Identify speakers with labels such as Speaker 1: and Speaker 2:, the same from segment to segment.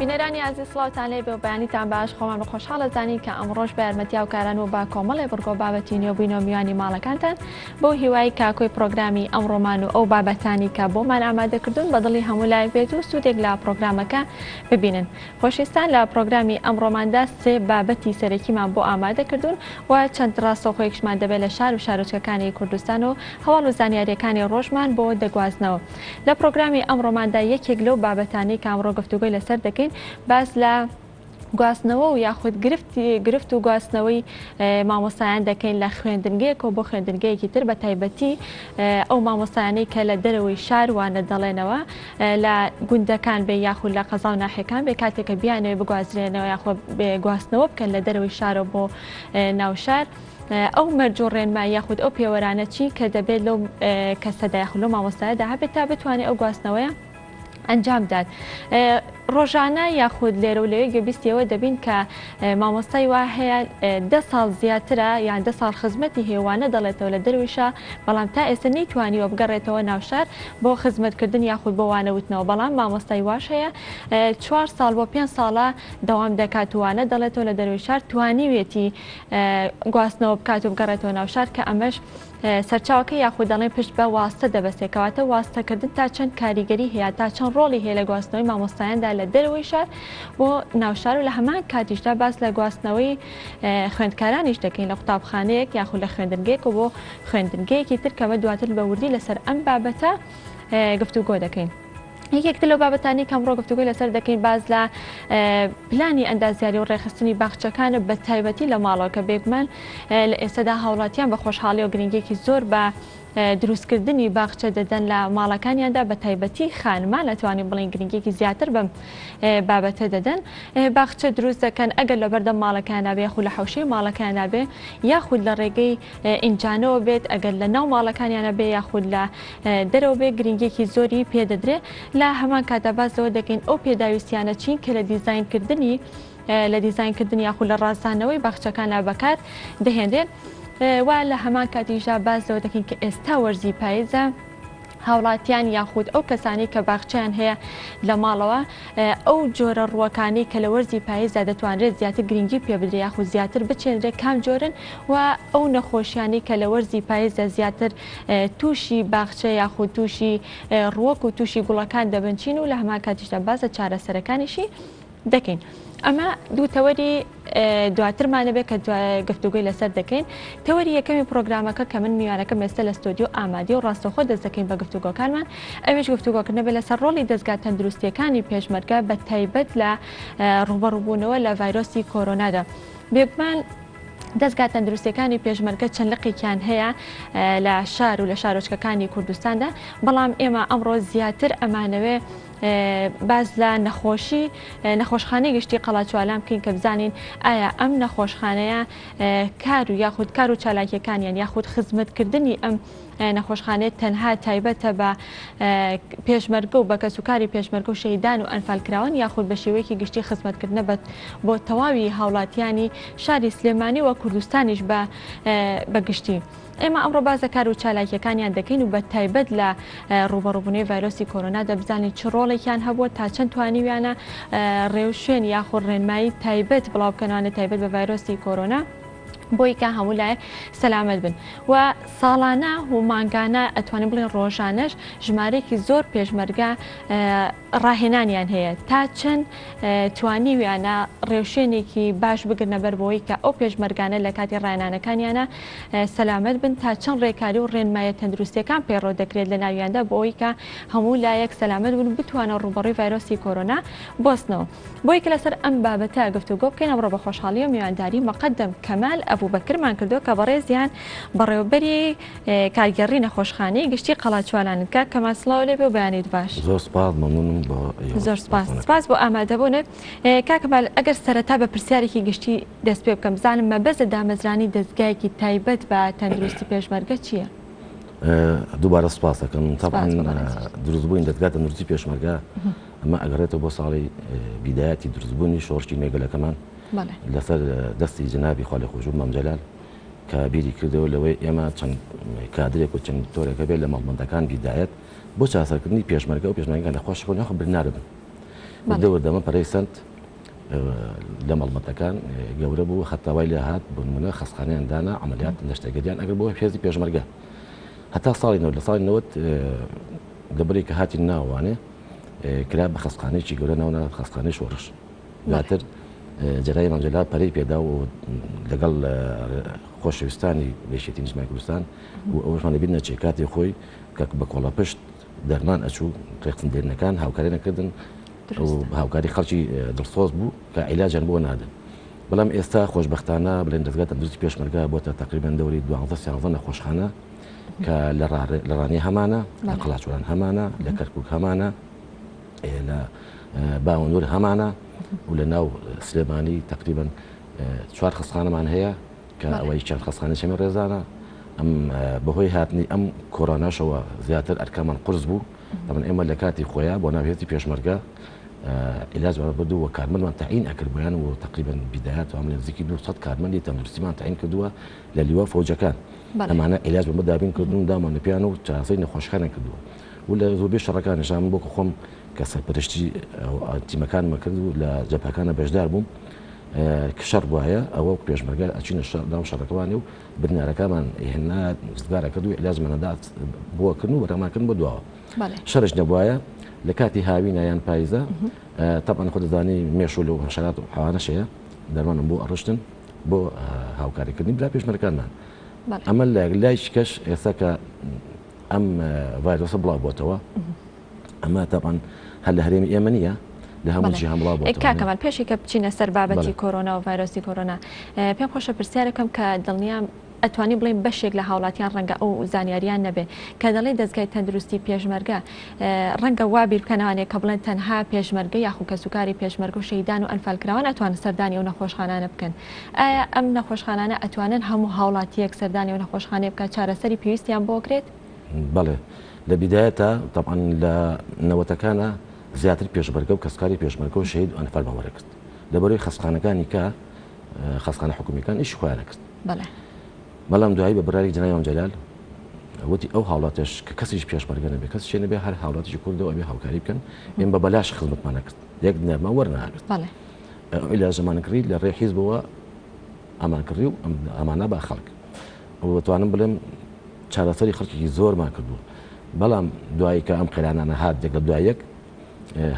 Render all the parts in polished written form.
Speaker 1: بینەرانی عزیز سڵاوتان لێ بێ و بەیانیتان باش خۆمان خۆشحاڵە زانی کە ئەمڕۆژ بە یارمەتیا و کاران و با کۆمەڵی بڕگۆ بابەتی نێوبووینەوە میوانی ماڵەکانتان بۆ هیوای کاکۆی پرۆگرامی ئەمڕۆمان و ئەو بابەتانی کە بۆمان ئامادەکردوون بە دڵی هەموو لای بێت و سوودێک لە پرۆگرامەکە ببینن. خۆشویستان لە پرۆگرامی ئەمڕۆماندا سێ بابەتی سەرەکیمان بۆ ئامادەکردوون و چەند ڕاستەوخۆیەکشمان دەبێت لە شار و شارۆچکەکانی کوردستان و هەواڵ و زانیاریەکانی ڕۆژمان بۆ دەگوازنەوە. لە پرۆگرامی ئەمڕۆماندا یەکێک لەو بابەتانی کە ئەمڕۆ گفتوگۆی لەسەر دەکەین باز لە گواستنەوە و یاخود گرفت و گواستنەوەی مامۆستایان دەکەین لە خوێندنگەیەکەوە بۆ خوێندنگەیەکی تر بە تایبەتی ئەو مامۆستایانەی کە لە دەرەوەی شاروانە دەڵێنەوە لە گوندەکان بێ یاخود لە قەزا و ناحیەکان بێ کاتێکە بیانەوە بگوازرێنەوە یاخود گواستنەوە بکەن لە دەرەوەی شارەوە بۆ ناوشار. ئەو مەرجۆ ڕێنما یاخود ئەو پێوەرانە چی کە دەبێت لەو کەسەدا یاخود لەو مامۆستایەدا هەبێت تا بتوانێت ئەو گواستنەوەیە ئەنجام داد. ڕۆژانە یاخود لێرە و لەوەی گوێبیستیەوە دەبین کە مامۆستای وا هەیە 10 ساڵ زیاترە یان 10 ساڵ خزمەتی هێوانە دەڵێتەوە لە دەرویشە بەڵام تا ئێستا نەیتوانیوە بگەڕێتەوە ناوشار بۆ خزمەتکردن یاخود بۆ وانەوتنەوە بەڵام مامۆستای واش هەیە 4 ساڵ بۆ 5 ساڵە دەوام دەکات وانە دەڵێتەوە لە دەروی شار توانیوێتی گواستنەوە بکات و بگەڕێتەوە ناوشار کە ئەمەش سەرچاوەکە یاخود دەڵێن پشت بە واستە دەبەستێکەوەتە واستەکردن تا چەند کاریگەری هەیە تا چەند ڕۆڵی هەیە لە گواستنەوەی مامۆستایاندا لە دەرەوەی شار بۆ ناوشار و لە هەمان کاتیشدا باس لە گواستنەوەی خوێندکارانیش دەکەین لە قوتابخانەیەک یاخود لە خوێندنگەیەک و بۆ خوێندنگەیەکی تر کەمە دواتر بە وردی لەسەر ئەم بابەتە گفتوگۆ دەکەین. یەکێکتر لەو بابەتانی کە ئەمڕۆ گفتوگۆی لەسەر دەکەین باز لە پلانی ئەندازیاری و ڕێخستنی باخچەکانە بە تایبەتی لە ماڵەوە کە بێگومان لە ئێستادا هاوڵاتیان بە خۆشحاڵی و گرنگێکی زۆر بە دروستکردنی باخچە دەدەن لە ماڵەکانیاندا بە تایبەتی خانمان لەتوانین بڵین گرنگێکی زیاتر بەم بابەتە دەدەن. باخچە دروست دەکەن ئەگەر لە بەردەم ماڵەکانە بێ یاخود لە حوشەی ماڵەکانە بێ یاخود لە ڕێگەی ئینجانەوە بێت ئەگەر لە ناو ماڵەکانیانە بێ یاخود لە دەرەوە بێ گرنگێکی زۆری پێدەدرێ. لە هەمان کاتە بازەوە دەکەین ئەو پێداویستیانە چین کە لە دیزاینکردنی یاخود لە ڕازانەوەی باخچەکانە بەکار دەهێنرێن. وا لە هەمان کاتیژا بازەوە دەکەین کە ئێستا وەرزی پاییزە هاوڵاتیان یاخود ئەو کەسانی کە باخچیان هەیە لە ماڵەوە ئەو جۆرە ڕووەکانی کە لە وەرزی پاییزدا دەتوانرێت زیاتر گرنگی پێ بدرێت یاخود زیاتر بچێنرێت کام جۆرن و ئەو نەخۆشیانی کە لە وەرزی پاییزدا زیاتر تووشی باخچە یاخود تووشی ڕووەک و تووشی گوڵەکان دەبنچین و لە هەمان کاتیشدا بازە چارەسەرەکانیشی دەکەین. ئەمە دوو تەوەری دواترمانە بێت کە گفتوگوی لەسەر دەکەین. تەوەری یەکەمی پرۆگرامەکە کە من میوانەکە مێستا لە ستۆدیۆ ئامادە و ڕاستەوخۆ دەست دەکەین بە گفتوگۆکانمان ئەوێش گفتوگۆکردنە بێت لەسەر ڕۆڵی دەستگا تەندروستیەکانی پێشمەرگە بە تایبەت لە ڕوبەڕووبوونەوە لە ڤایرۆسی کۆرۆنادا. بێگومان دەستگا تەندروستیەکانی پێشمەرگە چەند لقێکیان هەیە لە شار و لە شارۆچکەکانی کوردستاندا بەڵام ئێمە ئەمڕۆ زیاتر ئەمانەوێ باز لە نەخۆشخانەی گشتی قەڵاچوالان بکەین کە بزانین ئایا ئەم نەخۆشخانەیە کار و چالاکیەکانیان یاخود خزمەتکردنی ئەم نەخۆشخانێت تەنها تایبەتە بە پێشمەرگە و بە کەسوکاری پێشمەرگە و شەیدان و ئەنفالکراون یاخود بە شێوەیەکی گشتی خزمەتکردنە بۆ تەواوی هاوڵاتیانی شاری سلێمانی و کوردستانیش بەگشتی. ئێمە ئەمڕۆ بازە کار و چالاکیەکانیان دەکەین و بە تایبەت لە ڕوبەڕووبوونەوەی ڤایرۆسی کۆرۆنا دەبزانین چ ڕۆڵێکیان هەبووە تا چەند توانیویانە ڕێوشوێن یاخود ڕێنمایی تایبەت بڵاوکەنوانە تایبەت بە ڤایرۆسی کۆرۆنا بۆی کە هەموو لایەک سەلامەت بن و ساڵانە و مانگانە ئەتوانین بڵێن ڕۆژانەش ژمارەیەکی زۆر پێشمەرگە ڕاهێنانیان هەیە تا چەند توانیویانە ڕێوشێنێکی باش بگرنە بەر بۆی کە ئەو پێشمەرگانە لە کاتی ڕاهێنانەکانیانە سەلامەت بن تا چەند ڕێکاری و ڕێنمایە تەندروستیەکان پێڕۆ دەکرێت لە ناویاندا بۆی کە هەموو لایەک سەلامەت بن بتوانە ڕوبەڕووی ڤایرۆسی کۆرۆنا بۆستنەوە. بۆی کە لەسەر ئەم بابەتە گفتوگۆ بکەین ئەمڕۆ بە خۆشحاڵی و میوانداری مەقەدەم کەمال ئەبوبەکرمان کردووە کە بەڕێزیان بەڕێوەبەری کارگەڕی نەخۆشخانەی گشتی قەڵاچوالانن کە کەمال سڵاو لێ بێ و بەیانیت باش.
Speaker 2: زۆر سپاس مەمنونم بۆ
Speaker 1: زۆر سپاس بۆ ئامادەبوونت. کاکەمال ئەگەر سەرەتا بە پرسیارێکی گشتی دەست پێ بکەم بزانم مەبەستە دامەزرانی دەستگایەکی تایبەت بە تەندروستی پێشمەرگە چییە؟
Speaker 2: دووبارە سپاس دەکەم طبعاً دروستبووین دەستگا تەندروستی پێشمەرگە ئەمە ئەگەڕێتەوە بۆ ساڵی بیدایەتی دروستبوونی شۆڕشی نێگەلەکەمان لەسەر دەستی جنابی خاڵی خۆشوو مەمجەلال کە بیری کردەوە لەوەی ئێمە چەند کادرێک و چەند تۆرێکە بێت لە ماڵبەندەکان بیدایەت بۆ چاسەرکردنی پێشمەرگە و پێشمەرگەکان لە خۆشی خۆ نەخۆ برنارە بن دەور دەمە پەرەی سنت لە مەڵمەتەکان گەورە بوو هەتاوای لێ هات بۆ نمونە خەستخانەیان دانا عملیات نەشتەگەریان ئەگەر بۆ پێزی پێشمەرگە هەتا ساڵی نەوت لە ساڵی نەوت دەبەری کە هاتی ناوانێ کرا بە خەستخانەیەکی گەورە ناونە خەستخانەی شۆڕش دواتر جەرای مانجەلا پەرەی پێدا و لەگەڵ خۆشەویستانی لێشێتی نیشتیمانی کوردستان و ئەوەشمان لەبیر نەچێ کاتی خۆی کە بە کۆڵە پشت دەرمان ئەچوو ڕێخستندێنەکان هاوکاری نەکردن و هاوکاری خەڵکی دڵسۆز بوو کە عیلاجیان بۆ نادن بەڵام ئێستا خۆشبەختانە بڵێن دەستگا تەندروستی پێشمەرگە بۆتە تقریبان دەوری 12 نەخۆشخانە کە لە ڕانی هەمانە لە قەڵاچوان هەمانە لە کەرکووک هەمانە لە باوەندور هەمانە و لە ناو سلێمانی تقریبان 4 خەستخانەمان هەیە کە ئەوەی چەند خەستخانە چەمە ڕێزانە ئەم بەهۆی هاتنی ئەم کۆرۆناشەوە زیاتر ئەرکامان قرس بوو ئەمن ئێمە لە کاتی خۆیان بۆ ناوێتی پێشمەرگە علاج بردووە کارمەندمان تعین ئەکردبیان و تقریبان بیداهات و ئەم نزیکی 200 کارمەندی تەندروستیمان تعین کردووە لە لیوە فەوجەکان ئەمانە علاج بە دابین کردن دامان پیان و چاسەی نەخۆشخانە کردووە و لە زۆربەی شەڕەکانیشان بۆکە خۆم کە سەرپەرشتی تیمەکانمە کرد و لە جەبهەکانە بەشدار بووم کە شەڕ وایە ئەوە پێشمەرگە ئەچینە ناو شەڕەکەوانی و بنیارەکەمان هێنا زگارە کرد و علاجمانەدات بۆکردن و بەڕێماکردن بۆ دواوە شەڕش نەبووایە لە کاتی هاوینە یان پاییزە تاپان خۆ دەزانی مێشول و هەشارات و حیوانەشەیە دەرمانم بۆ ئەڕشتن بۆ هاوکاریکردنی برا پێشمەرگەکانمان ئەمە لای کەش ئێستا کە ئەم ڤایرۆسە بڵاو بۆتەوە ئەمە تاپان هەر لە هەرێمی ئێمە نییە لە هەموو جیهان بڵاو بۆتەوە
Speaker 1: کاکەمان پێشی کە بچینە سەر بابەتی کۆرۆنا و ڤایرۆسی کۆرۆنا پێم خۆشە پرسیارەکەم کە دڵنیام ئەتوانی بڵێن بەشێک لە هاوڵاتیان ڕەنگە ئەو زانیاریان نەبێ کە دەڵێ دەستگای تەندروستی پێشمەرگە ڕەنگە وابیر بکەنەوانێت کە بڵێن تەنها پێشمەرگە یاخو کەسوکاری پێشمەرگ و شەیدان و ئەنفالکراوان ئەتوانن سەردانی ئەو نەخۆشخانانە بکەن ئایا ئەم نەخۆشخانانە ئەتوانن هەموو هاوڵاتیەک سەردانی و نەخۆشخانێ بکە چارەسەری پێویستیان بۆ کرێت؟
Speaker 2: بەڵێ لە بیدایەتە طبعاً لە نەوەتەکانە زیاتر پێشمەرگە و کەسکاری پێشمەرگە و شەید و ئەنفال بەوەرە کرد لەبەرەوەی خەستخانەکانی کە خەستخانە حکومیەکان ئیش خۆیانە کرد بەڵام دوایی بە براری جەنابی مامجەلال وتی ئەو هاوڵاتش کە کەسیش پێشمەرگە نەبێ کەس شێ نەبێ هەر هاوڵاتیی کوردەوە ئەبێ هاوکاری بکەن ئێمە بە بەلاش خزمەتمانە کرد یەک نەرمە وەرناگرت عیلاجەمان کردی لە ڕێ حیزبەوە ئەمان کردی و ئەمانە با خەڵک بتوانم بڵێم چارەسەری خەڵکێکی زۆرمان کردووە بەڵام دوایی کە ئەم قەیرانانە هات یەک لە دوای یەک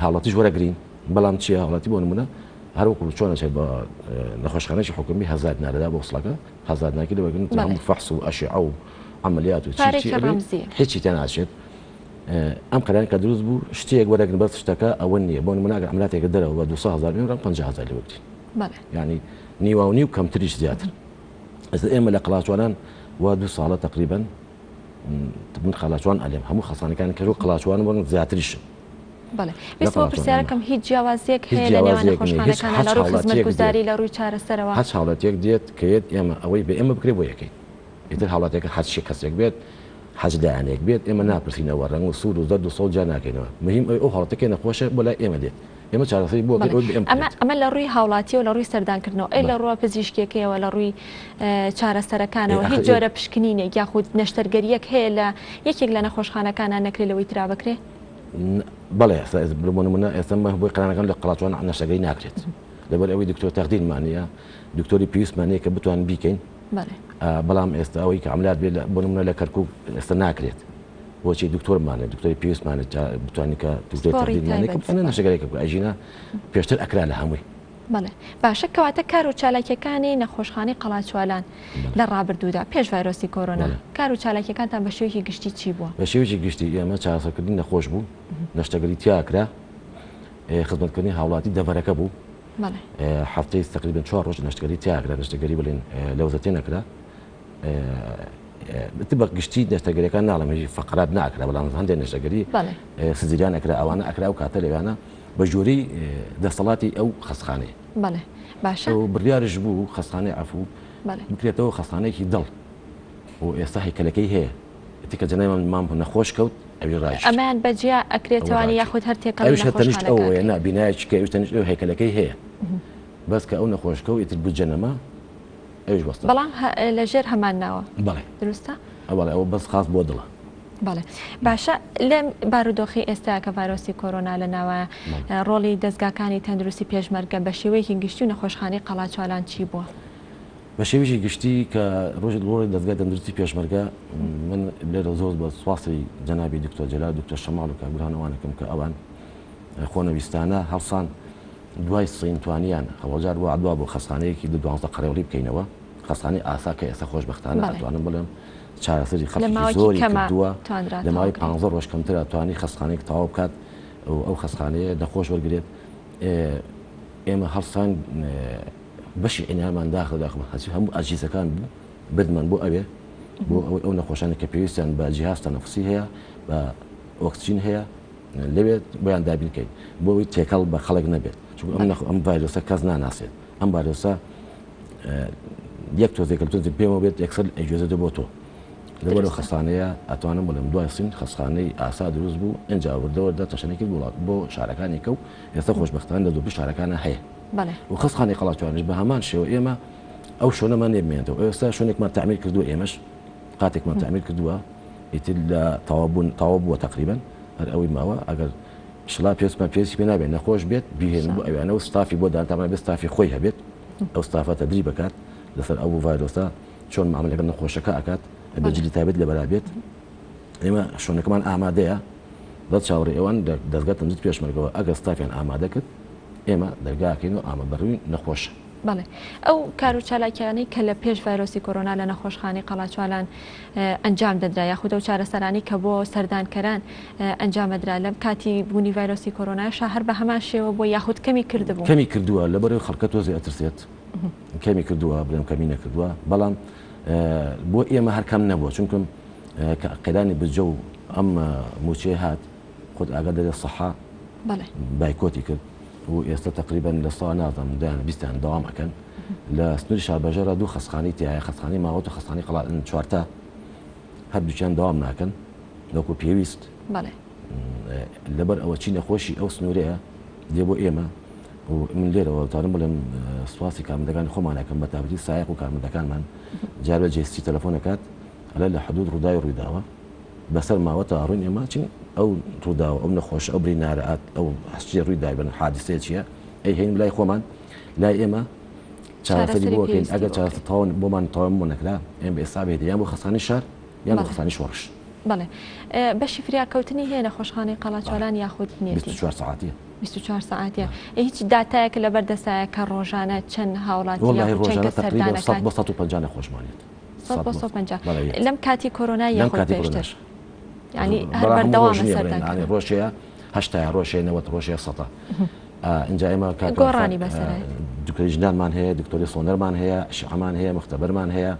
Speaker 2: هاوڵاتیش وەرەگرین بەڵام چیە هاوڵاتی بۆ نمونە هەروەکو چۆنەچێت بە نەخۆشخانەی حکومی هەزار نارەدا بۆ وسڵەکە هەزار ناکی لەوەگرن هەموو فەحس و ئەشیعە و عملیات و هیچی تێ ناچێت ئەم قەراران کە دروست بوو شتێک وەرەگرن بەس شتەکە ئەوە نییە بۆ نمونە ئەگەر عملیاتێکە دەرەوە بە 200,000 میلیۆن 50,000 لێوەگرین یعنی نیوا و نیو کەمتریش زیاتر ئێستا ئێمە لە قەڵاچوانان وا 2 ساڵە تقریبا من قەڵاچوان ئەلێم هەموو خەسانەکانی کە قەڵاچوان وەرن زیاتریش
Speaker 1: ویستەوە پرسیارەکەم هیچ جیاوازیەک هەیە لە نێوان نەخۆشخانەکانە لە ڕووی خزمەتگوزاری لە ڕووی چارەسەرەوە
Speaker 2: هەچ هاوڵاتێک دێت کە ئێمە ئەوەی بە ئێمە بکرێ بۆ یەکەی ئیتر هاوڵاتێکە هەچ کەسێک بێت حەج لایەنێک بێت ئێمە ناپرسینەوە ڕەنگ و سوود و زەرد و سەڵ جا ناکەینەوە مهم ئەو هاوڵاتەکەی نەخۆشە بۆ لای ئێمە دێت ئێمە چارەسەری بۆ
Speaker 1: ئەمە لە ڕووی هاوڵاتی و لە ڕووی سەردانکردنەوە ئەی لە ڕووە پزیشکێکەوە لە ڕووی چارەسەرەکانەوە هیچ جۆرە پشکنینێک یاخود نەشتەرگەریەک هەیە لە یەکێک لە نەخۆشخانەکانە نەکرێت لەوەی ترا بکرێت
Speaker 2: بەڵێ بمونە ئێستا بۆی قەرانەکان لە قەڵاچوان نەشتەرگەری ناکرێت لەبەر ئەوەی دکتۆر تەقدیرمانەیە دکتۆری پێویستمانەیە کە بتوان بیکەین بەڵام ئێستا ئەوەی کە عملیات بێت بۆ نمونە لە کەرکووک ئێستا ناکرێت بۆچی دکتۆرمانە دکتۆری پێویستمانە بتوانانی کە دکتۆر تەقدیرمانەیە کە بتوانێت نەشتەرگەریەکە بکە ئەژینە پێشتر ئەکرا لە هەمووی
Speaker 1: بەڵێ باشە کەواتە کار و چالاکیەکانی نەخۆشخانەی قەڵاچوالان لە ڕابردوودا پێش ڤایرۆسی کۆرۆنا کار و چالاکیەکانتان بە شێوەیەکی گشتی چی بووە؟
Speaker 2: بە شێوەیەکی گشتی ئێمە چارەسەرکردنی نەخۆش بوو نەشتەگەری تیاکرا خزمەتکردنی هاوڵاتی دەڤەرەکە بوو هەفتەی تقریباً 4 ڕۆژ نەشتەگەری تیاکرا نەشتەگەری بڵێن لەوزەتێ نەکرا بە گشتی نەشتەگەریەکان ناڵەمەژی فەقرات ناکرا بەڵام هەندێک نەشتەگەری سزیریان ئەکرا ئەوانە ئەکرا و کاتە لەوانە بە ژووری دەسەڵاتی ئەو خەستخانەیە
Speaker 1: باشە
Speaker 2: بڕیارش بوو خەستخانەی عەفوو بکرێتەوە خەستخانەیەکی دڵ و ئێستا هیکەلەکەی هەیە تیکە جەنابی مام نەخۆش کەوت ئەوی ڕایش
Speaker 1: ئەمان بەجیا ئەکرێتوانی یاخود هەر تێکەڵ
Speaker 2: نەخۆشخانەکە ئەوەیە نا بینایەکی کە ئێوش ئەو هیکەلەکەی هەیە بەس کە ئەو نەخۆشکەوت ئیتر بجەنەما ئەوش بەستە
Speaker 1: بەڵام لەژێر هەمان ناوە
Speaker 2: بەڵێ
Speaker 1: دروستە
Speaker 2: ئەوە بەس خاص بۆ دڵە
Speaker 1: بەڵێ باشە لەم بارودۆخی ئێستا کە ڤایرۆسی کۆرۆنا لەناوە ڕۆڵی دەستگاکانی تەندروستی پێشمەرگە بە شێوەیەکی گشتی و نەخۆشخانەی قەڵاچالان چی بووە؟
Speaker 2: بە شێویشی گشتی کە ڕۆژی دەستگای تەندروستی پێشمەرگە من لێرە زۆر بە سواسی جەنابی دکتۆر جەلال دکتۆر شەماڵ و کاگورانەوانەکەم کە ئەوان خۆنەویستانە هەڵسان دوای سین توانیان هەوڵجار بۆ عدوا بۆ خەستخانەیەکی 12 قەرەوڵی بکەینەوە خەستخانەی ئاسا کە ئێستا خۆشبەختانە ئەتوانم بڵێم چارەسەری خەڵکی زۆری کردووە لە ماوەی 15 ڕۆژ کەمترە توانی خەستخانەیەک تەواو بکات ئەو خەستخانەیە نەخۆش وەرگێت ئێمە هەڵسان بەشی عینامان داخل هەموو ئاژیزەکان بوو بدمان بۆ ئەوێ بۆ ئەو نەخۆشانە کە پێویستیان بە جیهاز تەنەفوسی هەیە بە ئۆکسجین هەیە لەوێت بۆیان دابین بکەین بۆی تێکەڵ بە خەڵک نەبێت چون ئەم ڤایرۆسە کەس ناناسێت ئەم ڤایرۆسە یەک تۆزێکەکە پێمە بێت یەکسەر ئەجێزێتە بۆ تۆ لەبەرەوە خەستانەیە ئەتوانم بڵێم دوای سین خەستخانەی ئاسا دروست بوو ئەنج وردەوەدا تەشەنێکی وڵات بۆ شارەکانی کەو ئێستا خۆشبەختان لە دوو شارەکانە هەیە و خەستخانەی قەڵاچوانش بە هەمان شێوە ئێمە ئەو شوێنەمان نێبمێنێتەوە ئێستا شوێنێکمان تعمیر کردووە ئێمەش قاتێکمان تعمیر کردووە ئیتر لە تەواو بووە تقریبا هەر ئەوەی ماوە ئەگەر شڵا پێستمان پێویستی پێ نابێت نەخۆش بێت بیهێن بۆ ئەوانە و ستافی بۆ دانتامان بێت ستافی خۆی هەبێت ئەو ستافە تەدری بکات لەسەر ئەو ڤایرۆسە چۆن معاملەکە نەخۆشەکە ئەکات بەجلی تایبەت لەبەرا بێت ئێمە شوێنەکەمان ئامادەیە دەست چاوەڕێ ئێوان دەستگا تەندروست پێشمەرگەوە ئەگەر ستافیان ئامادە کرد ئێمە دەرگاکەین و ئامادەبەڕووی نەخۆشە.
Speaker 1: بەڵێ ئەو کار و چالاکیانەی کە لە پێش ڤایرۆسی کۆرۆنا لە نەخۆشخانەی قەڵاچوالان ئەنجام دەدرا یاخود ئەو چارەسەرانی کە بۆ سەردانکەران ئەنجامەدرا لەم کاتی بوونی ڤایرۆسی کۆرۆنایشە هەر بە هەمان شێوە بۆ یاخود کەمی کردبوو
Speaker 2: کەمی کردووە لەبەرەوەی خەڵکە تۆزی ئەترسێت کەمی کردووە بڵێم کەمی نەکردووە بەڵام بۆ ئێمە هەرکەم نەبووە چونکم قەیدانی بجە و ئەم موچێ هات خۆت ئاگەر دەبێت سەحا بایکۆتی کرد و ئێستا تقریبان لە سا نازم بیستیان داوام ئەکەن لە سنووری شاربەژەرە دوو خەستخانەی تایە خەستخانەی ماوەت و خەستخانەی قەڵاتن چوارتە هەردووچیان داوام ناکەن لەکو پێویست لەبەر ئەوە چی نەخۆشی ئەو سنوورەیە دێ بۆ ئێمە و من لێرەوە تارم بڵێم سواسی کارمەندەکان خۆمانەکەم بە تابەتی سایق و کارمەندەکانمان جاربە جێستی تەلەفۆنەکات ئەلە لە حدود ڕووداوی ڕوویداوە بەسەر ماوەتە ڕوون ئێمە چین ئەو ڕووداوە ئەو نەخۆش ئەو برینارەات ئەو هەستی ڕوویدای بن حادثەیە چییە ئەی هەین لای خۆمان لای ئێمە چارەسەری بۆکەین ئەگەر چارەسەتاون بۆمان تاوام بۆ نەکرا ئێمە بە ئێستا بێت یان بۆ خەسانی شار یان بۆ خەسانی شۆڕش.
Speaker 1: بەڵێ بەشی فریاکەوتنی هەیە نەخۆشخانەی قەڵاچوالان یاخود نیەتی
Speaker 2: 24 ساعتیە
Speaker 1: 24 ساعتیە هیچ داتایەک لەبەر دەسایە کە ڕۆژانە چەند هاوڵاتی
Speaker 2: ڕۆژانە تقریبا 150 خۆشمانێت
Speaker 1: 150 لەم کاتی کۆرۆنا یاخود پێشتر ینی هەر بەردەوامە سەردانکردن
Speaker 2: ڕۆژەیە هەشتا ڕۆژەیە 90 ڕۆژەیە 100 اینجا ئێمە
Speaker 1: گۆڕانی بەسەر
Speaker 2: دکتۆری ژنانمان هەیە دکتۆری سۆنەرمان هەیە شعمان هەیە مختبەرمان هەیە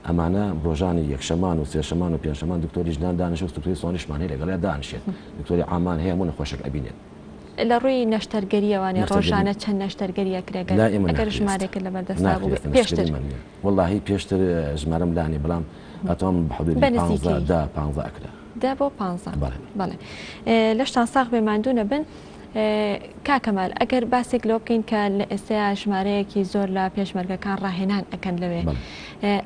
Speaker 2: ئەمانە ڕۆژانی یەکشەمان و سێشەمان و پێنجشەمان دکتۆری ژنان دانیشت و دکتۆری سۆنیشمان هەیە لەگەڵ دانیشێت دکتۆری عامان هەیە هەموو نەخۆشێک ئەبینێت
Speaker 1: لە ڕووی نەشتەرگەریەوانی ڕۆژانە چەند نەشتەرگەریە کرێگە ئەگەر ژمارێکە لە بەردەستا بوو پێشتر
Speaker 2: وەڵاهی پێشتر ژمارەم لانی بەڵام ئەتۆم بەحدودی 15 ئەکرا
Speaker 1: دا بۆ 15 بەڵێ لەشتان ساغ بێ ماندوو نەبن کاکەمال ئەگەر باسێک لەوە بکەین کە لە ئێستا ژمارەیەکی زۆر لە پێشمەرگەکان ڕاهێنان ئەکەن لەوێ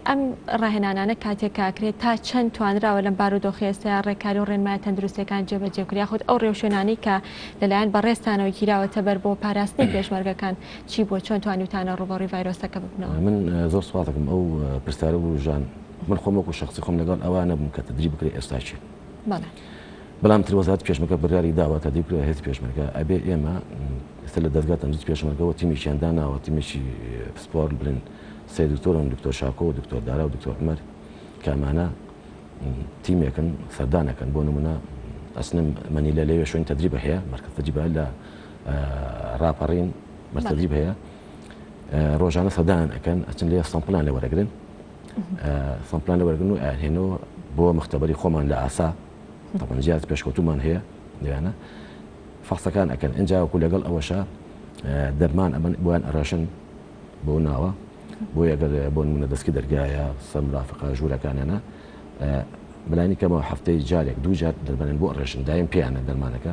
Speaker 1: ئەم ڕاهێنانانە کاتێک کاکرێت تا چەند توانراوە لەم بارودۆخی ئێستا ڕێکاری و ڕێنمای تەندروستەکان جێبەجێکریا خۆت ئەو ڕێوشێنانی کە لەلایەن بەڕێستانەوە گیراوەتە بەر بۆ پاراستنی پێشمەرگەکان چی بۆ چۆن توانیوتانە ڕوبەڕووی ڤایرۆسەکە ببنەوە
Speaker 2: من زۆر سوات دەکەم ئەو پرسیارە بوو ژان من خۆم وەکو شخصی خۆم لەگەڵ ئەوانە بووم کە تدری بکرێت ئێستا چێت بەڵام وەزارەتی پێشمەرگە بڕیاری داوە تا دیکرێت هێز پێشمەرگە ئەبێ ئێمە ئێستا لە دەستگا تەندروستی پێشمەرگەوە تیمیشیان داناوە تیمێکی سپۆر برن سێ دکتۆرن دکتۆر شاکۆ و دکتۆر دارا و دکتۆر عومەر کامانە تیمێکن سەردانەکەن بۆ نمونە ئەسنم مەنی لە لەوێ شوێن تەدریبە هەیە مەرکەز تەدریبە لە ڕاپەڕین مەرتەدریب هەیە ڕۆژانە سەردان ئەکەن ئەچن لێ سەمپڵان لێ وەرەگرن سەمپڵان لێ وەرگن و ئاهێنەوە بۆ مختبەری خۆمان لە ئاسا طبعا زیاد پێشکەوتومان هەیە لێوانە فەخسەکان ئەکەن ئەنجا وەکو لەگەڵ ئەوەشە دەرمان ئەمن بۆیان ئەڕاشن بۆ ناوە بۆ یەگەر بۆ نمونە دەستکی دەرگایە سەمرافقە ژوورەکانیانە بەلانی کەمەوە هەفتەی جارێک دوو جار دەربەن بۆ ڕێژن دایم پێیانە دەرمانەکە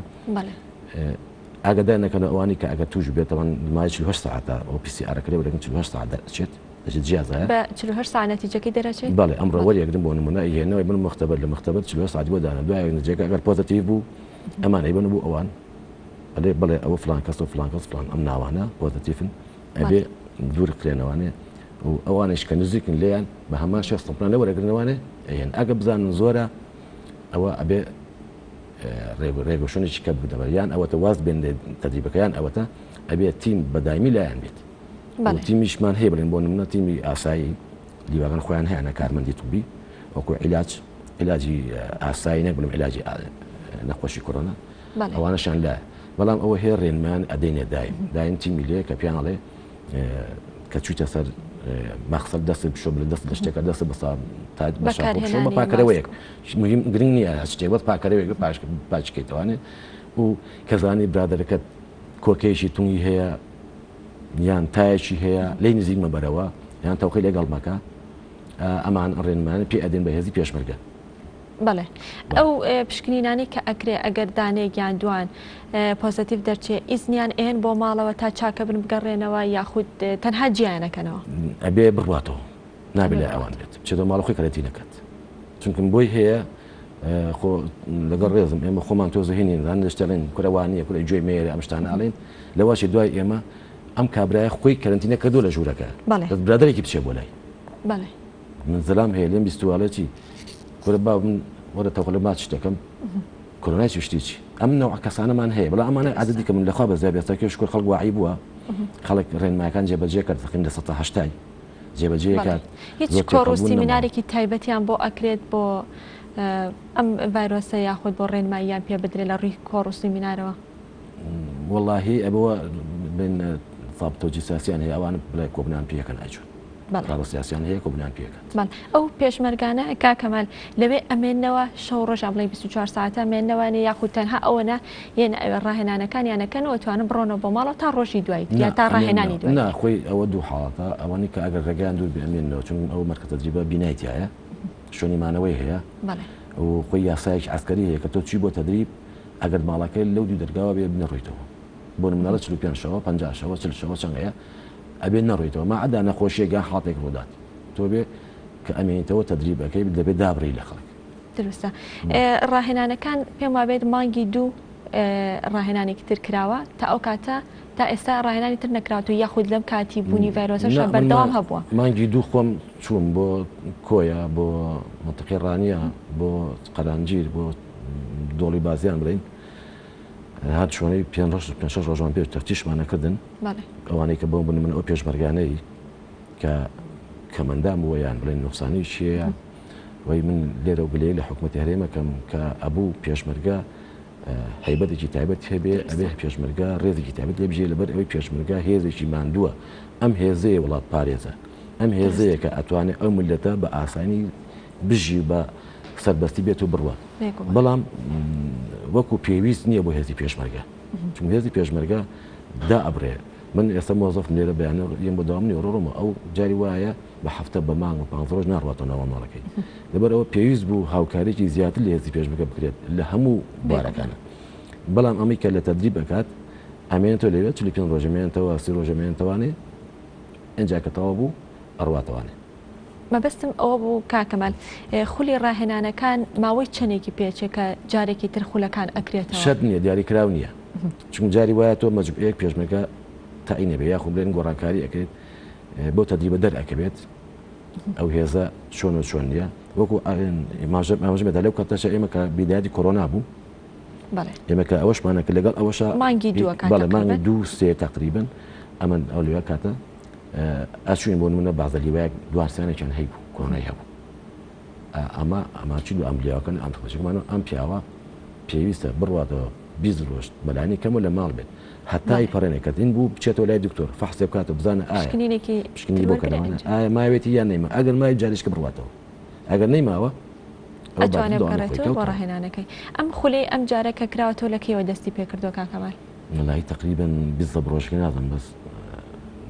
Speaker 2: ئاگادار نەکەن ئەوانی کە ئەگەر توش بێتەوەن مای 48 ساعتە ئۆ پی سی ئارەکەی وەرەگەن 48 ساعت دەچێت جیازە
Speaker 1: بە 48 ساعت نەتیجەکەی دەرەچێت
Speaker 2: بەڵێ ئەمڕۆ وەریەکردن بۆ نمونە هێنەوەی بن مختبەر لە مختبەر 40 ساعتی بۆ دانا دوای نتیجەکە ئەگەر پۆزیتیڤ بوو ئەمانەی بن بوو ئەوان بڵێ ئەوە فلان کەس و فلان کەس فلان ئەم ناوانە پۆزیتیڤن ئەبێ دوور کرێنەوانێ و ئەوانش کە نزیکن لێیان بە هەمان شخص پلان وەرەگرنەوانێ هێن ئەگە بزانن زۆرە ئەوە ئەبێ ڕێگەشتێکی کە بدەبەر یان ئەوەتە واز بێن تەدریبەکەیان ئەوەتە ئەبێ تیم بەدایمی لایەن بێت تیمیشمان هەیە بڵێن بۆ نمونە تیمی ئاسایی دیواگەن خۆیان هەیەە کارمەندی توبی وەکو عیلاجی ئاسایی نەک بڵم عیلاجی نەخۆشی کۆرۆنا ئەوانەشان لایە بەڵام ئەوە هەیە ڕێنمان ئەدەینێ دایم تیمی لێ کە پیانڵێ کە چوتە سەر مەخسەر دەست بشۆ بڵێ دەست لە شتێکە دەست بەسا بە پاکەرەوەیەک مهم گرنگ نییە شتێک وەت پاکەرەوەیەک پاچکەیتوانێ و کەزانی برادەرەکەت کۆکەیەکی تونگی هەیە یان تایەکی هەیە لی نزیک مەبەرەوە یان تەوقی لەگەڵ مەکە ئەمان ڕێنمانە پێ ئەدێن بە هێزی پێشمەرگە
Speaker 1: بەڵێ ئەو پشکنینانی کە ئەکرێ ئەگەر دانێکیان دوان پۆزیتیڤ دەرچێ ئیزنیان ئێن بۆ ماڵەوە تا چاکە بن بگەڕێنەوە یاخود تەنها جیانەکەنەوە
Speaker 2: ئەبێ بڕواتەوە نابێت لە ئەوان بێت بچێتەوە ماڵە خۆی کەرەتی نەکات چونکە بۆی هەیە لەگەڵ ڕێزم ئێمە خۆمان تۆ زەهێنین زان دەشتەڵێن کورەوانیە کورە گوێی مێرە ئەم شتانە ئاڵێن لەواشی دوای ئێمە ئەم کابرایە خۆی کەرنتینە کردو لە ژوورەکە برادێکی بچێ بۆ لای من زەلام هەیە لێم بیستواڵێکی کورە با من وەرە تەوقلە ماچ شتەکەم کۆرۆنای شتێکی ئەم نەوع کەسانەمان هەیە بەڵام ئەمانە عادەتی کە من لەخوا بەزای بێستاکە شکر خەڵک واعی بووە خەڵک ڕێنمایەکان جێبەجێ کرد تقریباً لە 180 جێبەجێ کات
Speaker 1: هیچ کۆڕ و سیمینارێکی تایبەتیان بۆ ئەکرێت بۆ ئەم ڤایرۆسە یاخود بۆ ڕێنماییان پێ بدرێت لە ڕووی کۆڕ و سیمینارەوە
Speaker 2: وەڵاهی ئەبەوە بین ضابطۆجی سیاسیان هەیە ئەوانە بڵێ کۆبنیان پێکەن ئەجوون سیاسیان هەیە کۆبنیان پێکەن
Speaker 1: ئەو پێشمەرگانە کاکەمال لەوێ ئەمێنەوە شەو ڕۆژ بڵێ 24 ساعتە مێنەوەنە یاخود تەنها ئەوەنە یەن ڕاهێنانەکانیانەکەنەوە توانن بڕۆنەوە بۆ ماڵەوە تا ڕۆژی دوای یا تا ڕاهێنانی دوای
Speaker 2: ناخۆی ئەوە دوو حاڵاتە ئەوانی کە ئەگەر ڕێگەیان دوور بێمێنەوە چون ئەو مەرکە تەجریبە بینایەتیایە شوێنیمانەوەی هەیە و خۆی یاسایەکی عسکەری هەیە کە تۆ چی بۆ تەدریب ئەگەر ماڵەکەی لەو دوو دەرگاوە بێ بنەڕۆیتەوە بۆ نمونەڵە 45 شەوە 50 شەوە 40 شەوە چەند هەیە ئەبێ نەڕۆیتەوە ماعەدا نەخۆشیێکیان حڵاتێک ڕۆدات تۆ بێ کە ئەمێنیتەوە تەدریبەکەی دەبێت دابڕی لە خەڵک
Speaker 1: دروستە ڕاهێنانەکان پێم وابێت مانگی دوو ڕاهێنانێکی تر کراوە تا ئەو کاتە تا ئێستا ڕاهێنانی تر نەکراوە یاخود لەم کاتی بوونی ڤایرۆسەش بەردەوام هەبووە
Speaker 2: مانگی دوو خۆم چووم بۆ کۆیە بۆ منتقی ڕانیە بۆ قەرانجیر بۆ دۆڵی بازیان بڵین هات شوێنەی 5 ڕۆژان پێش تەفتیشمانەکردن ئەوانەی کە بۆم بن من ئەو پێشمەرگانەی کە کەمەندام بووە یان بڵێن نوقسانی چیە وی من لێرە و گلەیە لە حکوومەتی هەرێمەکەم کە ئەبوو پێشمەرگە هەیبەتێکی تایبەت هەبێ ئەبێ پێشمەرگە ڕێزێکی تایبەت لێ بژێ لەبەر ئەوەی پێشمەرگە هێزێکی ماندووە ئەم هێزەیە وڵات پارێزە ئەم هێزەیە کە ئەتوانێت ئەو ملەتە بە ئاسانی بژی بە سەربەستی بێت و بڕوە بەڵام وەکو پێویست نییە بۆ هێزی پێشمەرگە چون هێزی پێشمەرگە دا ئەبرێ من ئێستا مۆزەف لێرە بەیانە یەم بۆ داوام نیوەڕۆمە ئەو جاری وایە بە هەفتە بە مانگ و 5 ڕۆژ ناڕاتەوە ناوە ماڵەکەی لەبەر ئەوە پێویست بوو هاوکارێکی زیاتر لە هێزی پێشمەرگە بکرێت لە هەموو بارەکانە بەڵام ئەمی کە لە تەدریب بکات ئەمێنێتەوە لەوێت 45 ڕۆژەمێنێتەوە 30 ڕۆژەمێنێتوانێ ئەنجا کە تەواو بوو ئەڕواتەوانێ
Speaker 1: مەبەستم ئەوە بوو کاکەمال خولی ڕاهێنانەکان ماوەی چەندێکی پێچێکە جارێکی تر خولەکان ئەکرێتەوە
Speaker 2: شەرت نییە دیاریکراو نییە چون جاری وایە تۆ مەجبورەیەک پێشمەرگە تاینە بێ یاخۆ بڵێن گۆڕانکاری ئەکرێت بۆ تەدریبە دەرئەکەبێت ئەو هێزە چۆن و چۆن نیە وەکو ئاماژەمەدا لەو کاتەشە ئێمە کە بیدایەتی کۆرۆنا بوو ئێمە کە ئەوەشمانە کە لەگەڵ ئەوەشە
Speaker 1: مانگی
Speaker 2: مانگی دوو سێ تقریبن ئەمە ئەو لێوە کاتە ئەچوین بۆ نمونە بازە لیوایەک دوارسانێکیان هەیبوو کۆرۆنای هەبوو ئەماچی دو ئەم لیاوەکەن ئەم خەڵکێکمانەوە ئەم پیاوە پێویستە بڕواتەوە 20 ڕۆژ بەلانی کەمە لە ماڵ بێت هەتای پەڕێنێکەتین بوو بچێتەوە لای دکتۆر فەحسێ بکاتە بزانە ئایا پشکنینی بۆکەنەوەە ئایا ماوێتی یان نەیمە ئەگەر مای جاریشکە بڕواتەوە ئەگەر نەیماوە
Speaker 1: ئەتوانێت بگەڕێتەوە بۆ ڕاهێنانەکەی ئەم خولەی ئەم جارێکە کراوەتەوە لەکەیەوە دەستی پێکردو کاکەمال
Speaker 2: وەڵاهی تقریباً 20 ڕۆژکە نازم بەس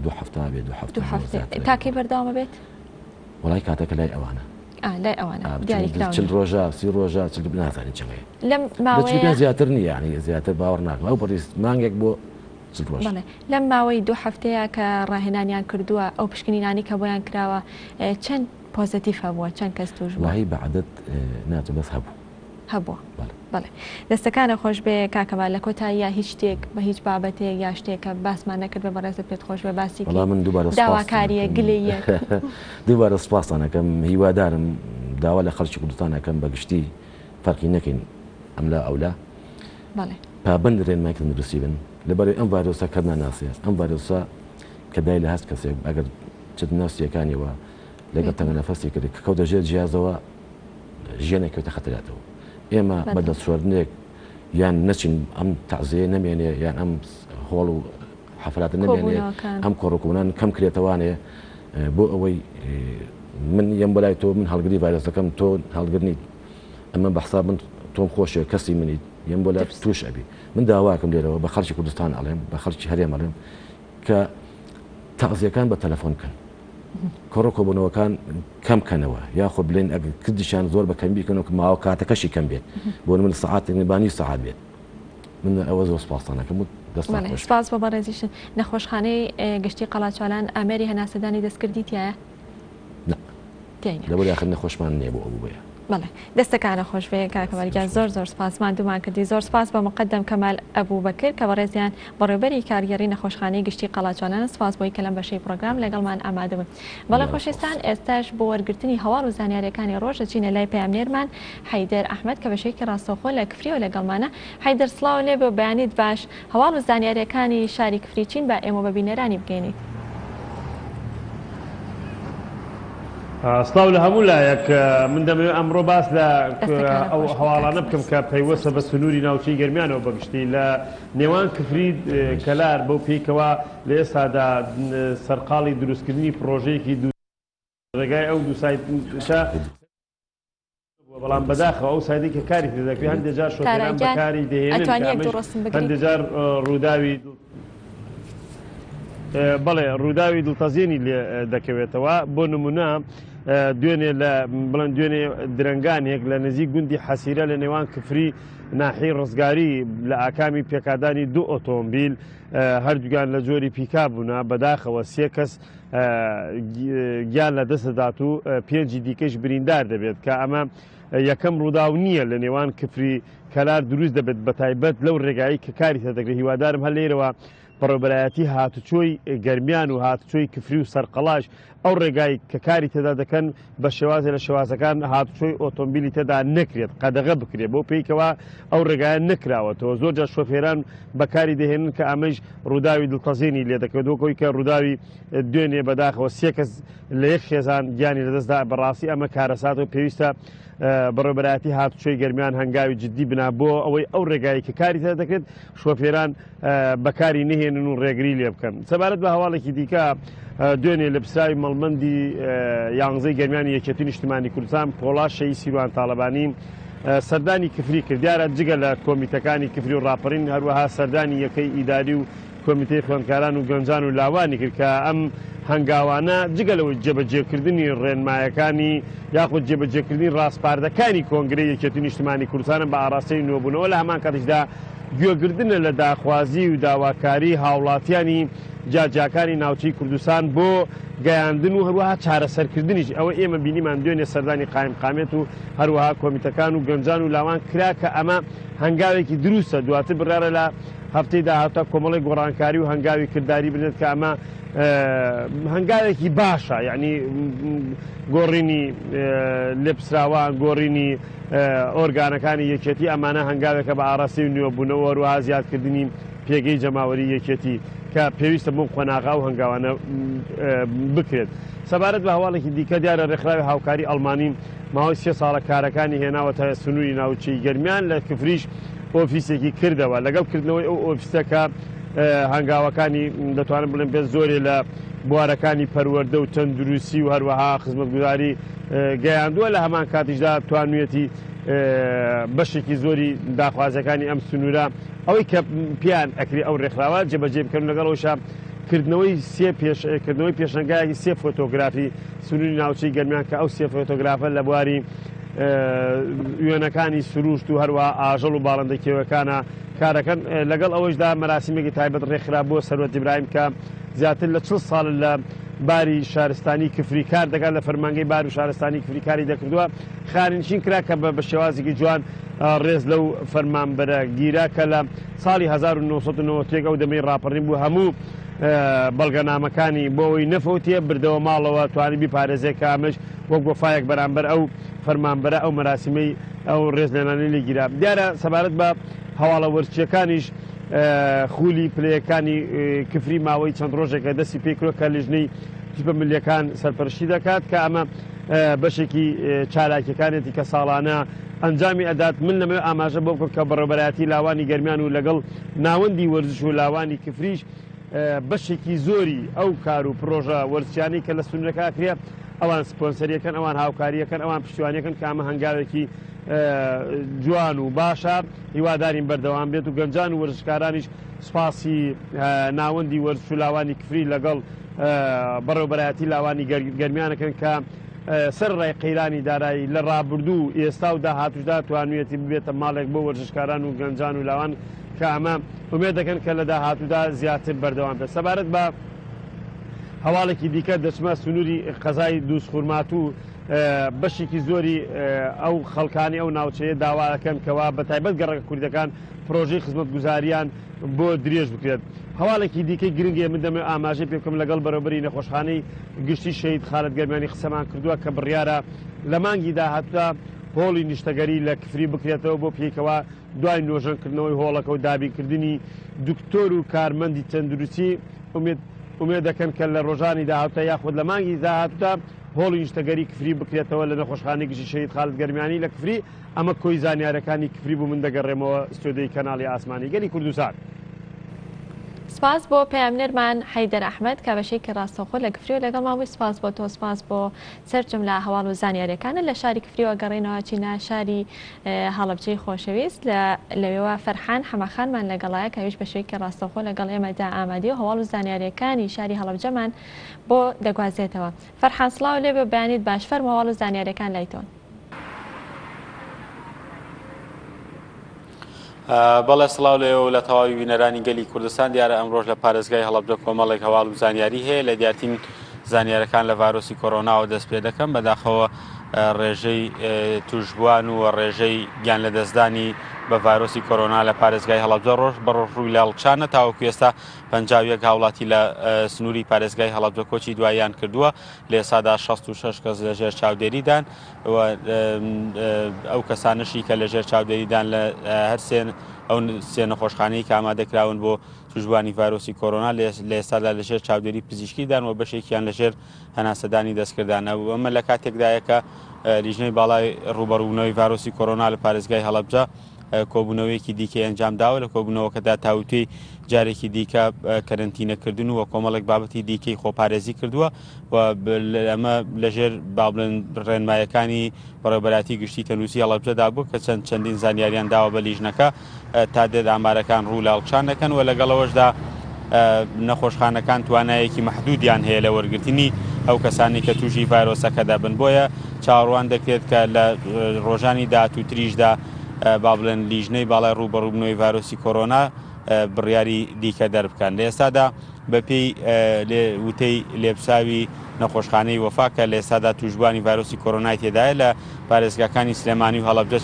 Speaker 2: دوو هەفتە بێت دوو هەفتە
Speaker 1: تاکەی بەرداوامە بێت
Speaker 2: وڵای کاتەکە لای ئەوانە
Speaker 1: لای ئەوانە دیاریکراون
Speaker 2: 40 ڕۆژە 30 ڕۆژە نازانین چەندەیە
Speaker 1: لەم ماوەیە
Speaker 2: زیاتر نییە یعنی زیاتر باوەڕ ناکەم ئەو پڕیست مانگێک بۆ
Speaker 1: بەڵێ لەم ماوەی 2 هەفتەیە کە ڕاهێنانیان کردووە ئەو پشکنینانی کە بۆیان کراوە چەند پۆزیتیڤ هەبووە چەند کەس توش بووە؟
Speaker 2: وهی بەعدەت ناتو بەس
Speaker 1: هەبووە بەڵێ دەستەکانە خۆش بێ کاکەمال لە کۆتاییە هیچ شتێک بە هیچ بابەتێک یا شتێکە باسمان نەکرد بە بەڕێزت پێت خۆش بێ باسی
Speaker 2: من
Speaker 1: داواکاریە گلەیە
Speaker 2: دووبارە سپاسانەکەم هیوادارم داوا لە خەڵکی کوردستانەکەم بەگشتی فەرقی نەکەین ئەم لا ئەولا پابند ڕێنمای تەندروستی بن لەبەرەوەی ئەم ڤایرۆسە کە ناناسیە ئەم ڤایرۆسە کە دای لە هەست کەسێک ئەگەر چت ناوسیەکانیەوە لەگەڵ تەنگە نەفەسی کرد کە کەوتە ژێر جیازەوە ژیانێک کەوتە خەتەراتەوە ئێمە بەدەست سوێردنێک یان نەچین ئەم تەعزیە نەمێنێ یان ئەم هۆڵ و حەفراتە نەمێنێ ئەم کۆڕکوونان کەم کرێتەوانێ بۆ ئەوەی من یەم بەلای تۆ من هەڵگری ڤایرۆسەکەم تۆ هەڵگرنی ئەمە بەحساب من تۆم خۆشە کەسی منیت یەم بۆ لای توش ئەبی من داواکەم لێرەوە بە خەڵکی کوردستان ئەڵێم بە خەڵکی هەرێم ئەڵێم کە تەعزیەکان بە تەلەفۆن کەن کۆڕۆکۆبوونەوەکان کەم کەنەوە یاخۆ بڵێن ئەگەر کردیشان زۆر بەکەم بیکەنەوە کە ماوە کاتەکەشی کەم بێت بۆ من سەعات نێبانی سەعات بێت من ئەوە زۆر سپاسانەکەم و
Speaker 1: سپاس بە بەڕێزیشن نەخۆشخانەی گشتی قەڵاچالان ئامێری هەناسەدانی دەستکردی تایە
Speaker 2: لەبەر یاخر نەخۆشمان نییە بۆ ئەوە بەیە
Speaker 1: بەڵێ دەستەکانە خۆش بێ کاکەمەلگیان زۆر سپاسمان دومان کردی زۆر سپاس بە مقدم کەمال ئەبوو بەکر کە بەڕێزیان بەڕێوەبەری کارگەری نەخۆشخانەی گشتی قەڵاچالان سپاس بۆی کە لەم بەشەی پرۆگرام لەگەڵمان ئامادە بوون بەڵێ خۆشەویستان ئێستاش بۆ وەرگرتنی هەواڵ و زانیاریەکانی ڕۆژ دەچینە لای پەیامنێرمان حەیدەر ئەحمەد کە بەشێکی ڕاستەوخۆ لە کفریەوە لەگەڵمانە حەیدەر سڵاو لێ بێ بەیانیت باش هەواڵ و زانیاریەکانی شاری کفری چین بە ئێمە بەبینەرانی بگەینیت
Speaker 3: سڵاو لە هەموو لایەک من دەمەوێت ئەمڕۆ باس لە ئەو هەواڵانە بکەم کە پەیوەستە بە سنووری ناوچەی گەرمیانەوە بەگشتی لە نێوان کفری کەلار بەو پێیکەوە لە ئێستادا سەرقاڵی دروستکردنی پرۆژەیەکی ڕێگای ئەو دوو سایتە بەڵام بەداخەوە ئەو سایدی کە کاری دەکرێت هەندێک جار شۆفێران بەکاری دەهێنن هەندێک جار ڕووداوی بەڵێ ڕووداوی دڵتەزیێنی لێ دەکەوێتەوە بۆ نمونە دوێنێ لە بڵند دوێنێ درنگانێک لە نزیک گوندی حەسیرە لە نێوان کفری ناحی ڕزگاری لە ئاکامی پێکادانی 2 ئۆتۆمبیل هەردووگان لە جۆری پیکا بوونا بەداخەوە 3 کەس گیان لە دەستدات و 5 دیکەش بریندار دەبێت کە ئەمە یەکەم ڕووداو نییە لە نێوان کفری کەلار دروست دەبێت بە تایبەت لەو ڕێگایی کە کاری دەکرێت هیوادارم هەر لێرەوە بەڕێوەبەرایەتی هاتوچۆی گەرمیان و هاتوچۆی کفری و سەرقەڵاش ئەو ڕێگای کە کاری تێدا دەکەن بە شێوازە لە شێوازەکان هاتوچۆی ئۆتۆمبیلی تێدا نەکرێت قەدەغە بکرێت بۆ پێیکەوە ئەو ڕێگایە نەکراوەتەوە زۆر جار شۆفێران بەکاری دەهێنن کە ئەمەش ڕووداوی دڵتەزیێنی لێ دەکەوێت وەکەوەی کە ڕووداوی دوێنێ بەداخەوە 3 کەس لە یەک خێزان گیانی لەدەستدا بەڕاستی ئەمە کارەسات و پێویستە بەڕێوەبەرایەتی هاتوچۆی گەرمیان هەنگاوی جددی بنا بۆ ئەوەی ئەو ڕێگایی کە کاری تێدا دەکرێت شۆفێران بەکاری نهێنن و ڕێگری لێ بکەن سەبارەت بە هەواڵێکی دیکە دوێنێ لە پسراوی مەڵمەندی یانزەی گەرمیانی یەکێتی نیشتیمانی کوردستان پۆڵاش شەی سیروان تاڵەبانی سەردانی کفری کرد دیارە جگە لە کۆمیتەکانی کفری و ڕاپەڕین هەروەها سەردانی یەکەی ئیداری و کۆمیتەی خوێندکاران و گەنجان و لاوانی کرد کە ئەم هەنگاوانە جگەلەوەی جێبەجێکردنی ڕێنمایەکانی یاخود جێبەجێکردنی ڕاستپاردەکانی کۆنگرەی یەکێتی نیشتیمانی کوردستانە بە ئاراستەی نوێبوونەوە لە هەمان کاتیشدا گوێگرتنە لە داخوازی و داواکاری هاوڵاتیانی جاجاکانی ناوچەی کوردستان بۆ گەیاندن و هەروەها چارەسەرکردنیش ئەوە ئێمە بینیمان دوێنێ سەردانی قایمقامێت و هەروەها کۆمیتەکان و گەنجان و لاوان کرا کە ئەمە هەنگاوێکی دروستە دواتر بڕارە لە هەفتەی داهاتە کۆمەڵی گۆڕانکاری و هەنگاوی کردداری بنێت کە ئەمە هەنگاوێکی باشە یعنی گۆڕینی لێپسراوان گۆڕینی ئۆرگانەکانی یەکێتی ئەمانە هەنگاوێکە بە ئاراسی و نوێبوونەوە وەروها زیادکردنی پێگەی جەماوەری یەکێتی کە پێویستە بۆ قۆناغا و هەنگاوانە بکرێت سەبارەت بە هەواڵێکی دیکە دیارە ڕێکخراوی هاوکاری ئەڵمانی ماوەی 3 ساڵە کارەکانی هێناوە تا سنووری ناوچەی گەرمیان لە کفریش ئۆفیسێکی کردەوە لەگەڵ کردنەوەی ئەو ئۆفیسەکە هەنگاوەکانی دەتوانم بڵێن پێ زۆرێ لە بوارەکانی پەروەردە و تەندروستی و هەروەها خزمەتگوزاری گەیاندووە لە هەمان کاتیشدا توانوێتی بەشێکی زۆری داخوازەکانی ئەم سنوورە ئەوەی کە پیان ئەکری ئەو ڕێکخراوە جێبەجێ بکەن لەگەڵەوەشە کردنەوەی پێشنگایەکی 3 فۆتۆگرافی سنووری ناوچەی گەرمیان کە ئەو 3 فۆتۆگرافە لە بواری وێنەکانی سروشت و هەروە ئاژەڵ و باڵندەکێوەکانە کارەکەن لەگەڵ ئەوەشدا مەراسیمێکی تایبەت ڕێکخرا بۆ سەروەت ئیبراهیم کە زیاتر لە 40 ساڵ لە باری شارستانی کفری کار دەکات لە فەرمانگەی بار و شارستانی کفری کاری دەکردووە خارنشین کرا کە بە شێوازێکی جوان ڕێز لەو فەرمانبەرە گیرا کە لە ساڵی 1990 ئەو دەمەی ڕاپەڕین بوو هەموو بەڵگەنامەکانی بۆ ئەوی نەفەوتیە بردەوە ماڵەوە توانی بیپارێزێت کە ئەمەش وەک وەفایەک بەرامبەر ئەو فەرمانبەرە ئەو مەراسیمەی ئەو ڕێز لێنانی لێگیرا دیارە سەبارەت بە هەواڵە وەرچیەکانیش خولی پلەیەکانی کفری ماوەی چەند ڕۆژێکە دەستی پێکرۆ کە لیژنەی تیپە ملیەکان سەرپەرشتی دەکات کە ئەمە بەشێکی چالاکیەکانێتی کە ساڵانە ئەنجامی ئەدات من لەمە ئاماژە بۆ بکەم کە بەڕێبەرایەتی لاوانی گەرمیان و لەگەڵ ناوەندی وەرزش و لاوانی کفریش بەشێکی زۆری ئەو کار و پرۆژە وەرزشیانەی کە لە سونەکە کرێ ئەوان سپۆنسەریەکەن ئەوان هاوکاریەکەن ئەوان پشتیوانیەکەن کە ئەمە هەنگاوێکی جوان و باشە هیوادارین بەردەوام بێت و گەنجان و وەرزشکارانیش سپاسی ناوەندی وەرزش و لاوانی کفری لەگەڵ بەڕێوەبەرایەتی لاوانی گەرمیانەکەن کە سەر ڕای قەیرانی دارایی لە ڕابردوو ئێستا و داهاتوشدا توانوێتی ببێتە ماڵێک بۆ وەرزشکاران و گەنجان و لاوان کە ئەمە ومێ دەکەن کە لە داهاتوودا زیاتر بەردەوام بێت سەبارەت بە هەواڵێکی دیکە دەچمە سنووری قەزای دووسخورمات و بەشێکی زۆری ئەو خەڵکانی ئەو ناوچەیە داواەکەن کەوا بە تایبەت گەڕەکە کوردەکان پرۆژەی خزمەت گوزاریان بۆ درێژ بکرێت هەواڵێکی دیکەی گرنگێ من دەمێ ئاماژەی پێکەم لەگەڵ بەرەبەری نەخۆشخانەی گشتی شەید خالد گەرمیانی قسەمان کردووە کە بڕیارە لە مانگی داهاتوودا هۆڵی نیشتەگەری لە کفری بکرێتەوە بۆ پێیکەوە دوای نۆژەنکردنەوەی هۆڵەکە و دابینکردنی دکتۆر و کارمەندی تەندروستی ئومێد دەکەن کە لە ڕۆژانی داهاتوودا یاخود لە مانگی داهاتوودا هۆڵی نیشتەگەری کفری بکرێتەوە لە نەخۆشخانەی گشتی شەید خالد گەرمیانی لە کفری ئەمە کۆی زانیارەکانی کفری بوو من دەگەڕێمەوە ستۆدیۆی کەناڵی ئاسمانی گەلی کوردستان.
Speaker 1: سپاس بۆ پەیامنەرمان حەیدەر ئەحمەد کە بەشێکی ڕاستەوخۆ لە کفری و لەگەڵ ماوەی سپاس بۆ تۆ سپاس بۆ سەرجەم لە هەواڵ و زانیاریەکانە لە شاری کفریەوە گەڕێنەوە چینە شاری هەڵەبجەی خۆشەویست لەوێوە فەرحان حەمەخانمان لەگەڵایە کە هیچ بەشێکی ڕاستەوخۆ لەگەڵ ئێمەدا ئامادەی و هەواڵ و زانیاریەکانی شاری هەڵەبجەمان بۆ دەگوازێتەوە فەرحان سڵاو لێ بێ بەیانیت باش فەرموو هەواڵ و زانیاریەکان لایتۆن.
Speaker 4: بەڵێ سڵاو لێ و لە تەواوی بینەرانی گەلی کوردستان دیارە ئەمڕۆژ لە پارێزگای هەڵەبجە کۆمەڵێک هەواڵ و زانیاری هەیە لە دیارترین زانیارەکان لە ڤایرۆسی کۆرۆناوە دەست پێ دەکەم بەداخەوە ڕێژەی توشبووان و ڕێژەی گیان لە دەستدانی بە ڤایرۆسی کۆرۆنا لە پارێزگای هەڵەبجە ڕۆژ بەڕۆژ لاڵچانە تاوەکو ئێستا 51 هاوڵاتی لە سنووری پارێزگای هەڵەبجە کۆچی دواییان کردووە لە ئێسادا 66 کەس لەژێر چاودێریدان ئەو کەسانشی کە لەژێر چاودێریدان لە هەر ئەو سێ نەخۆشخانەی کە ئامادەکراون بۆ توشبوانی ڤایرۆسی کۆرۆنا لە ئێستادا لەژێر چاودێری پزیشکیدان و بەشێکیان لەژێر هەناسەدانی دەستکردانە ئەمە لە کاتێکدایە کە لیژنەی باڵای ڕوبەڕوونەوەی ڤایرۆسی کۆرۆنا لە پارێزگای هەڵەبجە کۆبوونەوەیەکی دیکە ئەنجام داوە لە کۆبوونەوەکەدا تاوتوی جارێکی دیکە کەرنتینەکردن و کۆمەڵێک بابەتی دیکەی خۆپارێزی کردووە و ئەمە لەژێر بابڵێن ڕێنمایەکانی بەڕێوەبەرایەتی گشتی تەنووسی هەڵەبجەدا بوو کە چەندین زانیاریان داوە بە لیژنەکە تا دێت ئامارەکان ڕوو لاڵچان دەکەن و لەگەڵەوەشدا نەخۆشخانەکان توانایەکی مەحدودیان هەیە لە وەرگرتنی ئەو کەسانی کە تووشی ڤایرۆسەکە دەبن بۆیە چاوەڕوان دەکرێت کە لە ڕۆژانی داهاتوو با بڵێن لیژنەی باڵای ڕوبەڕوونەوەی ڤایرۆسی کۆرۆنا بڕیاری دیکە دەربکەن لە ئێستادا بەپێی وتەی لێبساوی نەخۆشخانەی وەفا کە لە ئێستادا توشبوانی ڤایرۆسی کۆرۆنای تێدایە لە پارێزگاکانی سلێمانی و هەڵەبجە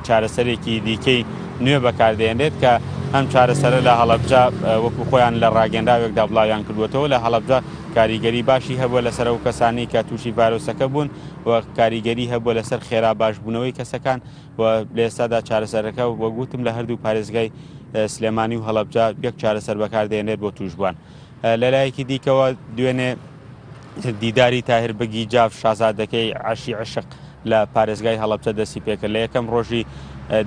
Speaker 4: چارەسەرێکی دیکەی نوێ بەکاردێنرێت کە ئەم چارەسەرە لە هەڵەبجە وەکو خۆیان لە ڕاگەنداوێکدا بڵاویان کردوێتەوە لە هەڵەبجە کاریگەری باشی هەبووە لەسەر ئەو کەسانی کە تووشی ڤایرۆسەکە بوون و کاریگەری هەبووە لەسەر خێرا باشبوونەوەی کەسەکان و لە ئێستادا چارەسەرەکە وەگوتم لە هەردوو پارێزگای سلێمانی و هەڵەبجە یەک چارەسەر بەکاردێنێت بۆ توشبوان. لەلایەکی دیکەوە دوێنێ دیداری تاهر بەگی جاف شازادەکەی عەشی عشق لە پارێزگای هەڵەبجە دەستی پێکرد لە یەکەم ڕۆژی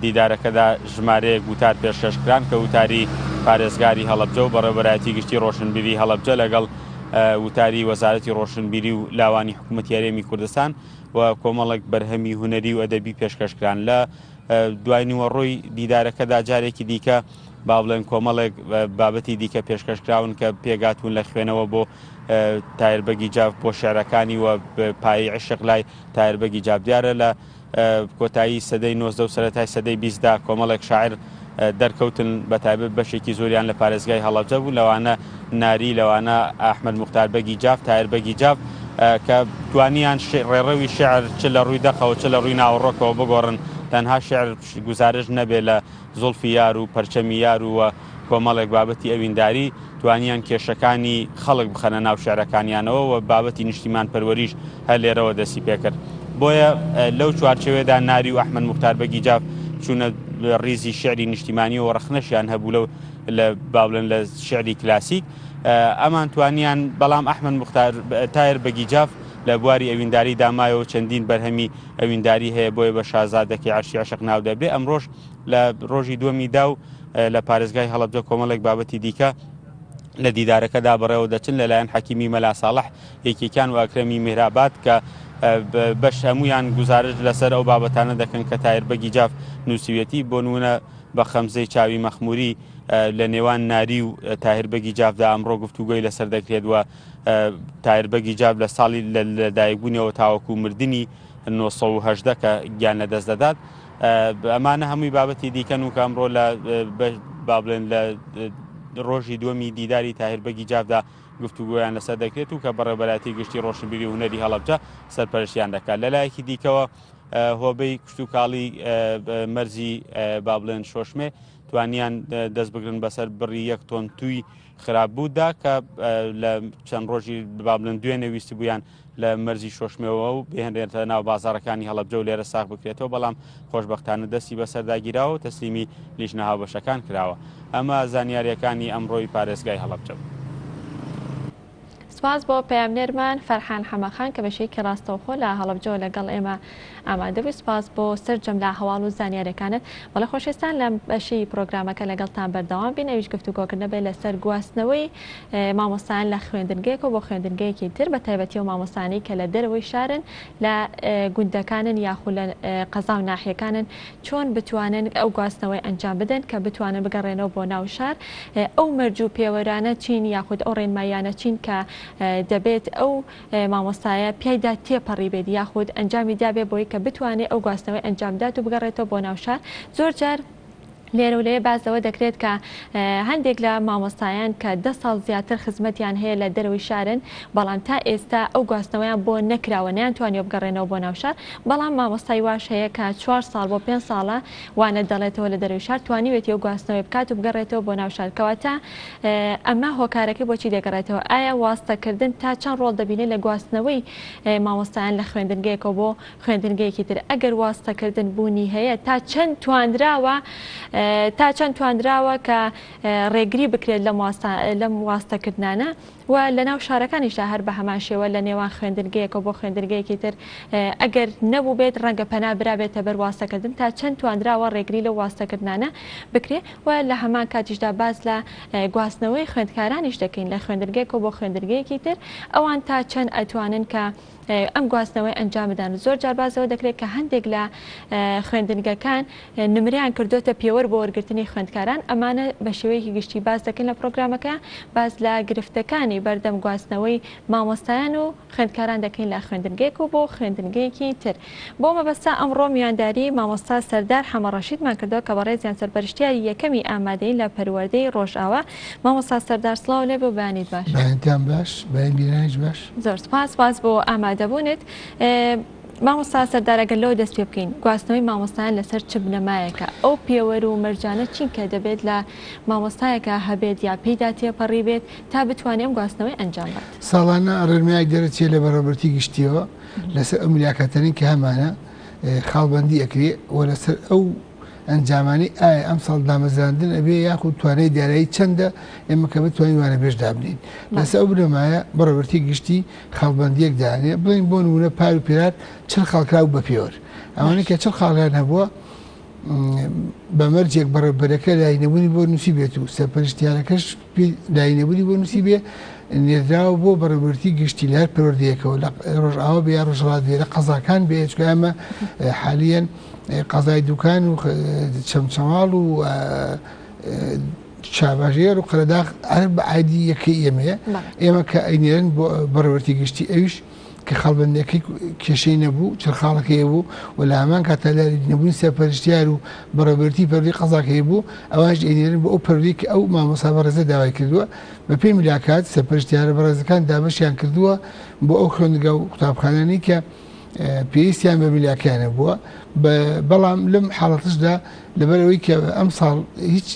Speaker 4: دیدارەکەدا ژمارەیەک وتار پێشکەشکران کە وتاری پارێزگاری هەڵەبجە و بەڕێوەبەرایەتی گشتی ڕۆشنبیری هەڵەبجە لەگەڵ وتاری وەزارەتی ڕۆشنبیری و لاوانی حکوومەتی هەرێمی کوردستان و کۆمەڵێک بەرهەمی هونەری و ئەدەبی پێشکەشکران لە دوای نیوەڕۆی دیدارەکەدا جارێکی دیکە با بڵێن کۆمەڵێک بابەتی دیکە پێشکەشکراون کە پێگاتون لە خوێنەوە بۆ تایربەگی جاف بۆ شێعرەکانی و پایی عشق لای تایربەگی جاف دیارە لە کۆتایی سەدەی 90 و سەرەتای سەدەی 20دا کۆمەڵێک شاعر دەرکەوتن بە تایبەت بەشێکی زۆریان لە پارێزگای هەڵەبجە بوو، لەوانە ناری، لەوانە ئاحمەد موختار بەگی جاف، تایر بەگی جاف کە توانیان ڕێڕەوی شعر چ لە ڕووی دەخەوە چ لە ڕووی ناوەڕۆکەوە بگۆڕن، تەنها شعر گوزارش نەبێ لە زوڵفی یار و پەرچەمی یار و کۆمەڵێک بابەتی ئەوینداری توانیان کێشەکانی خەڵک بخەنە ناو شعرەکانیانەوە و بابەتی نیشتیمان پەروەریش هەر لێرەوە دەستی پێکرد. بۆیە لەو چوارچێوێدا ناری و ئەحمەد موختار بەگی جاف چوونە ڕیزی شعری نیشتیمانی و ڕەخنەشیان هەبوو لەو لە باڵێن لە شعری کلاسیک. ئەمان توانیان، بەڵام ئەحمەد موختار تایر بەگی جاف لە بواری ئەوینداری دامایەوە چەندین بەرهەمی ئەوینداری هەیە، بۆیە بە شازادەکەی عەرشی عاشق ناو دەبێ. ئەمڕۆژ لە ڕۆژی دووەمی دا و لە پارێزگای هەڵەبجە کۆمەڵێک بابەتی دیکە لە دیدارەکەدا بەڕێوە دەچن لەلایەن حەکیمی مەلا ساڵح، یەکێکیان و ئەکرەمی میهراباد کە بەش هەمویان گزارش لەسەر ئەو بابەتانە دەکەن کە تایر بەگی جاف نووسیوێتی. بۆ نمونە بە خەمزەی چاوی مەخموری لە نێوان ناری و تاهیر بەگی جافدا ئەمڕۆ گفتوگۆی لەسەر دەکرێت و تاهیر بەگی جاف لە ساڵی لەدایکبوونیەوە تاوەکو مردنی 1970 کە گیان لەدەست دەدات. ئەمانە هەمووی بابەتی دیکەن و کە ئەمڕۆ لە بابلێن لە ڕۆژی دووەمی دیداری تاهیر بەگی جافدا گفتوگۆیان لەسەر دەکرێت و کە بەڕێبەلاتی گشتی ڕۆشنبیری و هونەری هەڵەبجە سەرپەرشتیان دەکات. لەلایەکی دیکەوە هۆبەی کشت و کاڵی مەرزی بابلێن شۆشمێ توانیان دەست بگرن بەسەر بڕی 1 تۆن تووی خراپبوودا کە لە چەند ڕۆژی بابلێن دوێنێ ویستی بوویان لە مەرزی شۆشمێەوە و بهێنرێتە ناو بازارەکانی هەڵەبجە و لێرە ساغ بکرێتەوە، بەڵام خۆشبەختانە دەستی بەسەرداگیراوە و تەسلیمی لیژنە هاوبەشەکان کراوە. ئەمە زانیاریەکانی ئەمڕۆی پارێزگای هەڵەبجە.
Speaker 1: سپاس بۆ پەیامنێرمان فەرحان حەمەخان کە بەشەیەکی ڕاستەوخۆ لە هەڵەبجەوە لەگەڵ ئێمە ئامادەبووی. سپاس بۆ سەرجەم لە هەواڵ و زانیاریەکانت. بەڵێ خۆشەویستان لە بەشی پرۆگرامەکە لەگەڵتان بەردەوام بین. ئەویش گفتوگۆکردنە بێت لەسەر گواستنەوەی مامۆستایان لە خوێندنگەیەکەوە بۆ خوێندنگەیەکی تر، بە تایبەتی و مامۆستانی کە لە دەرەوەی شارن لە گوندەکانن یاخود لە قەزا و ناحیەکانن چۆن بتوانن ئەو گواستنەوەی ئەنجام بدەن کە بتوانن بگەڕێنەوە بۆ ناو شار. ئەو مەرج و پێوەرانە چین یاخود ئەو ڕێنمایانە چین کە دەبێت ئەو مامۆستایە پیایدا تێپەڕی بێت یاخود ئەنجامی دابێ بۆی کە بتوانێت ئەو گواستنەوەی ئەنجامدات و بگەڕێتەوە بۆ ناو شار. زۆر جار لێرە و لێ بازەوە دەکرێت کە هەندێک لە مامۆستایان کە 10 ساڵ زیاتر خزمەتیان هەیە لە دەرەوەی شارن، بەڵام تا ئێستا ئەو گواستنەوەیان بۆ نەکراوە، نەیانتوانێت بگەڕێنەوە بۆ ناو شار. بەڵام مامۆستای واش هەیە کە 4 ساڵ بۆ 5 ساڵە وانە دەڵێتەوە لە دەرەوەی شار توانیوێتی ئەو گواستنەوەی بکات و بگەڕێتەوە بۆ ناو شار. کەواتە ئەمە هۆکارەکەی بۆچی دەگەڕێتەوە؟ ئایا واستەکردن تا چەند ڕۆڵ دەبینێت لە گواستنەوەی مامۆستایان لە خوێندنگەیەکەوە بۆ خوێندنگەیەکی تر؟ ئەگەر واستەکردن بوونی هەیە تا چەند تواندراوە کە ڕێگری بکرێت لەم واستەکردانە و لە ناو شارەکانیشدا هەر بە هەمان شێوە لە نێوان خوێندنگەیەکەوە بۆ خوێندنگەیەکی تر ئەگەر نەبوو بێت ڕەنگە پەنا برابێتە بەر واستەکردن تا چەند توانراوە ڕێگری لە واستەکردانە بکرێت و لە هەمان کاتیشدا باز لە گواستنەوەی خوێندکارانیش دەکەین لە خوێندنگەیەکەوە بۆ خوێندنگەیەکی تر ئەوان تا چەند ئەتوانن کە ئەم گواستنەوەی ئەنجام بدەن. زۆر جار بازەوە دەکرێت کە هەندێک لە خوێندنگەکان نمریان کردوتە پێوەەر بۆ وەرگرتنی خوێندکاران. ئەمانە بە شێوەیەکی گشتی باز دەکەن لە پرۆگرامەکە، باز لە گرفتەکانی بەردەم گواستنەوەی مامۆستایان و خوێندکاران دەکەین لە خوێندنگەیەک و بۆ خوێندنگەیەکی تر. بۆ مەبەستا ئەمڕۆ میوانداری مامۆستا سەردار حەمەڕەشیدمان کردەوە کە بەڕێزیان سەرپەرشتیاری یەکەمی ئامادەی لە پەروەردەی ڕۆژئاوا. مامۆستا سەردار سڵاو لێ بۆ بەیانیت باش.
Speaker 5: بەیانتان باش، بەیان بینانیش باش.
Speaker 1: زۆر سپاس بۆ ئامادەبوونت. مامۆستا سەردار ئەگەر لەوە دەست پێ بکەین، گواستنەوەی مامۆستایان لەسەر چ بنەمایەکە؟ ئەو پێوەر و مەرجانە چین کە دەبێت لە مامۆستایەکە هەبێت یا پێیدا تێپەڕی بێت تا بتوانێت ئەم گواستنەوەی ئەنجام بێت؟
Speaker 5: ساڵانە ڕێنمایەک دەرەچێت لە بەڕێوەبەرتی گشتیەوە لەسەر ئەو ملیاکەتەرین کە هەمانە خاڵبەندی ئەکرێ و لەسەر ئەو ئەنجامانی ئایا ئەم ساڵ دامەزراندن ئەبێ یاخود توانای دیارایی چەندە ئێمە کە بتوانین وانە بێژ دابنین. لەسەر ئەو بنەمایە بەڕێوەبەرتی گشتی خاڵبەندیەک دانێ بڵین بۆ نمونە پار و پێرار چل خاڵکراو بە پێوەر، ئەوانەی کە چل خاڵیان هەبووە بە مەرجێک بەڕێوەبەرەکە لاینەبوونی بۆ نووسی بێت و سەرپەرشتیارەکەش لاینەبوونی بۆ نووسی بێ نێردراوە بۆ بەڕێوەبەرتی گشتی لە هەر پەروەردەیەکەوە لە ڕۆژئاوا بێ یا ڕۆژهەڵات بێ لە قەزاکان بێ، چونکە ئەمە حالیەن قەزای دوکان و چەمچەماڵ و چاباژێر و قەرەداغ هەر بە عایدی یەکەی ئێمەیە. ئێمە کە ئەینێرن بۆ بەڕێوەبەرتی گشتی ئەویش کە خەڵبەندەکەی کێشەی نەبوو چرخاڵەکەی بوو و لە هەمان کاتە لاری نەبوون سەرپەرشتیار و بەڕێوەبەرتی پەروەردی قەزاکەی بوو ئەوانش ئێنێرن بۆ ئەو پەروەردی کە ئەو مامۆستا بەڕێزە داوای کردووە بە پێی ملاکات سەرپەرشتیارە بەڕێزەکان دابەشیان کردووە بۆ ئەو خوێندگە و قوتابخانانی کە پێویستیان بە میلاکیانە بووە بەڵام لەم حاڵەتشدا لەبەرەوەی کە ئەم ساڵ هیچ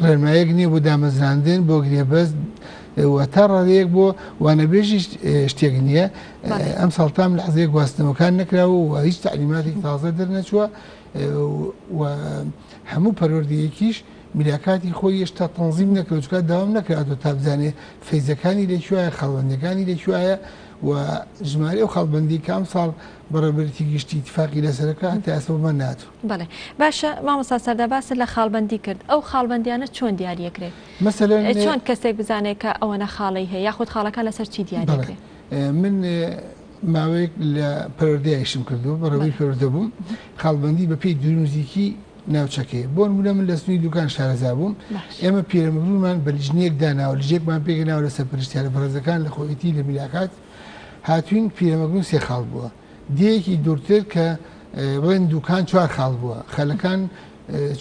Speaker 5: ڕێنمایەک نییە بۆ دامەزراندن بۆ گرێبەست تا ڕادەیەک بۆ وانەبێژی شتێک نییە ئەم ساڵتام لە حەزەیە گواستنەوەکان نەکراوە و هیچ تعلیماتی تازە دەرنەچووە هەموو پەروەردەیەکیش میلاکاتی خۆی هێشتا تەنزیم نەکرێت داوام نەکراتەوە تا بزانێ فەیزەکانی لێکوایە خەڵبەندەکانی لێکوایە و ژمارە ئەو خەڵبەندی کە ئەم ساڵ بەڕێوەبەرتی گشتی اتفاقی لەسەرەکە تا ئەسەوە ناتوە.
Speaker 1: بەڵێ باشە مامۆستا سەردار باست لە خاڵبەندی کرد ئەو خاڵبەندیانە چۆن دیاریەکرێت
Speaker 5: مەسەلەن
Speaker 1: چۆن کەسێک بزانێت کە ئەوەنە خاڵی هەیە یاخود خاڵەکان لەسەر چی دیاریەکرێت؟
Speaker 5: من ماوەیەک لە پەروەردەیەکشم کردو بەڕێوەی پەروەردە بووم خاڵبەندی بە پێی دروستیکی ناوچەکەی بۆ نمونە من لە سنووی دوکان شارەزا بووم ئێمە پیرەمەگرونمان بە لیژنەیەک داناوە لژێکمان پێگەناوە لە سەرپەرشتیارە بەڕێزەکان لە خۆیەتی لە میلاکات هاتوین پیرەمەگرون سێ خاڵ بووە دیەکی دوورتر کە بڵێن دوکان چوار خاڵ بووە خەلەکان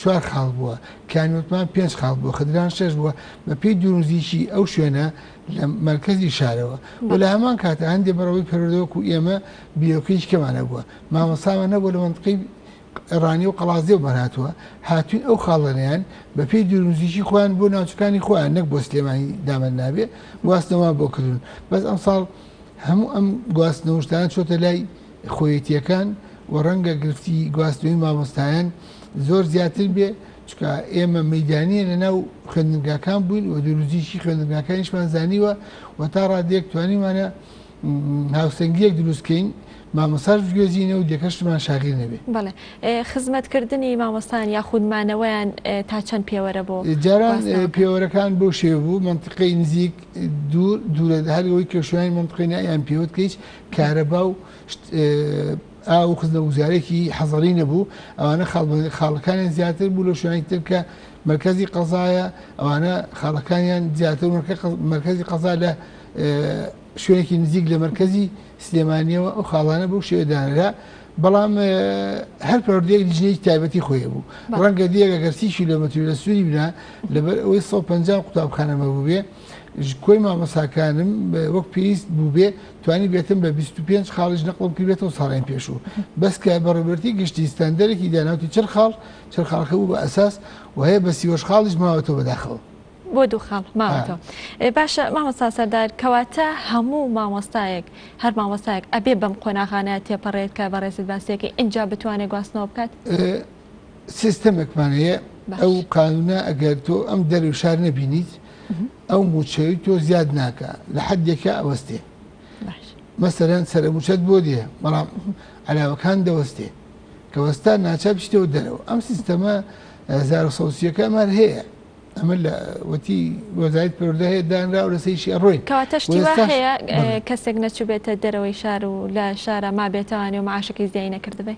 Speaker 5: چوار خاڵ بووە کانیوتمان 5 خاڵ بووە خدران 6 بووە بە پێی دروستیکی ئەو شوێنە لە مرکزی شارەوە و لە هەمان کاتە هەندێک بەڕەوەی پەروەردەوەکو ئێمە بیرۆکەیش کەمانە بووە مامۆستامان نەبووە لە منطقەی ڕانی و قەڵازێ و بەرهاتووە هاتوین ئەو خاڵەنیان بە پێی دروستیکی خۆیان بۆ ناوچەکانی خۆیان نەک بۆ سلێمانی دامەن نابێ گواستنەوە بۆ کردون بەس ئەم ساڵ هەموو ئەم گواستنەوەشتان چۆتە لای خۆیەتیەکان و ڕەنگە گرفتی گواستنەوەی مامۆستایان زۆر زیاتر بێ چکە ئێمە مەیدانیە لە ناو خوێندنگاکان بووین و دروستیکی خوێندنگاکانیشمان زانیوە و تا ڕادێک توانیمانە هاوسەنگیەک دروستکەین مامۆستاش گوێزینە و دێکەشتمان شاغیر نەبێ.
Speaker 1: بەڵێ خزمەتکردنی مامۆستان یاخودمانەوەیان تا چەند پێوەرە بۆ
Speaker 5: جاران پێوەرەکان بۆ شێوە بوو منطقەی نزیک دوورە هەرەوەی کێشوانی منطقەی نایان پێوت کە هیچ کارەبا و ئاو خزمە وزارێکی حەزەری نەبوو ئەوانە خاڵەکانیان زیاتر بوو لە شوێنی تر کە مرکزی قەزایە ئەوانە خاڵەکانیان زیاتر مرکزی قەزا لە شوێنێکی نزیک لە مرکزی سلێمانیەوە ئەو خاڵانە بەو شێوەدانرا بەڵام هەر پەروەردەیەک لیژنەیەکی تایبەتی خۆیە بوو ڕەنگە دیەکە گەر 30 کیلۆمەتر لە سووری بنا لەبەر ئەوەی 150 قوتابخانەمە بوو بێ کۆی مامۆساکانم وەک پێویست بوو بێ توانی بێتم بە 25 خاڵیش نەقڵم کردێتەوە ساڵیان پێشوو بەس کە بەڕێوەبەرتی گشتی ستاندەرێکی داناوتی چەر خاڵەکە بوو بە ئەساس و هەیە بە 30 خاڵیش ماوەتەوە بەداخەوە
Speaker 1: بۆ دوو خاڵ ماوەتەوە. باشە مامۆستا سەردار کەواتە هەموو مامۆستایەک هەر مامۆستایەک ئەبێ بەم قۆناغانە تێپەڕێت کە بەڕێزت باسیەکەی اینجا بتوانێت گواستنەوە بکات
Speaker 5: سیستەمێکمانەیە ئەو قانونە ئەگەر تۆ ئەم دەرەوی شار نەبینیت ئەو موچەوی تۆ زیاد ناکە لە حەدێکە ئەوەستێ مەسەرەن سەرموچەت بۆ دێ بەڵام علاوەکان دەوەستێ کە وەستا ناچار بچیتەوە دەرەوە ئەم سیستەمە 1970ەکەمان هەیە ئەمە لە وەتی وەزارەتی پەروەردە هەیە دانرا و لەسەریشی ئەڕۆین
Speaker 1: کەواتە شتیوا هەیە کەسێک نەچوو بێتە دەرەوەی شار و لە شارە ما بێتەوانێ و معاشەکەی زیایی نەکردبێ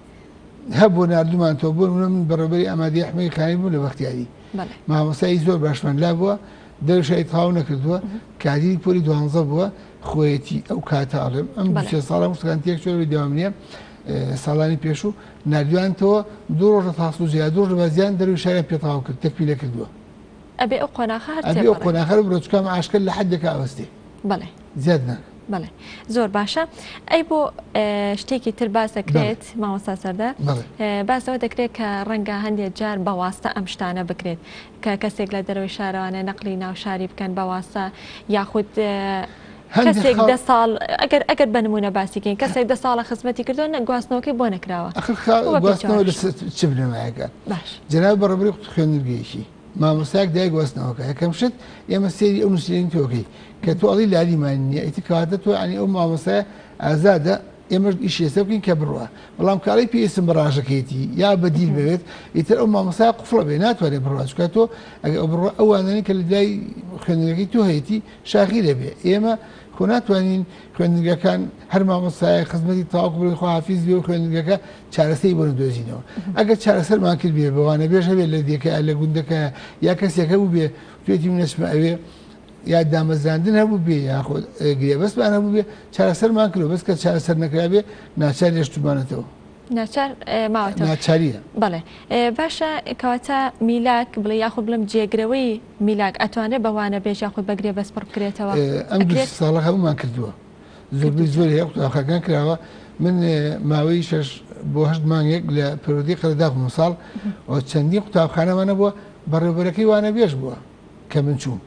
Speaker 5: هەبوو نردومان تۆ بۆ من بەڕێوەبەری ئەمادەی ئەحمەدی خانی بوو لە بەختیاری مامۆستایی زۆر باشمەندلا بووە دەرشای تەواو نەکردووە کاری پۆلی 12 بووە خۆیەتی ئەو کاتەڵێم ئەم 2 ساڵە مستەکانتیەک چۆرەوەی داوام نییە ساڵانی پێشوو نردوانتەوە دوو ڕۆژە تاسو زیاد دوو ڕبازیان دەروی شارە پێتەواو کرد تەکپی لە کردووە
Speaker 1: ئەبێ ئەو قۆناغە
Speaker 5: ئەبێ ئەو قۆناغە بڕۆچکە معاشکە لە حەدێکە ئەوەستێ
Speaker 1: بەڵێ
Speaker 5: زیاد ناکە
Speaker 1: بەڵێ زۆر باشە ئەی بۆ شتێکی تر باس دەکرێت مامۆستا سەردار باسەوە دەکرێت کە ڕەنگە هەندێک جار بەواستە ئەم شتانە بکرێت کە کەسێک لە دەرەوەی شارەوانە نەقلی ناو شاری بکەن بەواستە یاخود کەسێک 10 ساڵ ئەگەر بنمونە باسیکەین کەسێک 10 ساڵە خزمەتی کردو گواستنەوەکەی بۆ نەکراوە
Speaker 5: گواستنەوە لە چ بنەمایەکە جەناب بەڕێوەبەری خوێندنگەیەکی مامۆستایەک دای گواستنەوەکە یەکەم شت ئێمە سێری ئەو نووسین تۆکەی کە تۆ ئەڵی لاریمان نییە ئیتی کەواتە تۆ ینی ئەو مامۆستایە ئازادە ئێمە ئیشێسە بکەین کە بڕوە بەڵام کاڵی پێویستم بەڕاژەکەیتی یا بەدیل بوێت ئیتر ئەو مامۆستای قوفڵە بێ ناتوانێت بڕوا چکە تۆ ئەگە بڕوە ئەوانەی کە لە دوای خوێندنگەکەی تۆ هەیەی شاخیرە بێ ئێمە خۆ ناتوانین خوێندنگەکان هەر مامۆستای خزمەتی تاواکو بڵێن خواحافیز بێ و خوێندنگەکە چارەسەری بۆ نەدۆزینەوە ئەگەر چارەسەرمان کرد بێ بەوانە بێژ هەبێت لە دیەکە لە گوندەکە یا کەسێکە بوو بێ توێتی منەچمە ئەوێ یا دامەزراندن هەبوو بێ یاخۆ گرێبەستمان هەبوو بێ چارەسەرمان کردو بەس کە چارەسەر نەکرا بێ ناچار هێشتمانێتەوە
Speaker 1: ناچار ماوەتەوە
Speaker 5: ناچاریە
Speaker 1: بەڵێ باشە کەواتە میلاک بڵێ یاخود بڵم جێگرەوەی میلاک ئەتوانێت بەوانە بێژ یاخود بەگرێ بەس پڕ بکرێتەوە
Speaker 5: ئەم ساڵە هەمومان کردووە زۆربەی زۆر هەیە قوتابخانەکان کراوە من ماوەی 6 بۆ 8 مانگێک لە پەروەردەی قەرەداغ ساڵ چەندی قوتابخانەمانە بووە بەڕێوەبەرەکەی وانە بێژ بووە کە من چووم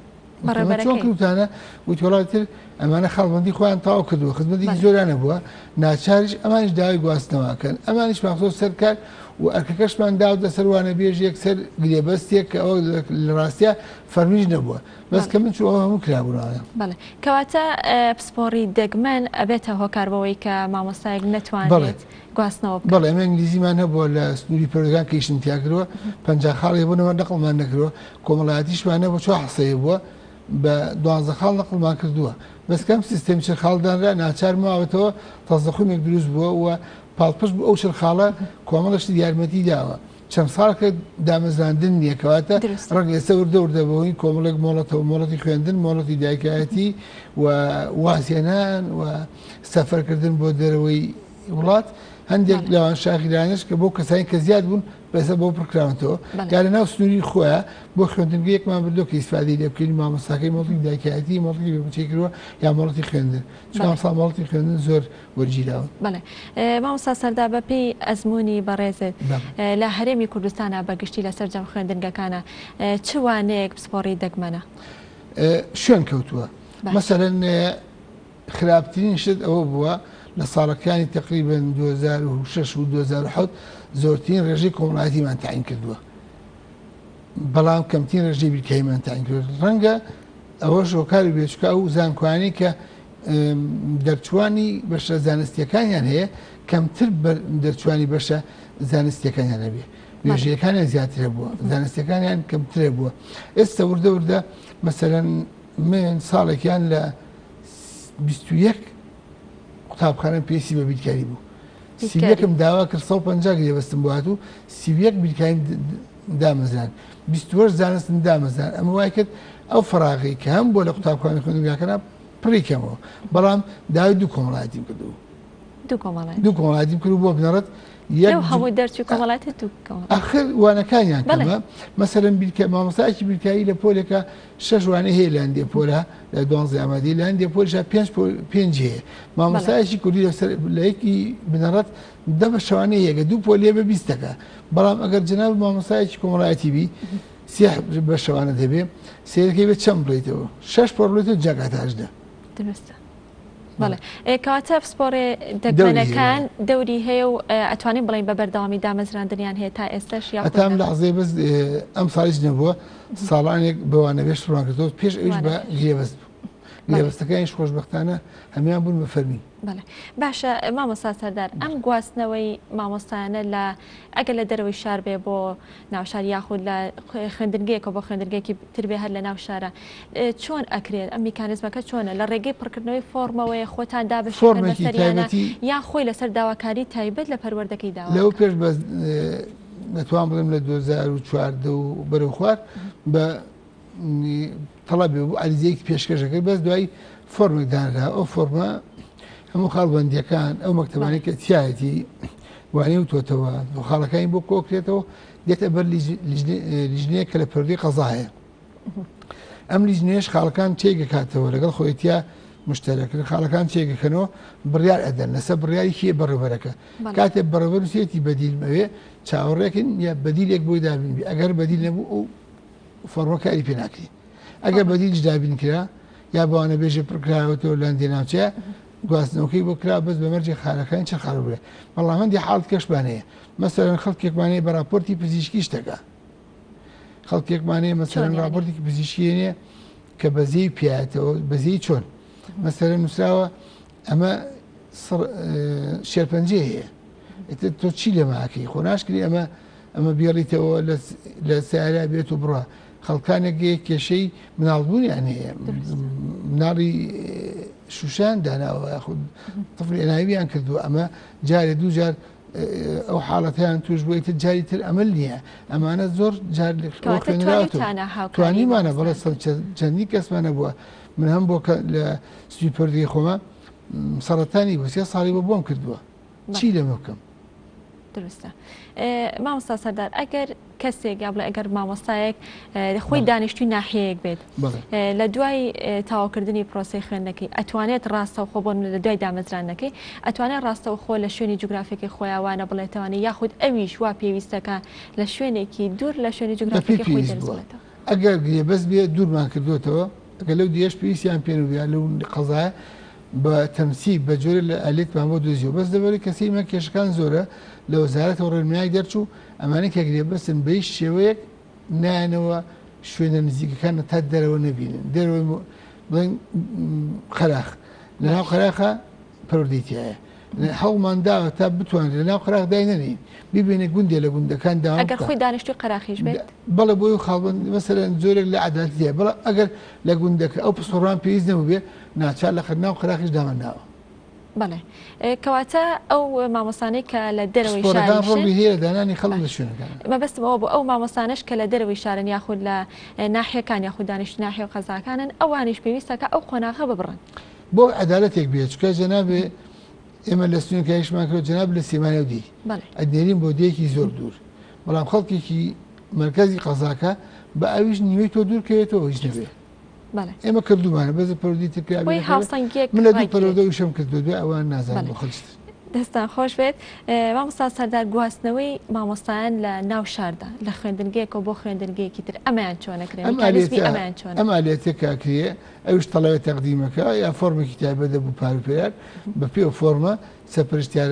Speaker 5: چۆن کردوتانە وتی وڵاتتر ئەمانە خاڵبندی خۆیان تاوا کردووە خزمەتی زۆرانە بووە ناچاریش ئەمانش داوای گواستنەوەکەن ئەمانش ماخۆ سەرکار و ئەرکەکەشمان داودە سەروانە بێژ یەک سەر گرێبەستێک کە ئەوە لە ڕاستیە فەرمیش نەبووە بەس کە من چوە هەموو کرابوونەوە
Speaker 1: بەڵێ کەواتە پسپۆڕی دەگمەن ئەبێتە هۆکاربەوەی کە مامۆستایەک نەتوانێت گواستنەوە
Speaker 5: بەڵێ ئەمە ئینگلیزیمان هەبووە لە سنووری پەروەردەکان کە ئیشتیا کردووە 50 خاڵی بوونەوە نەقڵمان نەکردووە کۆمەڵایەتیشمان هەبوو 4 حسەیە بووە بە 12 خاڵ نەقڵمان کردووە بەس کەم سیستەمی چ خاڵدانرا ناچار ماوەتەوە تازەخومێک دروست بووە و پاڵپشت بوو ئەو چل خاڵە کۆمەڵشتی یارمەتی داوە چەند ساڵکە دامەزراندن نییەکەواتە ڕەنگ ئێستا وردە وردەبەوەی کۆمەڵێک مۆڵەتەوە مۆڵەتی خوێندن مۆڵەتی دایکایەتی و وازێنان و سەفەرکردن بۆ دەرەوەی وڵات هەندێک لەوان شاخیرانش کە بۆ کەسانی کە زیاد بوون بەسە بۆ پڕکراونەوە یا لە ناو سنووری خۆیان بۆ خوێندنگە یەکمان بردۆ کە ئیسفادەی لێ بکەین مامۆستاکەی مۆڵەتی دایکایەتی مۆڵەتی بچی کردووە یا مۆڵەتی خوێندن چون ساڵ مۆڵەتی خوێندن زۆر وەرگیراون
Speaker 1: بەڵێ مامۆستا سەردا بەپێی ئەزمموی بەڕێزت لە هەرێمی کوردستانە بەگشتی لەسەر جەم خوێندنگەکانە چ وانەیەک پسپۆڕی دەگمەنە
Speaker 5: شوێن کەوتووە مەسەرەن خراپترین شت ئەوە بووە لە ساڵەکانی تقریبن 2006 و 2007 زۆرترین ڕێژەی کۆمەڵایەتیمان تعین کردووە بەڵام کەمترین ڕێژەی بیرکەیمان تعین کرد ڕەنگە ئەوە شۆکاری بێچکە و زانکۆیانی کە دەرچوانی بەشە زانستیەکانیان هەیە کەمتر دەرچوانی بەشە زانستیەکانیان هەبێ وێژەیەکانیان زیاترە بووە زانستیەکانیان کەمترە بووە ئێستا وردە وردە مەسەرەن من ساڵێکیان لە 21 قوتابخانە پێسی بە بیرکاری بوو سیویەکم داوا کرد 150 گرێبەستم بۆ هاتوو سیویەک بیرکاریم دامەزران 28 زانستم دامەزران ئەمە وای کرد ئەو فراغی کە هەم بۆ لە قوتابخانە خوێندنگاکەنا پڕیکەمەوە بەڵام داوای دوو کۆمەڵایەتیم کردو دوو کۆمەڵایەتیم کرد بۆ بنەڕەت
Speaker 1: هەمووی دەرچوو کۆمەڵایەتی
Speaker 5: ئاخر وانەکانیان کەمە مەسەرەن مامۆستایەکی بیرکاری لە پۆلێکە 6 وانە هەیە لە هەندێک پۆلە لە 12 ئامادەی لە هەندێک پۆلشە 5 هەیە مامۆستایەکی کوردی لە یەکی بنەڕەت دە بە شەوانەیە هەیە دوو پۆلیە بە 20ەکە بەڵام ئەگەر جناب مامۆستایەکی کۆمەڵایەتی بی سێ بە شەوانە دەبێ سێرەکەی بێت چەند بڵێتەوە 6 پۆڕ بڵێتەوە جاگاتاشدا
Speaker 1: درستە بەڵێ کەواتە پسپۆڕێ دەگمەنەکان دەوری هەیە و ئەتوانین بڵین بە بەردەوامی دامەزراندنیان هەیە تا ئێستاش
Speaker 5: ئەتام لە عزەی بەس ئەم ساڵیش نەبووە ساڵانێک بەوانە بێش ڕوان کردەوە پێش ئەوش بە گرێبەست بوو گرێبەستەکانیش خۆشبەختانە هەمیان بوون بە فەرمی
Speaker 1: بەڵێ باشە مامۆستا سەردار ئەم گواستنەوەی مامۆستایانە لە ئەگەر لە دەرەوەی شار بێ بۆ ناوشار یاخود لە خوێندنگەیەکە بۆ خوێندنگەیەکی تربێ هەر لە ناو شارە چۆن ئەکرێت ئەم میکانیزمەکە چۆنە لە ڕێگەی پڕکردنەوەی فۆرمەوەی خۆتان دابشەریانە یا خۆی لەسەر داواکاری تایبەت لە پەروەردەکەی داوە
Speaker 5: لەو پێش بە نەتوان بڵێم لە 2014 و بەرەو خوار بە تەڵەبێ بوو عریزەیەکی پێشکەشەکە بەس دوای فۆرمێک دانرا ئەو فۆرمە هەموو خاڵبەندیەکان ئەو مەکتەبانەی کە تایەتی وانەی وتۆتەوە خاڵەکانی بۆ کۆکرێتەوە دێتە بەر لیژنەیە کە لە پەروەردەی قەزا هەیە ئەم لیژنەیەش خاڵەکان تێگەکاتەوە لەگەڵ خۆیەتیا مشتەرەکرد خاڵەکان تێگەکەنەوە بڕیار ئەدەن لەسەر بڕیاری کێ بەڕێوەرەکە کاتێک بەڕێوەر وسێتی بەدیلمەوێ چاوەڕێکن یا بەدیلێک بۆی دابینبی ئەگەر بەدیل نەبوو ئەو فۆرمەکاری پێ ناکرێت ئەگەر بەدیلش دابین کرا یا بەوانە بێژە پڕکراوەتەوە لە هەندێ ناوچەیە گواستنەوەکەی بۆ کرا بەس بە مەرجی خارەکانی چ خاڵ بێ بەڵام هەندی حاڵت کەشبانەیە مەسەرەن خەڵکێکمانەیە بە راپۆرتی پزیشکی شتەکە خەڵکێکمانەیە مەسەرەن راپۆرتێکی پزیشکیێنێ کە بەزەی پیاتەوە بەزەی چۆن مەسەرەن نووسراوە ئەمە شێرپەنجێ هەیە تۆ چی لە ماکەی خۆ ناشکری ئەمە بێڕیتەوە لە سیارە بێت و بڕە خەڵکانێک کێشەی مناڵبوونیان هەیە مناڵی شوشان داناوە یاخود تفلی ئەناویان کردووە ئەمە جارێ دوو جار ئەو حاڵەتیان توش بوویتە جاری تر ئەمەل نییە ئەمانە زۆر توانیمانە بەڵە چەندی کەسمانە بووە من هەم بۆ لە سوی پردی خۆمە سەرەتانی بۆ 3 ساڵی بۆ بۆم کردووە چی لەمە بکەم
Speaker 1: درستە مامۆستا سەردار ئەگەر کەسێک یا بڵێ ئەگەر مامۆستایەک خۆی دانیشتوی ناحەیەک بێت لە دوای تاواکردنی پرۆسی خوێندنەکەی ئەتوانێت ڕاستەوخۆ بۆن لە دوای دامەزرانەکەی ئەتوانێت ڕاستەوخۆ لە شوێنی جوگرافیەکەی خۆیاوانە بڵێتەوەی یاخود ئەویش وا پێویستەکە لە شوێنێکی دوور لە شوێنی جوگرافیەکەی خۆی دەرزێتەوە
Speaker 5: ئەگەر بەس بێ دوورمان کردوتەوە ئەگە لەو دیێش پێویستیان پێنویا لەو قەزایە بە تەمسی بە جۆرە لە ئەلێتمان بۆ دۆزیەوە بەس دەبەری کەسیمە کێشەکان زۆرە لە وەزارەتەوە ڕێنمایی دەرچوو ئەمانە کەگرێ بەسن بەی شێوەیەک نایەنەوە شوێنە نزیکەکانە تا دەرەوە نەبینن دەرەوەی بڵێن خەراخ لەناو خەراخە پەروەردەیتیایە هەوڵمان داوە تا بتوانێت لەناو خەراخ دای نەنین ببینێ گوندێ لە گوندەکان داوام
Speaker 1: ئەگەر خۆی دانیشتوی قەراخیش بێت
Speaker 5: بەڵێ بۆی خاڵبند مەسەرەن زۆرێک لە عەدالەتیە بەڵێ ئەگەر لە گوندەکە ئەو پسپۆڕان پێویست نەبوو بێ ناچار لە ناو خەراخیش دامەناوە
Speaker 1: بەڵێ کەواتە ئەو مامۆستانەی کە لە دەرەوەی
Speaker 5: ڕۆڵی هەیە دانانی خەڵک لە شوێنەکان
Speaker 1: مەبەستمەوە بۆ ئەو مامۆستانش کە لە دەرەوەی شارن یاخود لە ناحیەکان یاخود دانیشت ناحیە و قەزاکانن ئەوانیش پێویستەکە ئەو قۆناغە ببڕن
Speaker 5: بۆ عەدالەتێک بێت چکە جەنابێ ئێمە لە سنوورکایشمان کرد جەناب لە سیمانە و دی ئەدێنین بۆ دیەکی زۆر دوور بەڵام خەڵکێکی مرکزی قەزاکە بە ئەویش نیوەی تۆ دوورکەوێتەوە هیچ نەبێ ئێمە کردومانە بەز پەرودی تکرا من لە دوو پەرۆدە وشم کردو دوای ئەوان نازانم بۆ خەڵشتر
Speaker 1: دەستان خۆش بێت مامۆستا سەردار گواستنەوەی مامۆستایان لە ناو شاردا لە خوێندنگەیەکەوە بۆ خوێندنگەیەکی تر ئەمەیان چۆنەکرێن
Speaker 5: ئەم ئالێتە کاکرێ ئەوش تەڵەوێت تەقدیمەکە یا فۆرمێکی تایبەتە بوو پارپێرار بە پێ فۆرمە سەرپەرشتیار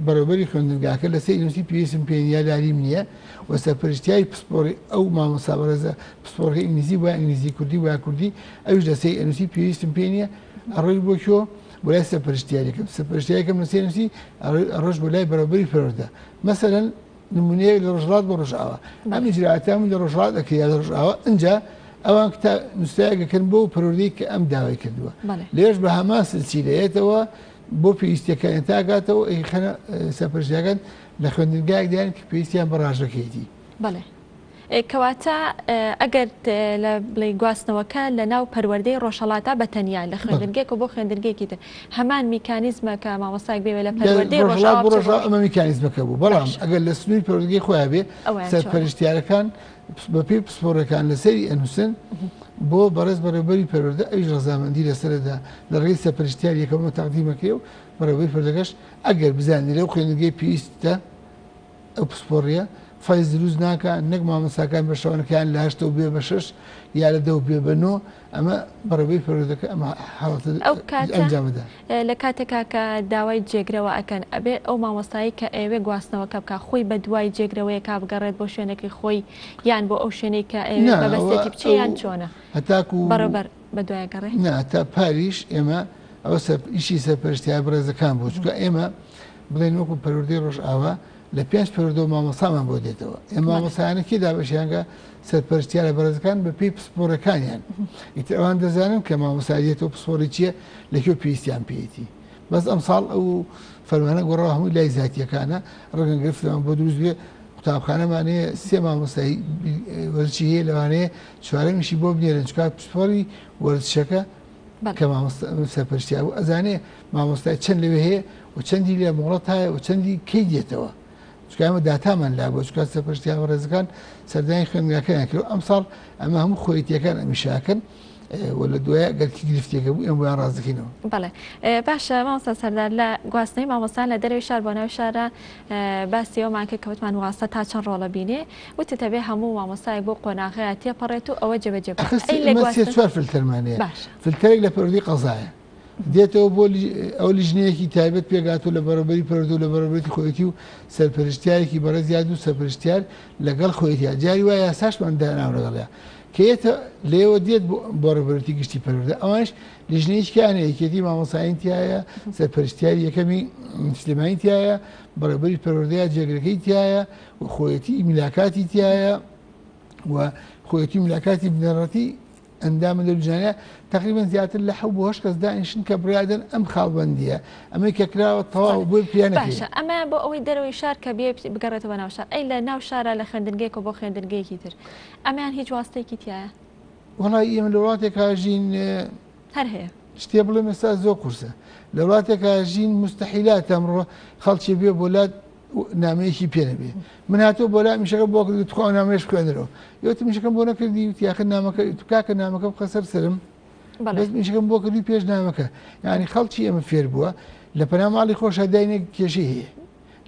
Speaker 5: بەڕێوەبەری خوێندنگاکە لەسەر نووسی پێویستم پێنیا لاریم نییە و سەرپەرشتیاری پسپۆڕی ئەو مامۆستا بەڕێزە پسپۆڕی ئینگلیزی وای ئینگلیزی کوردی وای کوردی ئەوش لەسەر نووسی پێویستم پێ نییە ئەڕۆی بۆ کۆ بۆ لای سەرپەرشتیاریەکەم سەرپەرشتیاریەکەم لە سەر نووسی ڕۆژ بۆ لای بەڕێوەبەری پەروەردە مەسەلەن نمونەیەک لە ڕۆژهەڵات بۆ ڕۆژئاوا ئەم ئیجراعاتیان لە ڕۆژهەڵات ئەکریا لە ڕۆژئاوا ئەنجا ئەوان نووسراگەکەن بۆ پەروەردەی کە ئەم داوای کردووە لێرش بە هەمان سلسیلەیەتەوە بۆ پێویستیەکان تاگاتەوە خەنە سەرپەرشتیاکان لە خوێندنگایەک دیان کە پێویستیان بە ڕاژەکەیەتی
Speaker 1: بەڵێ کەواتە ئەگەر لە بڵێ گواستنەوەکە لە ناو پەروەردەی ڕۆژهەڵاتە بەتەنیا لە خوێندنگەیەک و بۆ خوێندنگەیەکی تر هەمان میکانیزمە کە مامۆستایەک بێ لە پەروەردەی
Speaker 5: ڕۆژهەڵات ئەمە میکانیزمەکە بوو بەڵام ئەگەر لە سنووری پەروەردەی خۆیان بێ سەرپەرشتیارەکان بە پێی پسپۆڕەکان لەسەری ئەنووسن بۆ بەڕێز بەڕێوەبەری پەروەردە ئەویش ڕەزامەندی لەسەردا لە ڕێی سەرپەرشتیار یەکەمە تەقدیمەکەی و بەڕێوەبەری پەروەردەکەش ئەگەر بزانانی لەو خوێندنگەی پێویستە ئەو پسپۆڕیە فایز دروست ناکە نەک مامۆستاکان بە شەوانەکەیان لە 8 بێ بە 6 یا لە 10 بێ بە 9 ئەمە بەڕێوەبەری پەروەردەکە ئەمە حاڵەتە ئەنجامەدا
Speaker 1: لە کاتێکا کە داوای جێگرەوە ئەکەن ئەبێ ئەو مامۆستایی کە ئێوێ گواستنەوەکە بکە خۆی بە دوای جێگرەوەیە کا بگەڕێت بۆ شوێنێکی خۆی یان بۆ ئەو شوێنەی کە ئێوێ بەبەستێکی بچی یان چۆنە
Speaker 5: هەتاکو
Speaker 1: بەڕێبەر بە دوای گەڕێ
Speaker 5: نا تا پاریش ئێمە ئەوە ئیشی سەرپەرشتیار بەڕێزەکان بوو چکە ئێمە بڵێن وەکو پەروەردەی ڕۆژئاوا لە 5 پەروەردە مامۆستامان بۆ دێتەوە ئێمە مامۆستایانێکی دابەشیانگە سەرپەرشتیارە بەڕێزەکان بە پێی پسپۆڕەکانیان ئیتر ئەوان دەزانن کە مامۆستایەتەوە پسپۆڕی چییە لەکوێ پێویستیان پێیەتی بەس ئەمساڵ ئەو فەرمانە گۆڕەوە هەمووی لای زیاتیەکانە ڕەنگە گرفتەوە بۆ دروست بێ قوتابخانەمانەیە 3 مامۆستایی وەرزشی هەیە لەوانەیە 4میشی بۆ بنێرن چکار پسپۆڕی وەرزشەکە کە سەرپەرشتیار بوو ئەزانێ مامۆستای چەند لەوێ هەیە و چەندی لێ مۆڵەت هەیە و چەندی کەی دێتەوە چکمە داتامان لا بۆ چکات سەرپەرشتیار ڕێزەکان سەردانی خوێندنگاکەیان کرد ئەمساڵ ئەمە هەموو خۆیەتیەکان ئەمیشاکەن لە دوایە گەرکی گرفتێکە بوو ئەم بۆیان ڕازدەکەینەوە
Speaker 1: بەڵێ باشە مامۆستا سەردار لە گواستنەی مامۆستان لە دەروی شار بۆ ناوی شارە باسیەوەمانکە کەوتمان واستە تا چەند ڕۆڵە بینێ وتتە بێ هەموو مامۆستای بۆ قۆناغەیە تێپەڕێت و ئەوە جێبەجێ
Speaker 5: چوار فلتەرمانەیە فلتەرێک لە پەروەردەی قەزایە دێتەوە بۆ ئەو لیژنەیەکی تایبەت پێگاتوە لە بەڕێوەبەری پەروەردە و لە بەڕێوەبەری خۆیەتی و سەرپەرشتیارێکی بەڕێز یاد و سەرپەرشتیار لەگەڵ خۆیەتیە جاری وایە یاساشمان داناو لەگەڵەیە کێتە لێوە دێت بۆ ڕێبەرەتی گشتی پەروەردە ئەوانش لیژنەیەکیانە یەکێتی مامۆستاییتیایە سەرپەرشتیاری یەکەمی سلێمانیتیایە بەڕێوەبەری پەروەردەیە جێگرەکەی تایە و خۆیەتی میلاکاتی تایە و خۆیەتی میلاکاتی بنەڕەتی ئەندامە دەجانە تقریبان زیاتر لە حەو بۆ 8 کەس دانیشن کە برادن ئەم خاڵبەندیە ئەمەی کە کراوە تەواو بۆ پیانەکەی
Speaker 1: باشە ئەمە بۆ ئەوەی دەرەوەی شار کە بێ بگەڕێتەوە ناو شار ئەی لە ناو شارە لە خوێندنگەیەک بۆ خوێندنگەیەکی تر ئەمیان هیچ واستێکی تایە
Speaker 5: وڵی ئێمە لە وڵاتێکا ژین
Speaker 1: هەر هەیە
Speaker 5: شتێ بڵێ ئێستا زۆر قورسە لە وڵاتێکا ژین مستحیلات ئەمڕۆ خەڵکی بێ بۆ لات نامەیەکی پێنەبێ من هاتۆ بۆ لا میشەکە بۆ کردی توخوا نامێش خوێنەرەوە یوتی میشەکەم بۆ نەکردی وتی یاخە نامەکە کاکە نامەکە بخەسەر سرم بەس میشەکەم بۆ کردی پێش نامەکە یعنی خەڵکی ئێمە فێر بووە لە پەنا ماڵی خۆشە داینێک کێشەی هەیە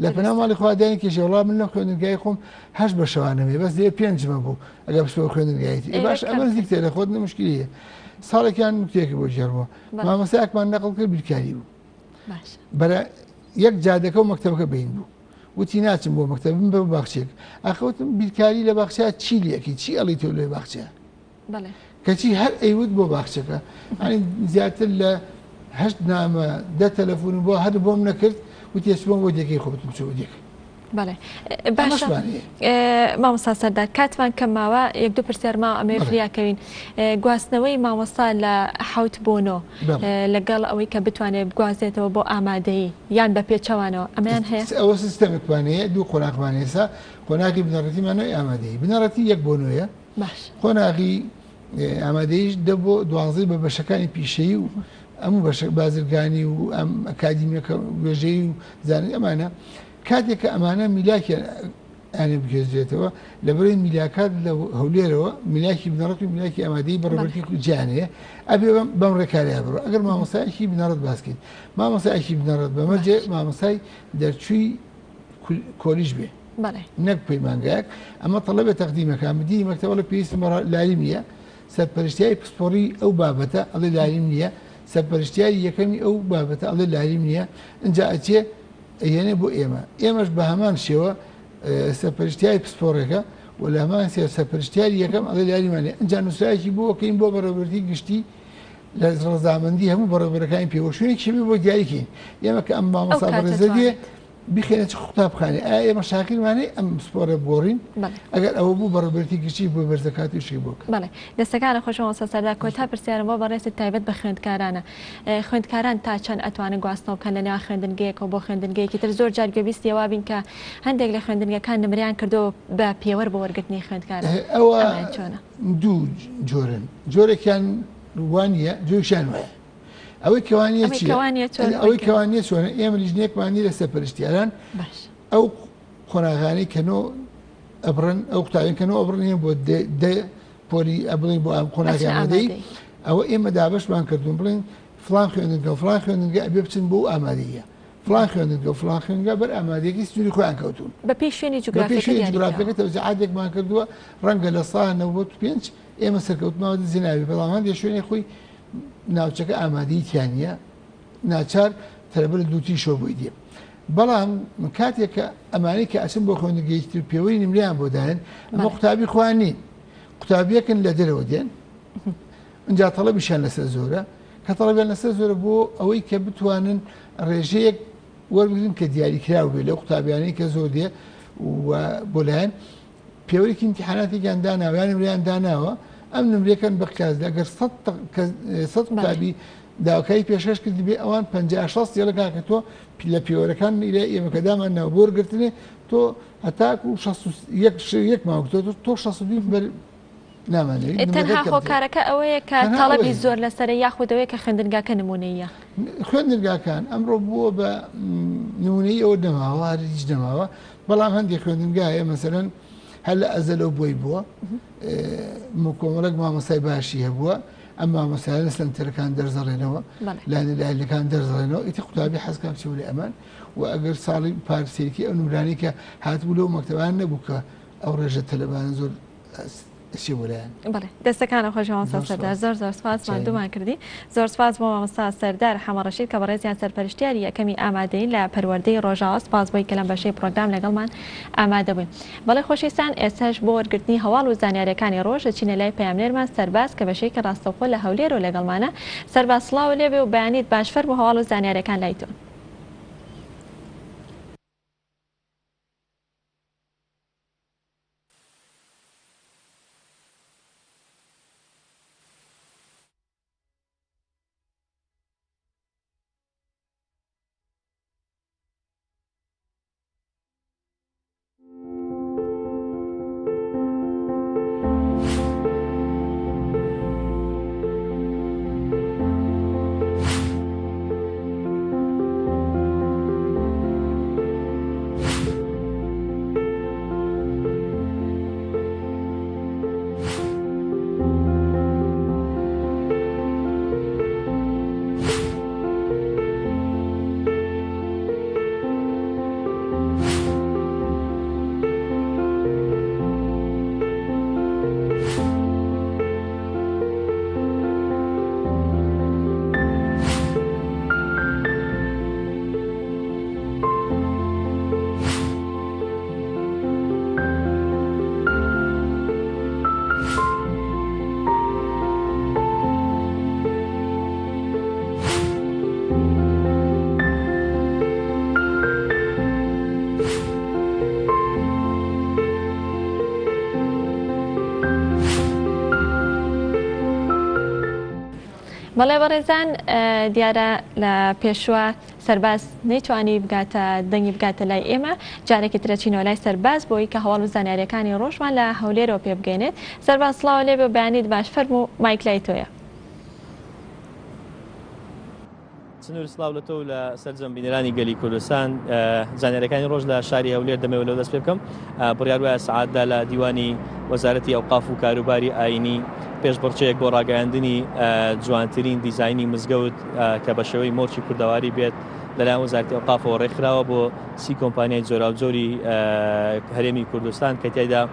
Speaker 5: لە پەنا ماڵی خوا داینێک کێشە وڵام من لە خوێندنگای خۆم هەشت بە شەوانەمێ بەس دێ پێنجمە بوو ئەگەر بچۆ خوێندنگایەتی باش ئەمە نزیکترە لە خۆت نەمشکلی هەیە ساڵێکیان نوتێکی بۆ ژێڕەوە مامۆستایەکمان نەقڵ کرد بیرکاری بوو بەرە یەک جادەکە و مەکتەبەکە بین بوو وتی ناچم بۆ مەکتەب بم بە باخچێک ئاخەوتم بیرکاری لە باخچە چی لەکی چی ئەڵی تۆ لێ باخچە کەچی هەر ئەیوت بۆ باخچەکە ئەنی زیاتر لە 8 نامە 10 تەلەفۆن بۆ هەر بۆم نەکرد وتی ئەچمە بۆ دێکەی خۆتم چۆ دێک
Speaker 1: بەڵێ باشە مامۆستا سەردار کاتمان کەم ماوە یەک دوو پرسیار ماوە ئەمێ فریاکەوین گواستنەوەی مامۆستا لە 7 بۆ 9 لەگەڵ ئەوەی کە بتوانێت بگوازێتەوە بۆ ئامادەیی یان بە پێچەوانەوە ئەمەیان هەیە
Speaker 5: ئەوە سیستەمێکوانەیە دوو قۆناغمانێسا قۆناغی بنەڕەتیمانەوەی ئامادەی بنەڕەتی 1 بۆ 9
Speaker 1: باش
Speaker 5: قۆناغی ئامادەیش دە بۆ 12 بە بەشەکانی پیشەیی و ئەموو بەشە بازرگانی و ئەم ئەکادیمیەکە وێژەی و زانانی ئەمانە کاتێککە ئەمانە میلاکیان ئەێ بگێزرێتەوە لە بەرەی میلاکات لە هەولێرەوە میلاکی بنەڕەت و میلاکی ئامادەی بەڕێبەتی جیانەیە ئەبێ بەم ڕێکاریا بڕۆ ئەگەر مامۆسایەکی بنەڕەت باسکەین مامۆسایەکی بنەڕەت بەمەجێ مامۆسای دەرچووی کۆلیژ بێ نەک پەیمانگایەک ئەمە تەڵەبێت تەقدیمەکان بدی مەکتەبە لە پێویست لالیم نییە سەرپەرشتیای پسپۆڕی ئەو بابەتە ئەڵێ لالیم نییە سەرپەرشتیاری یەکەمی ئەو بابەتە ئەڵێ لالیم نییە اینجا ئەچێ ئەێنێ بۆ ئێمەش بە هەمان شێوە سەرپەرشتیای پسپۆڕێکە و لە هەمان سەرپەرشتیاری یەکەم ئەڵێ لاریمانێ ئەنج نووسراکی بۆکەین بۆ بەڕێوەبەری گشتی لە ڕزامەندی هەموو بەڕێوەبەرەکانی پێوە شوێنێک شەبێ بۆ دیاریکەین ئێمە کە ئەم مامۆستا بەڕێزە دێ بخێنە چ قوتابخانێ ئایا ئێمە شاکرمانەی ئەم سپۆرە بۆڕین ئەگەر ئەوە بوو بەڕێوەبەری گشتی بۆ بەرزەکاتی شی بۆکە
Speaker 1: بەڵێ دەستەکانە خۆشەوەسە سەردا کۆتا پرسیارم بۆ بەڕێست تایبەت بە خوێندکارانە خوێندکاران تا چەند ئەتوانن گواستنەوە بکەن لە نێوان خوێندنگەیەکەوە بۆ خوێندنگەیەکی تر زۆر جار گوێبیستیەوە بین کە هەندێک لە خوێندنگەکان نمریان کردەوە بە پێوەەر بۆ وەرگرتنی خوێندکارە
Speaker 5: ئەوە دوو جۆرن جۆرێکیان وانە جۆیشان وایە ئەوەی کەوانیە ئەوەی کەوانیە چۆنە ئێمە لیژنێکمانی لە سەرپەرشتیاران ئەو قۆناغانەی کەنۆ ئەبڕن ئەو قوتابیان کەنەوە ئەبڕنیە بۆ پۆلی ئەبڵین بۆ ئەم قۆناغی ئامادەی ئەوە ئێمە دابەشمان کردوون بڵین فلان خوێندنگە و فلان خوێندنگە ئەبێ بچن بۆ ئامادەیە فلان خوێندنگە و فلان خوێندنگە بەر ئامادەیەکی سنووری خۆیان کەوتون
Speaker 1: بە پێی شوێنی جوگرافیەکە
Speaker 5: تەوزیعاتێکمان کردووە ڕەنگە لە ساڵ 95 ئێمە سەرکەوتمەوە زیناوی بەڵام هەندێک شوێنی خۆی ناوچەکە ئامادەی تیانە ناچار تەرەبەر دووتی شۆ بۆی دیێ بەڵام کاتێک کە ئەمانەی کە ئەچم بۆ خوێندنگەیتر پێوەی نمریان بۆدایەن ئەمە قوتابی خوانی قوتابیەکن لە دەرەوە دێن اینجا تەڵەبیشان لەسەر زۆرە کە تەڵەبیان لەسەر زۆرە بۆ ئەوەی کە بتوانن ڕێژەیەک وەربگرن کە دیاریکراو بێ لە قوتابیانەی کە زۆر دێ بۆ لایەن پێوەیەکی امتحاناتێکیان داناوە یان نمریان داناوە ئەم نمرێکەن بەقیاز ئەگەر 100 قوتابی داواکاری پێشکەش کردی بێ ئەوان 50-60 دیێڵەکە کە تۆ لە پیاوەەکان لە ئێمەکەدامان ناو بۆ وەرگرتنێ تۆ هەتاکو یەک ماوە تۆ 62 بەر نامانەوێت
Speaker 1: تەنها خۆکارەکە ئەوەیە کە تەڵەبی زۆر لەسەر یاخودەوەی کە خوێندنگاکە نمونەیە
Speaker 5: خوێندنگاکان ئەمڕۆ بووە بە نمونەی ئەوە نەماوە هیچ نەماوە بەڵام هەندێک خوێندنگایە مەسەرەن هەر لە ئەزەلەوە بۆی بووە کۆمەڵک مامۆسای باشی هەبووە ئەم مامۆسایە لە سنتەرەکان دەرزەڕێنەوە لایەنەکان دەرزەڕێنەوە ئیتی قوتابی حەزکام چێ لە ئەمان و ئەگەر ساڵی پارسێکی ئەو نمرانی کە هاتبوو لەو مەکتەبان نەبوو کە ئەو ڕێژە تەلەبانە زۆر
Speaker 1: بەڵێ دەستەکانە خۆشەوەستا سەردار زۆر زۆر سپاسمان دوومان کردی زۆر سپاس بۆ مامۆستا سەردار حەمەڕەشید کە بەڕێزیان سەرپەرشتیاری یەکەمی ئامادەی لە پەروەردەی ڕۆژاوە سپاس بۆی کە لەم بەشەی پرۆگرام لەگەڵمان ئامادە بووین بەڵێ خۆشەویستان ئێستاش بۆ وەرگرتنی هەواڵ و زانیاریەکانی ڕۆژ دەچینە لای پەیامنێرمان سەرباز کە بەشەیەکی ڕاستەوخۆ لە هەولێر و لەگەڵمانە سەرباز سڵاو لێبێ و بەیانیت باشفەر بۆ هەواڵ و زانیاریەکان لای تۆ بەڵێ بەڕێزان دیارە لە پێشوە سەرباز نەیتوانی بگاتە دەنگی بگاتە لای ئێمە جارێکی ترەچینەوە لای سەرباز بۆی کە هەواڵ و زانیاریەکانی ڕۆژمان لە هەولێرەوە پێ بگەێنێت. سەرباز سڵاو لێ بێ بەیانیت باش فەرمو و مایک لای تۆیە.
Speaker 6: سنوور سلااو لە تۆ لە سەرجەم بینەرانی گەلی کوردستان زانیاریەکانی ڕۆژ لە شاری هەولێر دەمەوە لەو دەست پێ بکەم. بڕیاروایە سعاددا لە دیوانی وەزارەتی ئەوقاف و کاروباری ئاینی پێشبڕچەیەک بۆ ڕاگەیاندنی جوانترین دیزاینی مزگەوت کە بە شێوەی مۆرچی کوردەواری بێت لەلایەن وەزارەتی ئەوقافەوە ڕێکخراوە بۆ 30 کۆمپانیای جۆراوجۆری هەرێمی کوردستان کە تایدا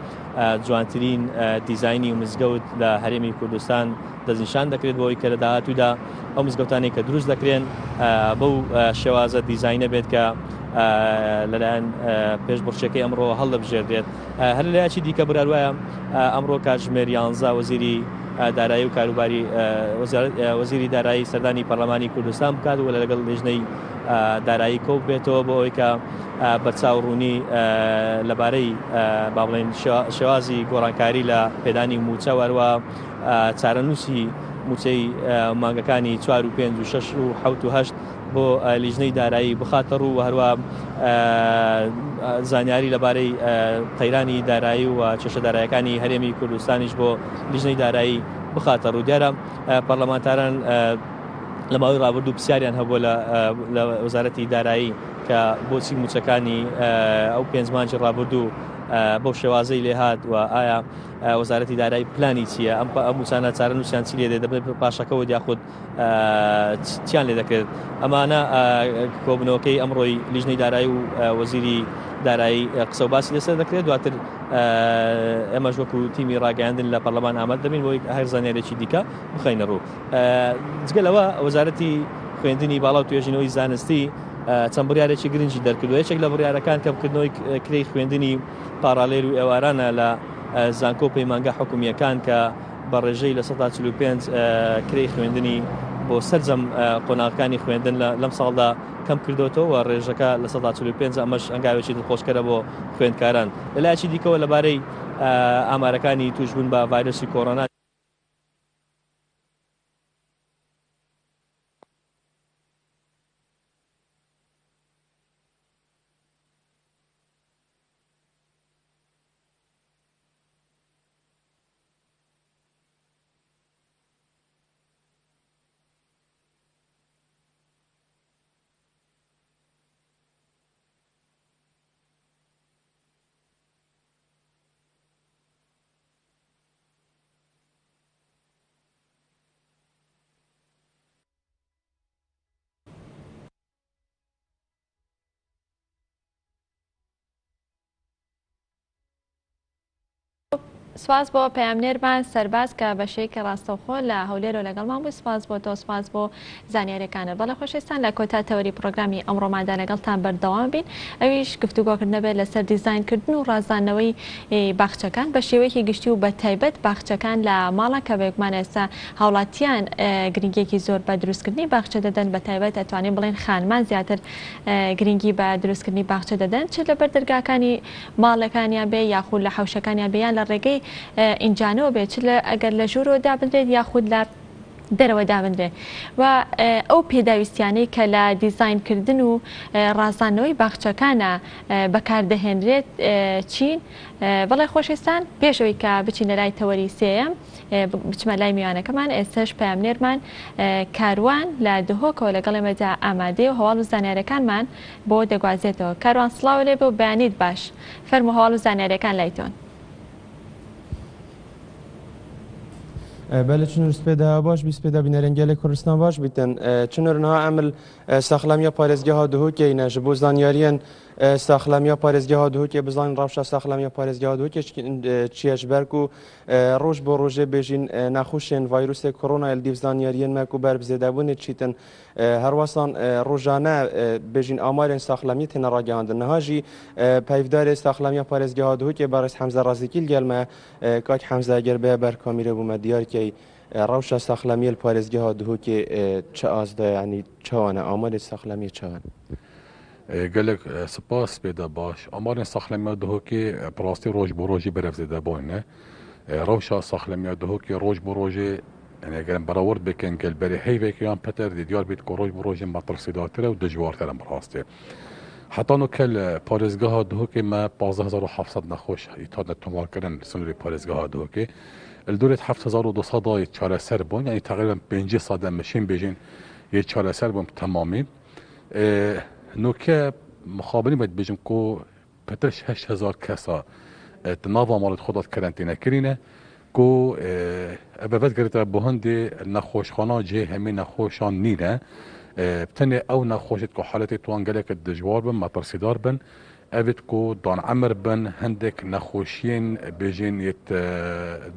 Speaker 6: جوانترین دیزاینی مزگەوت لە هەرێمی کوردستان دەستنیشان دەکرێت بۆی کە لە داهاتوودا ئەو مزگەوتانی کە دروست دەکرێن بەو شێوازە دیزاینە بێت کە لەلایەن پێشبڕچەکەی ئەمڕۆ هەڵدەبژێردرێت. هەر لایەکی دیکە براروایە ئەمڕۆ کاتژمێر 11 وەزیری دارایی و کاروباری وەزیری دارایی سەردانی پەرلەمانی کوردستان بکات و لەگەڵ لێژنەی دارایی کۆ بێتەوە بۆ ئەوەی کە بەرچاوڕوونی لەبارەی با بڵێن شێوازی گۆڕانکاری لە پێدانی موچە وەروە چارەنووسی موچەی مانگەکانی 4 و 5 و 6 و 7 و 8 بۆ لیژنەی دارایی بخاتە ڕوو و هەروە زانیاری لەبارەی قەیرانی دارایی و چێشە دارایەکانی هەرێمی کوردستانیش بۆ لیژنەی دارایی بخاتە ڕوو. دیارە پەرلەمانتاران لە ماوەی ڕابردوو پرسیاریان هەبووە لە وەزارەتی دارایی کە بۆچی موچەکانی ئەو 5 مانگی ڕابردوو بەو شێوازەی لێهات و ئایا وەزارەتی دارایی پلانی چییە ئەم موچانە چارەنووسیان چی لێ دەبێت پاشەکەەوە دیاخود چیان لێ دەکرێت. ئەمانە کۆبنەوەکەی ئەمڕۆی لیژنەی دارایی و وەزیری دارایی قسە و باسی لەسەر دەکرێت. دواتر ئێمەش وەکو تیمی ڕاگەیاندن لە پەرلەمان ئامادە دەبین بۆی هەر زانیارێکی دیکە بخەینە ڕوو. جگەلەوە وەزارەتی خوێندنی باڵا و توێژینەوەی زانستی چەند بڕیارێکی گرنگی دەرکردو. یەکێک لە بڕیارەکان کەمکردنەوەی کرێی خوێندنی پارالێر و ئێوارانە لە زانکۆ پەیمانگە حکومیەکان کە بە ڕێژەی لە 145 کرێی خوێندنی بۆ سەرجەم قۆناغەکانی خوێندن لەم ساڵدا کەم کردوتەوە ڕێژەکە لە 145 ئەمەش ئەنگاوێکی دڵخۆشکەرە بۆ خوێندکاران. لەلایەکی دیکەوە لەبارەی ئامارەکانی توشبوون بە ڤایرۆسی کۆڕۆنا
Speaker 1: سپاس بۆ پەیامنێرمان سەرباز کە بەشەیەکی ڕاستەوخۆ لە هەولێرەوە لەگەڵمان بوو. سپاس بۆ تۆ سپاس بۆ زانیاریەکانت. بەڵێ خۆشەویستان لە کۆتا تەوەری پرۆگرامی ئەمڕۆماندا لەگەڵتان بەردەوام بین. ئەویش گفتوگۆکردنە بێت لەسەر دیزاینکردن و ڕازاندنەوەی باخچەکان بە شێوەیەکی گشتی و بە تایبەت باخچەکان لە ماڵە کە بەیەکمان ئێستا هاوڵاتیان گرنگێکی زۆر بە دروستکردنی باخچە دەدەن بە تایبەت ئەتوانین بڵێن خانمان زیاتر گرنگی بە دروستکردنی باخچە دەدەن چ لە بەردەرگاکانی ماڵەکانیان بێ یاخود لە حوشەکانیان بێیان لە ڕێگەی ئینجانەوە بێت ئەگەر لە ژوورەوە دابدرێت یاخود لە دەرەوە دابدرێت و ئەو پێداویستیانەی کە لە دیزاینکردن و ڕازاندنەوەی باخچەکانە بەکاردەهێنرێت چین. بەڵێ خۆشەویستان پێشەوەی کە بچین لە لای تەوەری سێەم بچمە لای میوانەکەمان ئێستاش پەیامنێرمان کاروان لە دهۆکەوە لەگەڵ ئێمەدا ئامادەی و هەواڵ و زانیاریەکانمان بۆ دەگوازێتەوە. کاروان سڵاو لێ بێ و بەیانیت باش فەرموو هەواڵ و زانیاریەکان لایتۆن.
Speaker 7: بله چنور سپیدا باش بی سپیدا بینرنگل کردستان باش بیتن چنور نه عمل ساخلامیا پارێزگە ها دهۆکێینە ji بۆ زانیاریان ساخلامیا پارێزگە ها دهۆکێ بزانین ڕەوشە ساخلامیا پارێزگە ها دهۆکێ چیەش بەرک و ڕۆژ بۆ ڕۆژێ بێژین ناخوشێن ڤایرۆسێ کۆڕۆنا دیو زانیاریان مەک و بەربزێدابوونێ چیتن هەروەسان ڕۆژانە بێژین ئامارێن ساخلامی تێنە ڕاگەاندن نەهاژی پەیفدارێ ساخلامیا پارێزگە ها دهۆکێ بەڕێز حەمزە ڕازیکیل گەلمە کاک حەمزە ئەگەر بێ بەرکامیرە بوومە دیارکەی ڕەوشە ساخلامیە پارێزگە ها دهۆکێ چه ئازدا ینی چاوانە ئامارێ ساخلامی چاوان
Speaker 8: gelek spas pêda baş amarên saxlemiya dihokê pirastî roj bi rojî berevzêde boyne rewşa saxlemiya dihokê roj bi rojê یعنی اگر براورد بکن گل بری هیوی که هم پتر دیار بیت کروج بروج مترسیداتره و دجوارتره براسته حتی نو کل پارزگاه دو که ما 15700 نخوش ایتاد نتومار کردن سنوری پارزگاه دو که الدورت 7200 چهار سر بون یعنی تقریبا 500 مشین بیجین یه چهار سر بون تمامی نو که مخابرین باید بیجیم که پترش 8000 کسا تناوا مالت خودت کرنتینه کرینه کو ابد گرت بهندی نخوشخانه جه همین نخوشان نینه بتنی او نخوشت کو حالت توان گلک دجوار بن مترسیدار بن ابد کو دان عمر بن هندک نخوشین بجین یت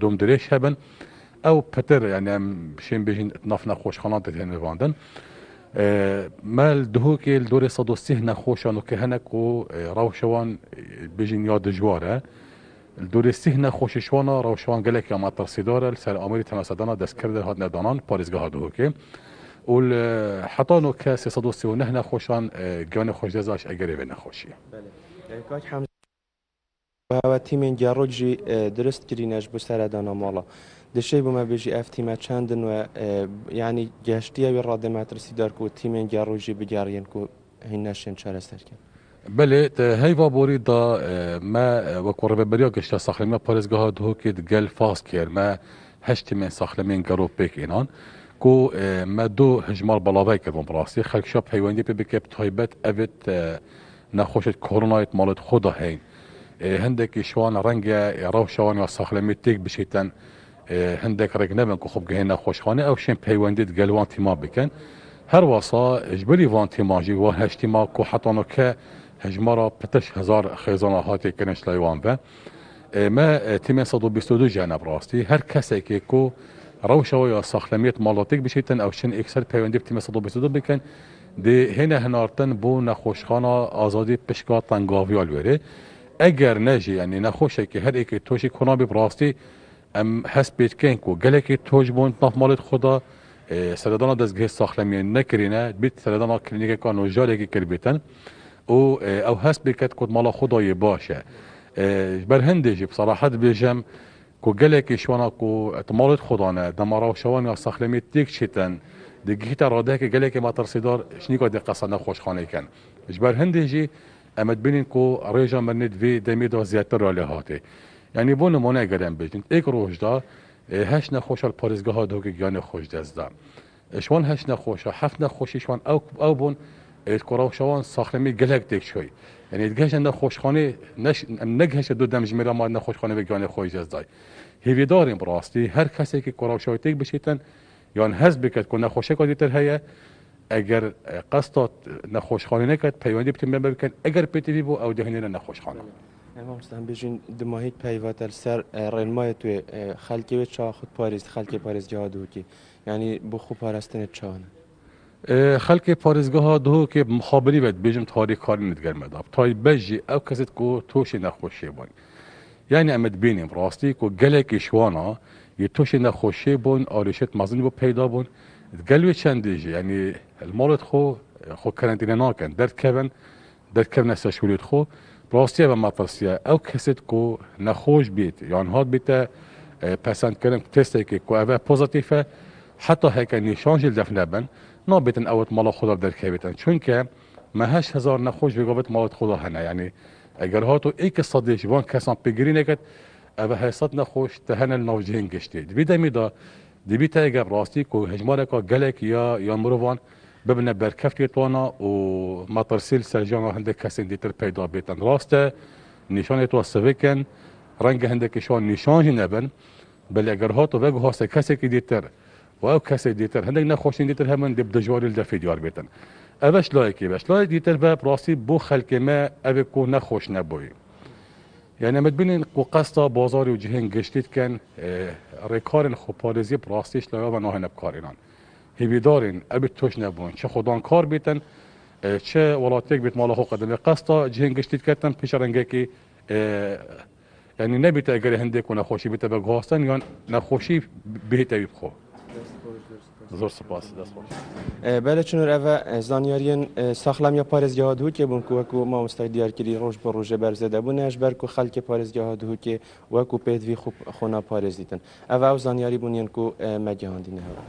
Speaker 8: دوم درش هبن او پتر یعنی شین بجین ناف نخوشخانه دهن راندن مال دهوکی دور 130 نخوشانو که هنکو روشوان بجین یاد دجواره دوری سه نخوششوانا روشوان گله که مترسیداره سر آمری تماسدانا دست کرده هاد ندانان پاریزگاه دهوکی اول حتی نو که 339 نخوشان گیان خوش دزاش اگری به نخوشی
Speaker 7: بله کاک حمزه و تیم گاروجی درست کرینش بسر دانا مالا دشی بما بيجي اف تيمات چندن و يعني گشتيه و راد مترسیدار کو تیم گاروجی بجارین کو هینشن چارستر کن
Speaker 8: بله هیوا بوری دا ما وقرب بریا گشت ساخلمه پارزگاه دو که گل فاس کر ما هشت من ساخلمین گروپ پیک اینان کو ما دو هجمار بلاوی کردم براستی خلق شاب حیوانی پی بکب تایبت اوید نخوشت کرونایت مالت خدا هین هندک شوان رنگ روشوان و ساخلمی تیک بشیتن هندك رجنبن كخوب جهنا خوشخانه او شين بيوندد قلوان تيما بكن هر وصا اجبري وان تيماجي وهشتيما كو حطانو ك هجمارا بتش هزار خيزانا هاتي كنش لايوان به ما تيمين صدو بيستودو جانا براستي هر كسي كو روشويا ساخلميت مالاتيك بشيتن او شين اكسر بيوندد تيمين صدو بيستودو بكن دي هنا هنارتن بو نخوشخانه آزادي پشکا تنگاویال وره اگر نجي يعني نخوشه که هر ایک توشی کنابی براستی ام حس بیت کن کو گلکی توج بون ناف مالت خدا سردانا دزگه ساخلمی نکرینه بیت سردانا کلینیک کانو جالکی کربیتن او حس بیت کد مالا خدای باشه بر هندجی بصراحه بیجم کو گلکی شوانا کو مالت خدا نه دمارا شوان یا ساخلمی تیک چیتن دیگه تا راده که گلکی ما ترسیدار شنیکا دی قصه خوشخانه کن بر هندجی امد بینین کو ریجا مرنید وی دمیدا زیادتر علی هاته یعنی بون نمونه گرم بجین ایک روز دا هشت نخوش پارزگاه ها دو که گیان خوش دزدا شوان هشت نخوش هفت نخوشی شوان او بون کراو شوان ساخلمی گلک دیک شوی یعنی دیگهش نخوشخانه نگهش دو دمج میرا ما نخوشخانه به گیان خوش دزدا هیوی داریم براستی هر کسی که کراو شوی تیک بشیتن یان هز بکد که نخوشه که دیتر هیا اگر قصد نخوشخانه نکد پیوندی بتیم بکن اگر پیتیوی بو او دهنی نخوشخانه
Speaker 7: امام مستهم بيجين دماهيت بايفات السر رنماية توي خلقي ويتشا خد باريس خلقي باريس جهادوكي يعني بخو بارستن تشانا
Speaker 8: خلقي باريس جهادوكي مخابري بد بيجم تاريخ كاري نتقال مداب تاي بجي او كسيت كو توشي نخوشي بون يعني امد بيني براستي كو گلك شوانا يتوشي نخوشي بون آريشت مزني بو پیدا بون تقلوي چنديجي يعني المولد خو كارنتينه ناكن در كبن استشوليت خو براستی و مترسیه او کسی کو نخوش بیت یعنی هات بیت پسند کردن تستی که کو اوه پوزیتیفه حتی هیکا نشان جل دفنه بن نابیتن اوت مالا خدا در که بیتن چون که ما 8000 نخوش بگوبت مالت خدا هنه یعنی اگر هاتو ایک صدیش وان کسان بگیری نکد اوه هیصد نخوش تهن النوجهین گشتی دی میدا دی بیت اگر براستی کو هجماره که گلک یا مروان ببنه برکفتی توانا و مترسیل سرجانا هنده کسی دیتر پیدا بیتن راسته نشان تو سویکن رنگ هنده کشان نشانجی نبن بل اگر هاتو وگو هاسته کسی که دیتر و او کسی دیتر هنده نخوشین دیتر همون دب دجواری لدفی دیار بیتن اوش لایکی بش لایک دیتر و براستی بو خلق ما او کو نخوش نبوی یعنی مدبینین کو قصدا بازاری و جهن گشتید کن ریکارن خوبارزی براستیش لایا و ناهنب کارینان هیوی دارین ابد توش نبون چه خودان کار بیتن چه ولاتیک بیت مالا خو قدم قصدا جهن گشتید کتن پیش رنگه که یعنی نبیت اگر هنده کو نخوشی بیت بگهاستن یا نخوشی بهت اوی بخو زۆر سپاس دەستخۆش.
Speaker 7: بەلە چنوور ئەڤە زانیاریان ساخلامیە پارێزگاها دووکێ بوون وەکو مامۆستای دیارکردی ڕۆژ بە ڕۆژە بەرزەدا بوون هەژبەر و خەڵکی پارێزگاها دووکێ وەکو پێدوی خۆنا پارێز دیتن ئەڤ ئەو زانیاری بوونیان و مەگەهاندینەوە.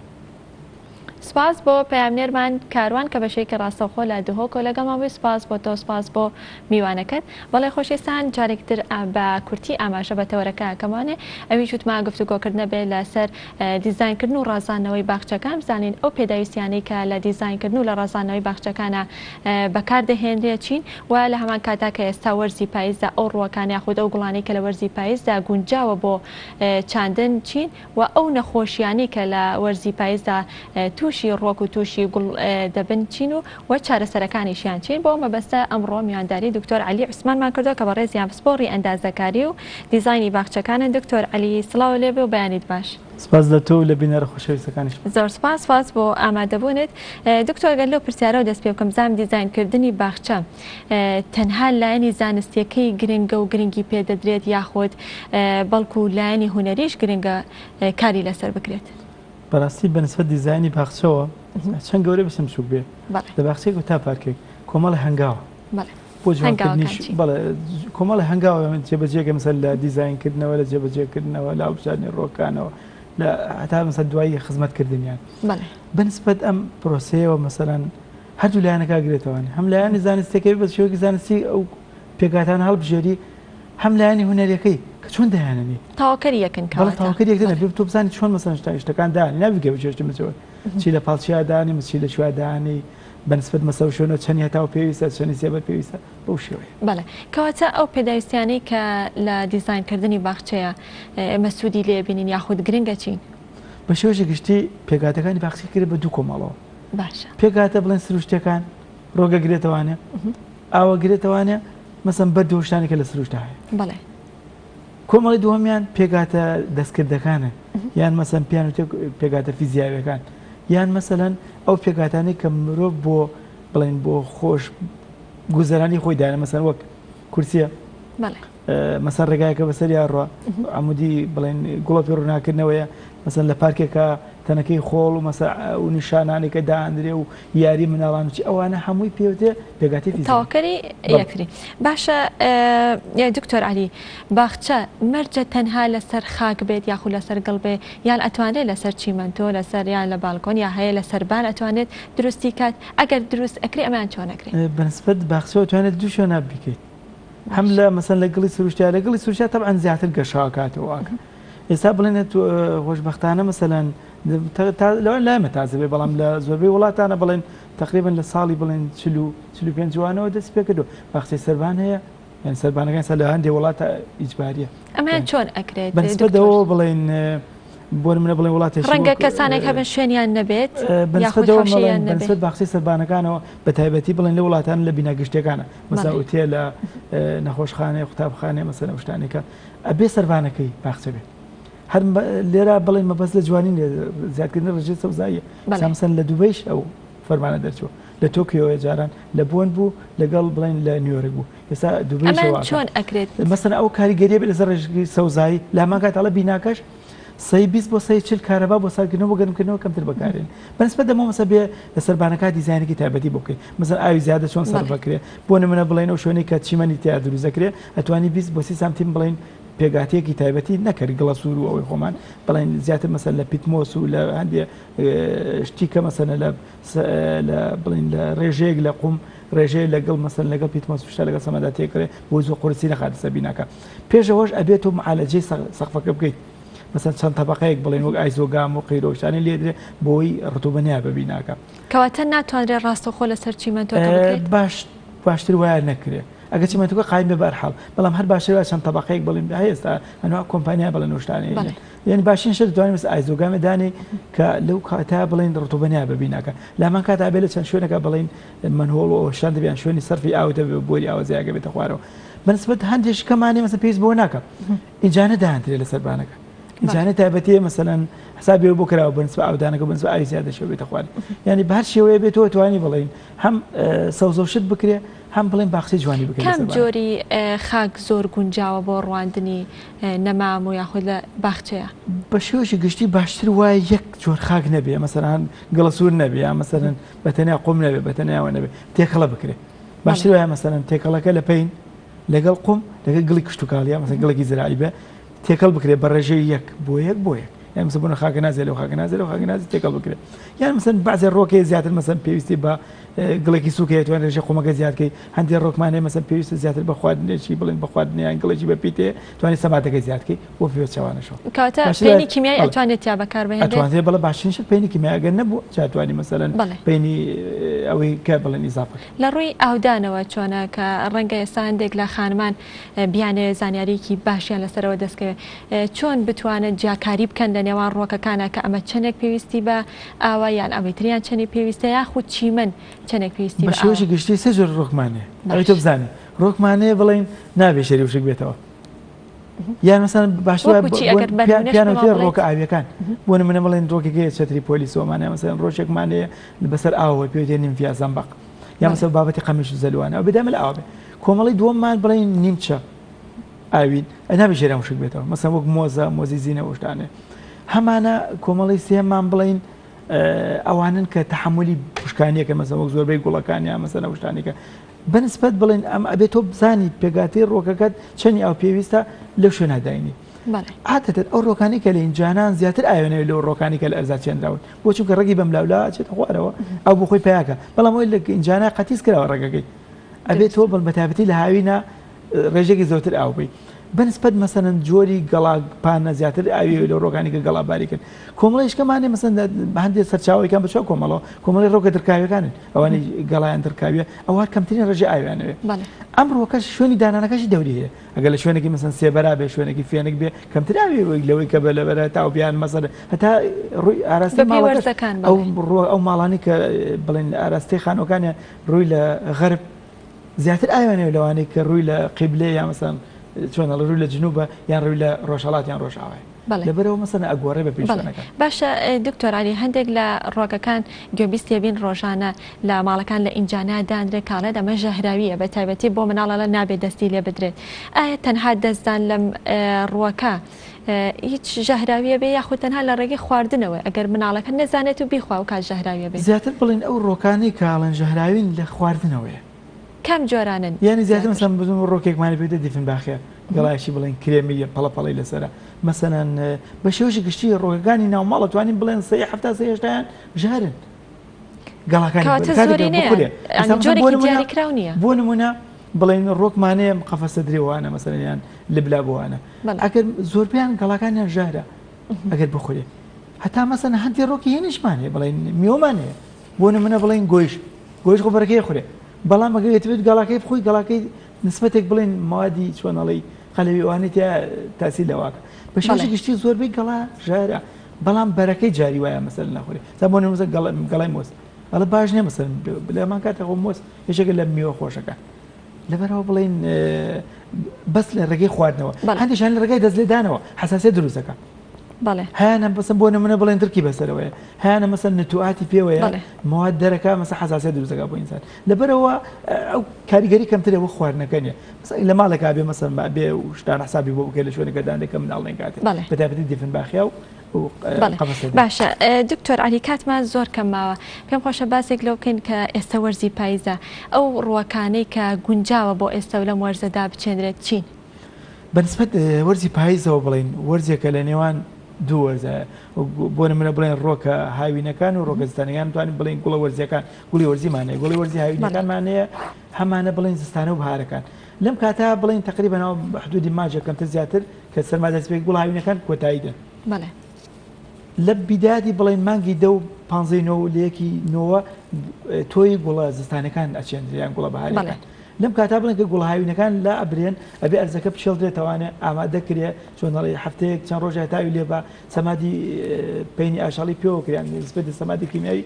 Speaker 1: سپاس بۆ پەیامنێرمان کاروان کە بەشێکی ڕاستەوخۆ لە دهۆکۆ لەگەڵمەوەی سپاس بۆ تۆ سپاس بۆ میوانەکەت بەڵێ خۆشەویستان جارێکتر بە کورتی ئاماژە بە تەوەرەکەکەمانێ ئەوی جوتما گفتوگۆکردنە بێ لەسەر دیزاینکردن و ڕازانەوەی باخچەکان بزانین ئەو پێداویستیانەی کە لە دیزاینکردن و لە ڕازانەوەی باخچەکانە بەکاردەهێنرێ چین و لە هەمان کاتا کە ئێستا وەرزی پاییزدا ئەو ڕوەکان یاخود ئەو گوڵانەی کە لە وەرزی پاییزدا گونجاوە بۆ چاندن چین و ئەو نەخۆشیانی کە لە وەرزی پاییزدا تووشی ڕۆک و تووشی گوڵ دەبن چین و چارەسەرەکانیشیان چین بۆ مەبەستە ئەمڕۆ میوانداری دکتۆر علی عوسمانمان کردو کە بە ڕێزی پسپۆڕی ئەندازەکاری و دیزاینی باخچەکانن دکتۆر علی سڵاو لێبێ و بەیانیت باش.
Speaker 9: سپاس لە تۆ لە بینەرە خۆشەویستەکانیش.
Speaker 1: زۆر سپاس بۆ ئامادەبوونت. دکتۆر گەل لەو پرسیارەوە دەست پێ بکەم زانام دیزاینکردنی باخچە تەنها لایەنی زانستیەکەی گرنگە و گرنگی پێدەدرێت یاخود بەڵکو لایەنی هونەریش گرنگە کاری لەسەر بکرێت.
Speaker 9: بەڕاستی بەنسبەت دیزاینی باخچەوە چەند گەورە بەسم سوک بێ لە باخچەیەک و تا پارکێک کۆمەڵی هەنگاوە بۆ کۆمەڵی هەنگاوە جێبەجێگە مەسەر لە دیزاینکردنەوە لە جێبەجێکردنەوە لە ئاوبژاردنی ڕۆکانەوە لە هەتا مەسەر دوایی خزمەتکردنیان بەنسبەت ئەم پرۆسەیەوە مەسەرەن هەردوو لایەنەکە گرێتەوەن هەم لایەنی زانستیەکەی بە شێوەیەکی زانستی ئەو پێکاتان هەڵبژێری هەم لایەنی هونەریەکەی کە چۆن دەیاننی
Speaker 1: تاواکەری یەکن
Speaker 9: تاواکەری یەکدنە بێ تۆ بزانانی چۆن مەسەن شتەکان دانی نابیگە بچێشتە مەچەوە چی لە پاڵچیادانی مچی لە شوادانی بەنسبەت مەسەو شوێنە چەند هەتاو پێویستە چەندی سێبەر پێویستە بەو شێوەیە.
Speaker 1: بەڵێ کەواتە ئەو پێداویستیانەی کە لە دیزاینکردنی باخچەیە مەسوودی لێبینین یاخود گرنگە چین
Speaker 9: بە شێوەیەکی گشتی پێکاتەکانی باخچی کرد بە دوو کۆمەڵەوە.
Speaker 1: باشە
Speaker 9: پێکاتە بڵێن سروشتەکان ڕۆگە گرێتەوانێ ئاوە گرێتەوانێ مەسەن بەر دۆشتانی کە لە سروشتە هەیە.
Speaker 1: بەڵێ
Speaker 9: کۆمەڵی دووەمیان پێکاتە دەستکردەکانە یان مەسەن پیان پێکاتە فیزیاویەکان یان مەسەلەن ئەو پێکاتانی کە مرۆڤ بۆ بڵێن بۆ خۆش گوزەرانی خۆی دایە مەسەن وەک کورسیە مەسەر ڕێگایەکە بەسەر یاڕوە عمودی بڵێن گوڵەپی ڕووناکردنەوەیە مەسەن لە پارکێکە تەنەکەی خۆڵ و مەسە و نیشانانی کە داهاندرێ و یاری مناڵانچی ئەوانە هەمووی پێوتێ پێگاتی
Speaker 1: تاواکەری یەکتری. باشە دکتۆر علی باخچە مەرجە تەنها لەسەر خاک بێت یاخود لەسەر گڵ بێ یان ئەتوانێت لەسەر چیمەنتۆ لەسەر یان لە باڵکۆن یا هەیە لە سەربان ئەتوانێت دروستی کات ئەگەر دروست ئەکری ئەمان چۆن ئەکرێت
Speaker 9: بەنسبەت باخچەوە توانێت دوو شوێنە بکەیت هەم لە مەسەن لە گڵی سروشتیا لە گڵی سروشتیا تەبعەن زیاتر گەشاو کاتەوە ئێستا بڵێنێت خۆشبەختانە مەسەلەن لەوە لایمە تازە بێ بەڵام لە زۆربەی وڵاتانە بڵێن تقریبن لە ساڵی بڵێن 45 جوانەوە دەست پێ کردو باخچەی سەربان هەیە یان سەربانەکان سەر لە هەندێک وڵاتە ئیجباریە
Speaker 1: ئەمان چۆن ئەکرێت
Speaker 9: بەنسبەتەوە بڵێن بۆ منە بڵێن وڵاتی
Speaker 1: ڕەنگە کەسانێک هەبن شوێنیان نەبێت
Speaker 9: بەنسبەت باخچەی سەربانەکانەوە بە تایبەتی بڵێن لە وڵاتان لە بیناگشتەکانە مەسا ئوتێ لە نەخۆشخانەیە قوتابخانەیە مەسەر شتانێکە ئەبێ سەربانەکەی باخچە بێت هەر لێرە بڵێن مەبەست لە جوانین زیادکردن ڕێژەی سەوزاییە سامسەن لە دووبەیش ئەو فەرمانە دەرچوە لە تۆکیۆیە جاران لە بۆن بوو لەگەڵ بڵێن لە نیویۆرک بوو ئێستا دووبەیشەوە
Speaker 1: چۆن ئەکرێت
Speaker 9: مەسەن ئەو کاریگەریە بێت لەسەر ڕێژگی سەوزایی لە هەمان کاتەڵە بیناکەش 120 بۆ 140 کارەبا بۆ ساکردنەوە بۆ گەرمکردنەوە کەمتر بەکارێن بەنسبەت دەمە مەسە بێ لە سەربانەکە دیزاینێکی تایبەتی بۆ بکەیت مەسەن ئاوی زیادە چۆن سەرف بکرێت بۆ نمونە بڵێن ئەو شوێنەی کە چیمەنی تیا دروست دەکرێت ئەتوانی 20 بۆ 30 سانتیم بڵێن پێگاتەیەکی تایبەتی نەکرد گڵە سوور و ئەوەی خۆمان بڵێن زیاتر مەسەن لە پیتمۆس و لە هەندێک شتیکە مەسەنە لە بڵێن لە ڕێژەیەک لە قوم ڕێژەیە لەگەڵ مەسەن لەگەڵ پیتمۆس شتا لەگەڵ سەمەدا تێکرێت بۆ زۆر قورسی نەخاتە سەر بیناکە پێشەوەش ئەبێت و معالەجەی سەقفەکە بکەیت مەسەن چەند تەبەقەیەک بڵێن وەک ئایزۆگام و قیرۆشتانی لێدرێت بۆی ڕتوبەنیا بە بیناکە
Speaker 1: کەواتە ناتوانرێت ڕاستەخۆ لەسەر چیمەنتۆ
Speaker 9: باشتر وایە نەکرێت ئەگە چیمەنتۆکە قایم بێ بەرحاڵ بەڵام هەر باشتر چەند تەبەقەیەک بڵێن هێستا هەنووە کۆمپانیا بڵێن شتانی یعنی باشین شت دوانی مەس ئایزۆگامە دانی کە لەو کاتا بڵێن ڕتوبەنیا بە بیناکە لامان کاتا بێت لە چەند شوێنەکە بڵێن منهۆڵ و شان دەبیان شوێنی سەرفی ئاوتە بێ بۆری ئاوە زیاگە بێتە خوارەوە بەنسبەت هەندێک کەمانی مەسە پێویست بۆ ناکە ئینجا نەداهاترێت لە سەربانەکە جانێت تایبەتیە مەسەلەن حسابی بۆ کراوە بنسبە ئاودانەکە بنسبە ئاوی زیادە شەو بێتە خوارد ینی بە هەر شێوەیە بێتەوە توانی بڵین هەم سەوزەوشت بکرێ هەم بڵێن باخچەی جوانی بکرێت.
Speaker 1: کام جۆری خاک زۆر گونجاوە بۆ ڕواندنی نەمام و یاخود لە باخچەیە
Speaker 9: بە شێوەشی گشتی باشتر وایە یەک جۆر خاک نەبێ مەسەران گڵە سوور نەبێ یا مەسەرەن بەتەنیا قوم نەبێ بەتەنیاوە نەبێ تێکەڵە بکرێت باشتر وایە مەسەرەن تێکەڵەکە لە پێین لەگەڵ قوم لەگەڵ گڵی کشت و کاڵیا مەسەن گڵێکی زراعی بێ تێکەڵ بکرێت بە ڕێژەی یەک بۆ یەک بۆ یەک یان مەسەن بۆنە خاکە نازێت لەو خاکە نازێت لەو خاکە نازێت تێکەڵ بکرێت یان مەسەن بەعزێ ڕۆکەی زیاتر مەسەن پێویستی بە گڵێکی سووکەیە توانێت ڕێژەی قومەکە زیادکەی هەندێک ڕۆکمانەیە مەسەن پێویستە زیاتر بە خواردنێکی بڵێن بە خواردنیان گڵێکی بە پیتێ توانێت سەماتەکەی زیادکەی بۆ پێویست چاوانەشەوە
Speaker 1: کاتە پێنی کیمیایی ئەتوانێت یا بەکار بهێنێت
Speaker 9: ئەتوانێت بەڵە باشترینش پێنی کیمیاگەر نەبوو جاتوانی مەسەلەن پێنی ئەوەی کە بڵێن ئیزافە
Speaker 1: لە ڕووی ئاودانەوە چۆنە کە ڕەنگە ئێستا هەندێک لە خانمان بیانێ زانیاریکی باشیان لەسەرەوە دەستکەوێت چۆن بتوانێت جیاکاری بکەن لە نێوان ڕۆکەکانە کە ئەمە چەندێک پێویستی بە ئاوا یان ئەوەیتریان چەندی پێویستە یاخود چیمەن چەندێک پێویستی
Speaker 9: بە شێوەشی گشتی سێ جۆر ڕۆکمانەیە ئەوەی تۆ بزانێت ڕۆکمانەیە بڵێن نابێ شەری وشک بێتەوە یان مەسەن باشتر پیانەوە ڕۆکە ئاویەکان بۆ نمونە بڵێن ڕۆکێکی چەتری پۆلیسۆمانە مەسەن ڕۆژێکمانەیە بەسەر ئاوە پێوتێ نیمفیا زەمبەق یا مەسەر بابەتی قەمیش زەلوانە ئەو بەدامە لە ئاوێ کۆمەڵی دووەممان بڵێن نیمچە ئاوین نابێ ژێرا وشک بێتەوە مەسەن وەک مۆزە مۆزی زیینە وشتانێ هەمانە کۆمەڵی سێمان بڵین ئەوانن کە تەحملی پشکانیەکە مەسەن وەک زۆربەی گوڵەکانیان مەسەن وشتانێکە بەنسبەت بڵێن ئەم ئەبێت تۆ بزانی پێگاتی ڕۆکەکەت چەندی ئەو پێویستە لەو شوێنەداینی عادەتەن ئەو ڕۆکانی کە لە ئینجانان زیاتر ئاوێنەوە لەو ڕۆکانی کە لە ئەرزا چێنراون بۆ چونکە ڕێگی بەم لاولا چێتە خوارەوە ئەو بۆ خۆی پیاکە بەڵام ئەوی لە ئینجانە قەتیس کراوە ڕێگەکەی ئەبێت تۆ بەتابەتی لە هاوینە ڕێژێکی زۆرتر ئاو بی بەنسبەت مەسەن جۆری گەڵاپانە زیاتر ئاوی لە ڕۆکانی کە گەڵاباریکن کۆمەڵیشکەمانێ مەسەن هەندێک سەرچاوەکان بچ کۆمەڵەوە کۆمەڵی ڕۆکە درکاویەکانن ئەوانی گەڵایان درکاویە ئەوە کەمترین ڕێژەی ئاویانەوێ ئەم ڕۆکەش شوێنی دانانەکەشی دەوری هەیە ئەگەر لە شوێنێکی مەسەن سێبەرا بێ شوێنێکی فێنێک بێ کەمتر ئاوی لەوەی کە بە لەبەرە تاوبیان مەسەر هەتا ڕووی ئاراستی ماڵەکان ئەو ماڵانی کە بڵێن ئاراستی خانەکانیان ڕووی لە غەرب زیاتر ئاویانەوە لەوانەیە کە ڕووی لە قیبلێ یا مەسەن چۆن ڕووی لە جنوبە یان ڕووی لە ڕۆژهەڵات یان ڕۆژاوای لەبەرەوە مەسەن ئەگۆڕێ بە پێشوانەکان
Speaker 1: باشە دکتۆر علی هەندێک لە ڕۆکەکان گوێبیست بین ڕۆژانە لە ماڵەکان لە ئینجانە دانرێت کاڵێ دەمە ژەهراویە بە تایبەتی بۆ مناڵە لە نابێت دەستی لێ بدرێت ئایا تەنها دەستدان لەم ڕۆکە هیچ ژەهراویە بێ یاخود تەنها لە ڕێگەی خواردنەوە ئەگەر مناڵەکە نەزانێت و بیخوا و کات ژەهراویە بێت
Speaker 9: زیاتر بڵین ئەو ڕۆکانی کاڵن ژەهراوین لە خواردنەوەیە
Speaker 1: کام جۆرانن
Speaker 9: یعنی زیاتر مەسەن بزم ڕۆکێکمانی پێوتە دیفن باخێ گەڵایشی بڵێن کرێمی پەڵەپەڵی لەسرە مەسەنەن بە شێوەشی گشتی ڕۆگەکانی ناوماڵە توانین بڵێن سێ هەفتا سێ هێشتیان ژارن
Speaker 1: گەڵاکانی
Speaker 9: بۆ نمونە بڵێن ڕۆکمانەیە قەفەسە درێوانە مەسەرەنیان لبلا بوانە ئەگەر زۆربیان گەڵاکانیان ژارە ئەگەر بخورێ هەتا مەسەن هەندێک ڕۆکی هێنشمانێ بڵێن میۆمانەیە بۆ نمونە بڵێن گۆیش خۆ بەرەکەی خورێ بەڵام ئەگەوێت گەڵاکەی بخۆی گەڵاکەی نسبەتێک بڵێن موادی چۆنەڵی قەلەویوانێت تاسی لەواکە بە شێوەیەکی گشتی زۆربەی گەڵا ژارە بەڵام بەرەکەی جاری وایە مەسەل نەخورێ زەبۆنە مەسەل گەڵای مۆز ئەڵە باش نیە مەسەل لەمان کاتەخۆ مۆز هێشێکە لە میوە خۆشەکە لەبەرەوە بڵێن بەس لە ڕێگەی خواردنەوە هەندێکیان لە ڕێگای دەستلێدانەوە حساسیت دروستەکە هیانە بەسم بۆ نمونە بڵێن ترکی بەسەرەوەیە هیانە مەسەن نتوعاتی پێوەیە مواد دەرەکە مەسە حساسیت دروستەکە بۆ ئینسان لەبەرەوە ئەو کاریگەری کەمترەوە خواردنەکەنیە لە ماڵێکا بێ مەسەن بێ و شتان حسابی بۆ بکەیت لە شوێنەکە دانێکە مناڵێن کاتێ بەتابەتی دیفن باخیا و
Speaker 1: باشە دکتۆر علی کاتمان زۆر کەماوە پێم خۆشە باسێک لەو بکەین کە ئێستا وەرزی پاییزە ئەو ڕوەکانەی کە گونجاوە بۆ ئێستا و لەم وەرزەدا بچێنرێت چین
Speaker 9: بەنسبەت وەرزی پاییزەوە بڵین وەرزێکە لە نێوان دوو وەرزە بۆ نمونە بڵێن ڕۆکە هاوینەکان و ڕۆکەستانیان توانین بڵین گوڵە وەرزیەکان گوڵی وەرزیمانەیە گوڵی وەرزی هاوینەکانمانەیە هەمانە بڵین زستانە و بەهارەکان لەم کاتا بڵین تقریبەنەوە حدودی ماجە کەمتر زیاتر کە سەرمادەستپێک گوڵ هاوینەکان کۆتاییدن لە بیدادی بڵێن مانگی دە و 15 لەیەکی نۆوە تۆی گوڵە زستانەکان ئەچێنریان گوڵە بەهارەکان لەم کاتا بڵێن کە گوڵهاوینەکان لا ئەبرێن ئەبێ ئەرزەکە بچێڵدرێتەوانێ ئامادەکرێ چۆنەڵی هەفتەیەک چەند ڕۆژە تاوی لێ بە سەمادی پێینی ئاشاڵی پێوەکریان نسبەت سەمادی کیمیایی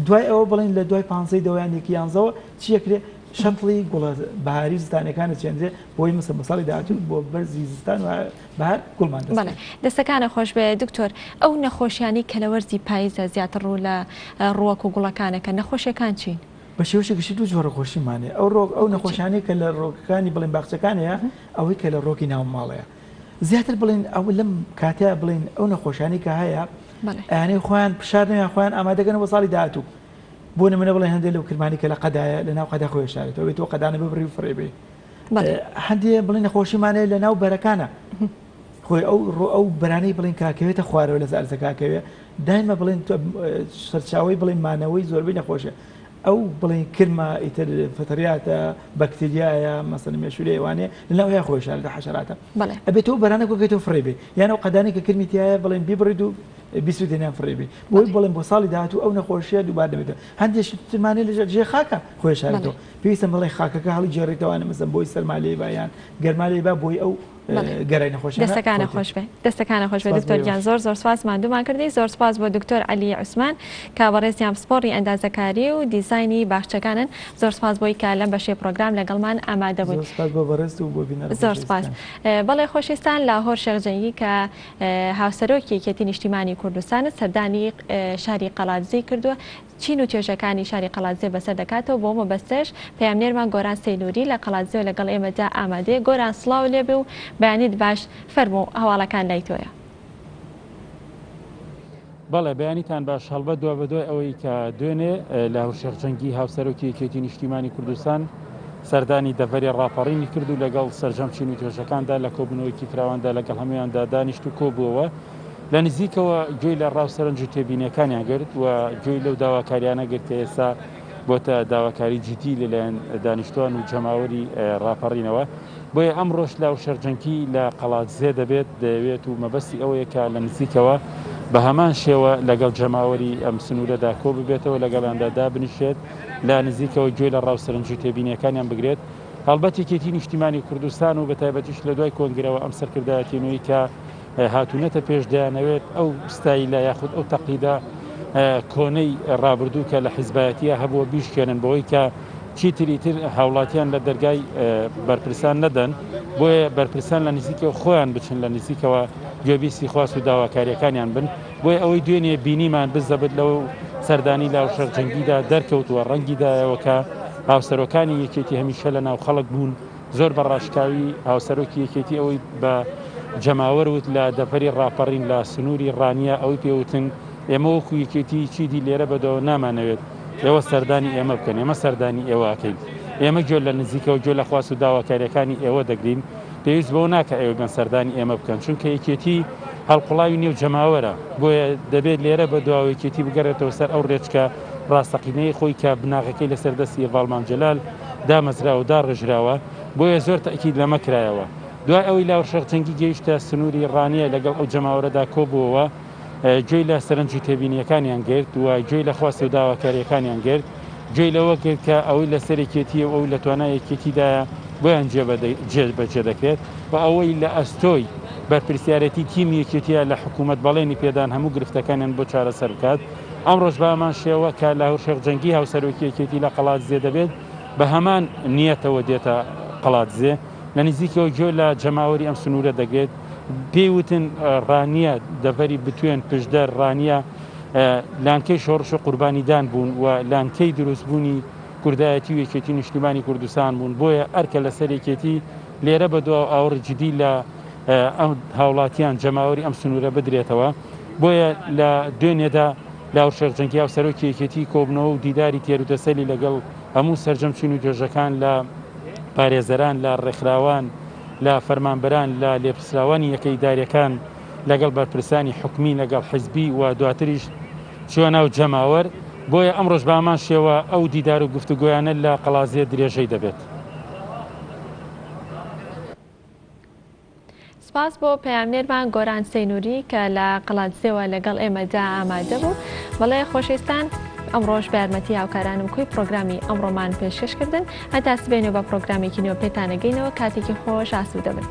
Speaker 9: دوای ئەوە بڵێن لە دوای 15 دەوایان یەکی یانزەوە چیەکرێ شەڵی گوڵە بەهاری زستانەکانە چێنرێ بۆی مەسە مەساڵی داهاتوو بۆ بەرزی زستان و بەهار گوڵمان
Speaker 1: دەستەکانە خۆش بێ دکتۆر ئەو نەخۆشیانی کە لە وەرزی پاییزە زیاتر ڕوو لە ڕووەک و گوڵەکانەکە نەخۆشیەکان چین؟
Speaker 9: بە شێوەیەکی دوو جۆرە خۆشیمانێ ئەو نەخۆشیانەی کە لە ڕۆکەکانی بڵێن باخچەکانەیە ئەوەی کە لە ڕۆکی ناو ماڵەیە زیاتر بڵێن ئەو لەم کاتیا بڵێن ئەو نەخۆشیانی کە هەیە ئەیانەی خۆیان پشاردنیان خۆیان ئامادەکەن بۆ ساڵی داهاتوو بۆ نمونە بڵێن هەندێک لەو کرمانی کە لە قەدایە لە ناو قەدا خۆی شارێتەوە بێتەوە قەدانە ببڕی و فڕێبێ هەندێک بڵێن نەخۆشیمانەیە لە ناو بەرەکانە خۆی ئەو بەرانەی بڵێن کاکەوێتە خوارەوە لە زارزە کاکەوێ دایمە بڵێن سەرچاوی بڵێن مانەوەی زۆربەی نەخۆشە ئەو بڵێن کرمە ئیتر فتریاتە بەکتریایە مەسەن مێشولێ وانێ لەناو یا خۆی شارێتە حەشەراتە ئەبێتەوە بەرانە کۆکەیتەوە فڕێبێ یان ئەو قەدانی کە کرمیتیایە بڵێن بیبڕید و بیسوودێنیان فڕێبێ بۆی بڵێن بۆ ساڵی داهاتوو ئەو نەخۆشیە دووبار دەبێتەوە هەندێک ترمانێ لە جێ خاکە خۆی شارێتەوە پێویستە بڵێن خاکەکە هەڵی جێڕێتەوەوانە مەسەن بۆی سەرمالێ بایان گەرمالێ با بۆی ئەو گەرای نەخۆش
Speaker 1: دەستەکانە خۆش بێ دەستەکانە خۆش بێ دکتۆر گیان زۆر سوپاس مادومان کردی زۆر سوپاس بۆ دکتۆر عەلی عوسمان کابڕێزی ئامسپۆڕی ئەندازەکاری و دیزاینی باخچەکانن زۆر سوپاس بۆی کە لەم بەشەی پرۆگرام لەگەڵمان ئامادە بوون زۆر سوپاس بەڵێ خۆشویستان لاهۆر شێخجەنگی کە هاوسەرۆکی یەکێتی نیشتیمانی کوردستانت سەردانی شاری قەڵاتزەی کردووە چین و توێژەکانی شاری قەڵاتزێ بەسەر دەکاتەوە بۆ مەبەستەش پەیامنێرمان گۆران سەینووری لە قەڵاتزێ لەگەڵ ئێمەدا ئامادەیە گۆران سڵاو لێبێ و بەیانیت باش فەرموو هەواڵەکان لای تۆیە.
Speaker 10: بەڵێ بەیانیتان باش هەڵبەت دووە بەدوای ئەوەی کە دوێنێ لە هەورشێخجەنگی هاوسەرۆکی یەکێتی نیشتیمانی کوردستان سەردانی دەڤەری ڕاپەڕینی کرد و لەگەڵ سەرجەم چین و توێژەکاندا لە کۆبوونەوەیکی فراواندا لەگەڵ هەمویاندا دانیشت و کۆبووەوە لە نزیکەوە گوێی لە ڕاوسەرنج و تێبینیەکانیان گرت و گوێی لەو داواکاریانە گرت کە ئێستا بۆتە داواکاری جدی لەلایەن دانیشتوان و جەماوەری ڕاپەڕینەوە بۆیە ئەمڕۆژ لە هەورشێخجەنگی لە قەڵاتزێ دەبێت و مەبەستی ئەوەیە کە لە نزیکەوە بە هەمان شێوە لەگەڵ جەماوەری ئەم سنوورەدا کۆ ببێتەوە لەگەڵاندا دابنیشێت لە نزیکەوە گوێی لە ڕاوسەرنج و تێبینیەکانیان بگرێت هەڵبەت یەکێتی نیشتیمانی کوردستان و بەتایبەتیش لە دوای کۆنگرەوە ئەم سەرکردایەتینەوەی کە هاتوونەتە پێشدایانەوێت ئەو ستایلە یاخود ئەو تەقلیدە کۆنەی ڕابردوو کە لە حیزبایەتیە هەبووە بیشکێنن بەوەی کە چیتریتر هاوڵاتیان لە دەرگای بەرپرسان نەدەن بۆیە بەرپرسان لە نزیکەوە خۆیان بچن لە نزیکەوە گوێبیستی خواست و داواکاریەکانیان بن بۆیە ئەوەی دوێنێ بینیمان بزەبت لەو سەردانی لە هەورشێخجەنگیدا دەرکەوتووە ڕەنگیدایەوە کە هاوسەرۆکانی یەکێتی هەمیشە لە ناو خەڵک بوون زۆر بەڕاشکاوی هاوسەرۆکی یەکێتی ئەوەی بە جەماوەروت لە دەڤەری ڕاپەڕین لە سنووری ڕانیە ئەوەی پێوتن ئێمە وەکو یەکێتی چیدی لێرە بەدەوە نامانەوێت ئێوە سەردانی ئێمە بکەن ئێمە سەردانی ئێوەکەین ئێمە گوێ لە نزیکەوە گوێ لە خواست و داواکاریەکانی ئێوە دەگرین پێویست بەوە ناکە ئێوە بن سەردانی ئێمە بکەن چونکە یەکێتی هەڵقوڵاوی نێو جەماوەرە بۆیە دەبێت لێرە بە دواوەیەکێتی بگەڕێتەوە سەر ئەو ڕێچکە ڕاستەقینەی خۆی کە بناغەکەی لەسەر دەستی ڤاڵمان جەلال دامەزراوە داڕژراوە بۆیە زۆر تەکید لەمە کرایەوە دوای ئەوەی لا هەورشێخجەنگی گەیشتە سنووری ڕانیە لەگەڵ ئەو جەماوەرەدا کۆبووەوە گوێی لە سەرنجی تێبینیەکانیان گرت و گوێی لە خواست و داواکاریەکانیان گرت گوێی لەوە کرد کە ئەوەی لە سەرێکێتی و ئەو لە توانایەکێتیدایە بۆیان جێبەجێ دەکرێت و ئەوەی لە ئەستۆی بەرپرسیارەتی تیم یەکێتیە لە حکوومەت بەڵێنی پێدان هەموو گرفتەکانیان بۆ چارەسەر بکات ئەمڕۆژ بامان شێوە کە لە هەورشێخجەنگی هاوسەرۆکی یەکێتی لە قەڵاتزێ دەبێت بە هەمان نیەتەوە دێتە قەڵاتزێ لە نزیکەوە گوێ لە جەماوەری ئەم سنوورە دەگرێت پێیوتن ڕانیە دەڤەری بتوێن پشدەر ڕانیە لانکەی شۆڕش و قوربانیدان بوون و لانکەی دروستبوونی کوردایەتی و یەکێتی نیشتیمانی کوردستان بوون بۆیە ئەرکە لە سەرێکێتی لێرە بە دو ئاور جدی لە ئەم هاوڵاتیان جەماوەری ئەم سنوورە بدرێتەوە بۆیە لە دوێنێدا لە هەورشێخجەنگی هاوسەرۆکی یەکێتی کۆبنەوە و دیداری تێروتەسەلی لەگەڵ هەموو سەرجەم چین و توێژەکان لە پارێزەران لە ڕێکخراوان لە فەرمانبەران لە لێپرسراوانی یەکەیداریەکان لەگەڵ بەرپرسانی حکومی لەگەڵ حیزبی و دواتریش چوە ناو جەماوەر بۆیە ئەمڕۆژ بامان شێوە ئەو دیدار و گفتوگۆیانە لە قەڵاتزێ درێژەی دەبێت.
Speaker 1: سپاس بۆ پەیامنێرمان گۆران سەینووری کە لە قەڵاتزێوە لەگەڵ ئێمەدا ئامادە بوو. بەڵێ خۆشەویستان ئەمڕۆژ بە یارمەتی هاوکارانم کوی پرۆگرامی ئەمڕۆمان پێشکەشکردن هەتا سبێنەوە بە پرۆگرامێکی نوێ پێتانەگەینەوە کاتێکی خۆش ئاسوودە بن.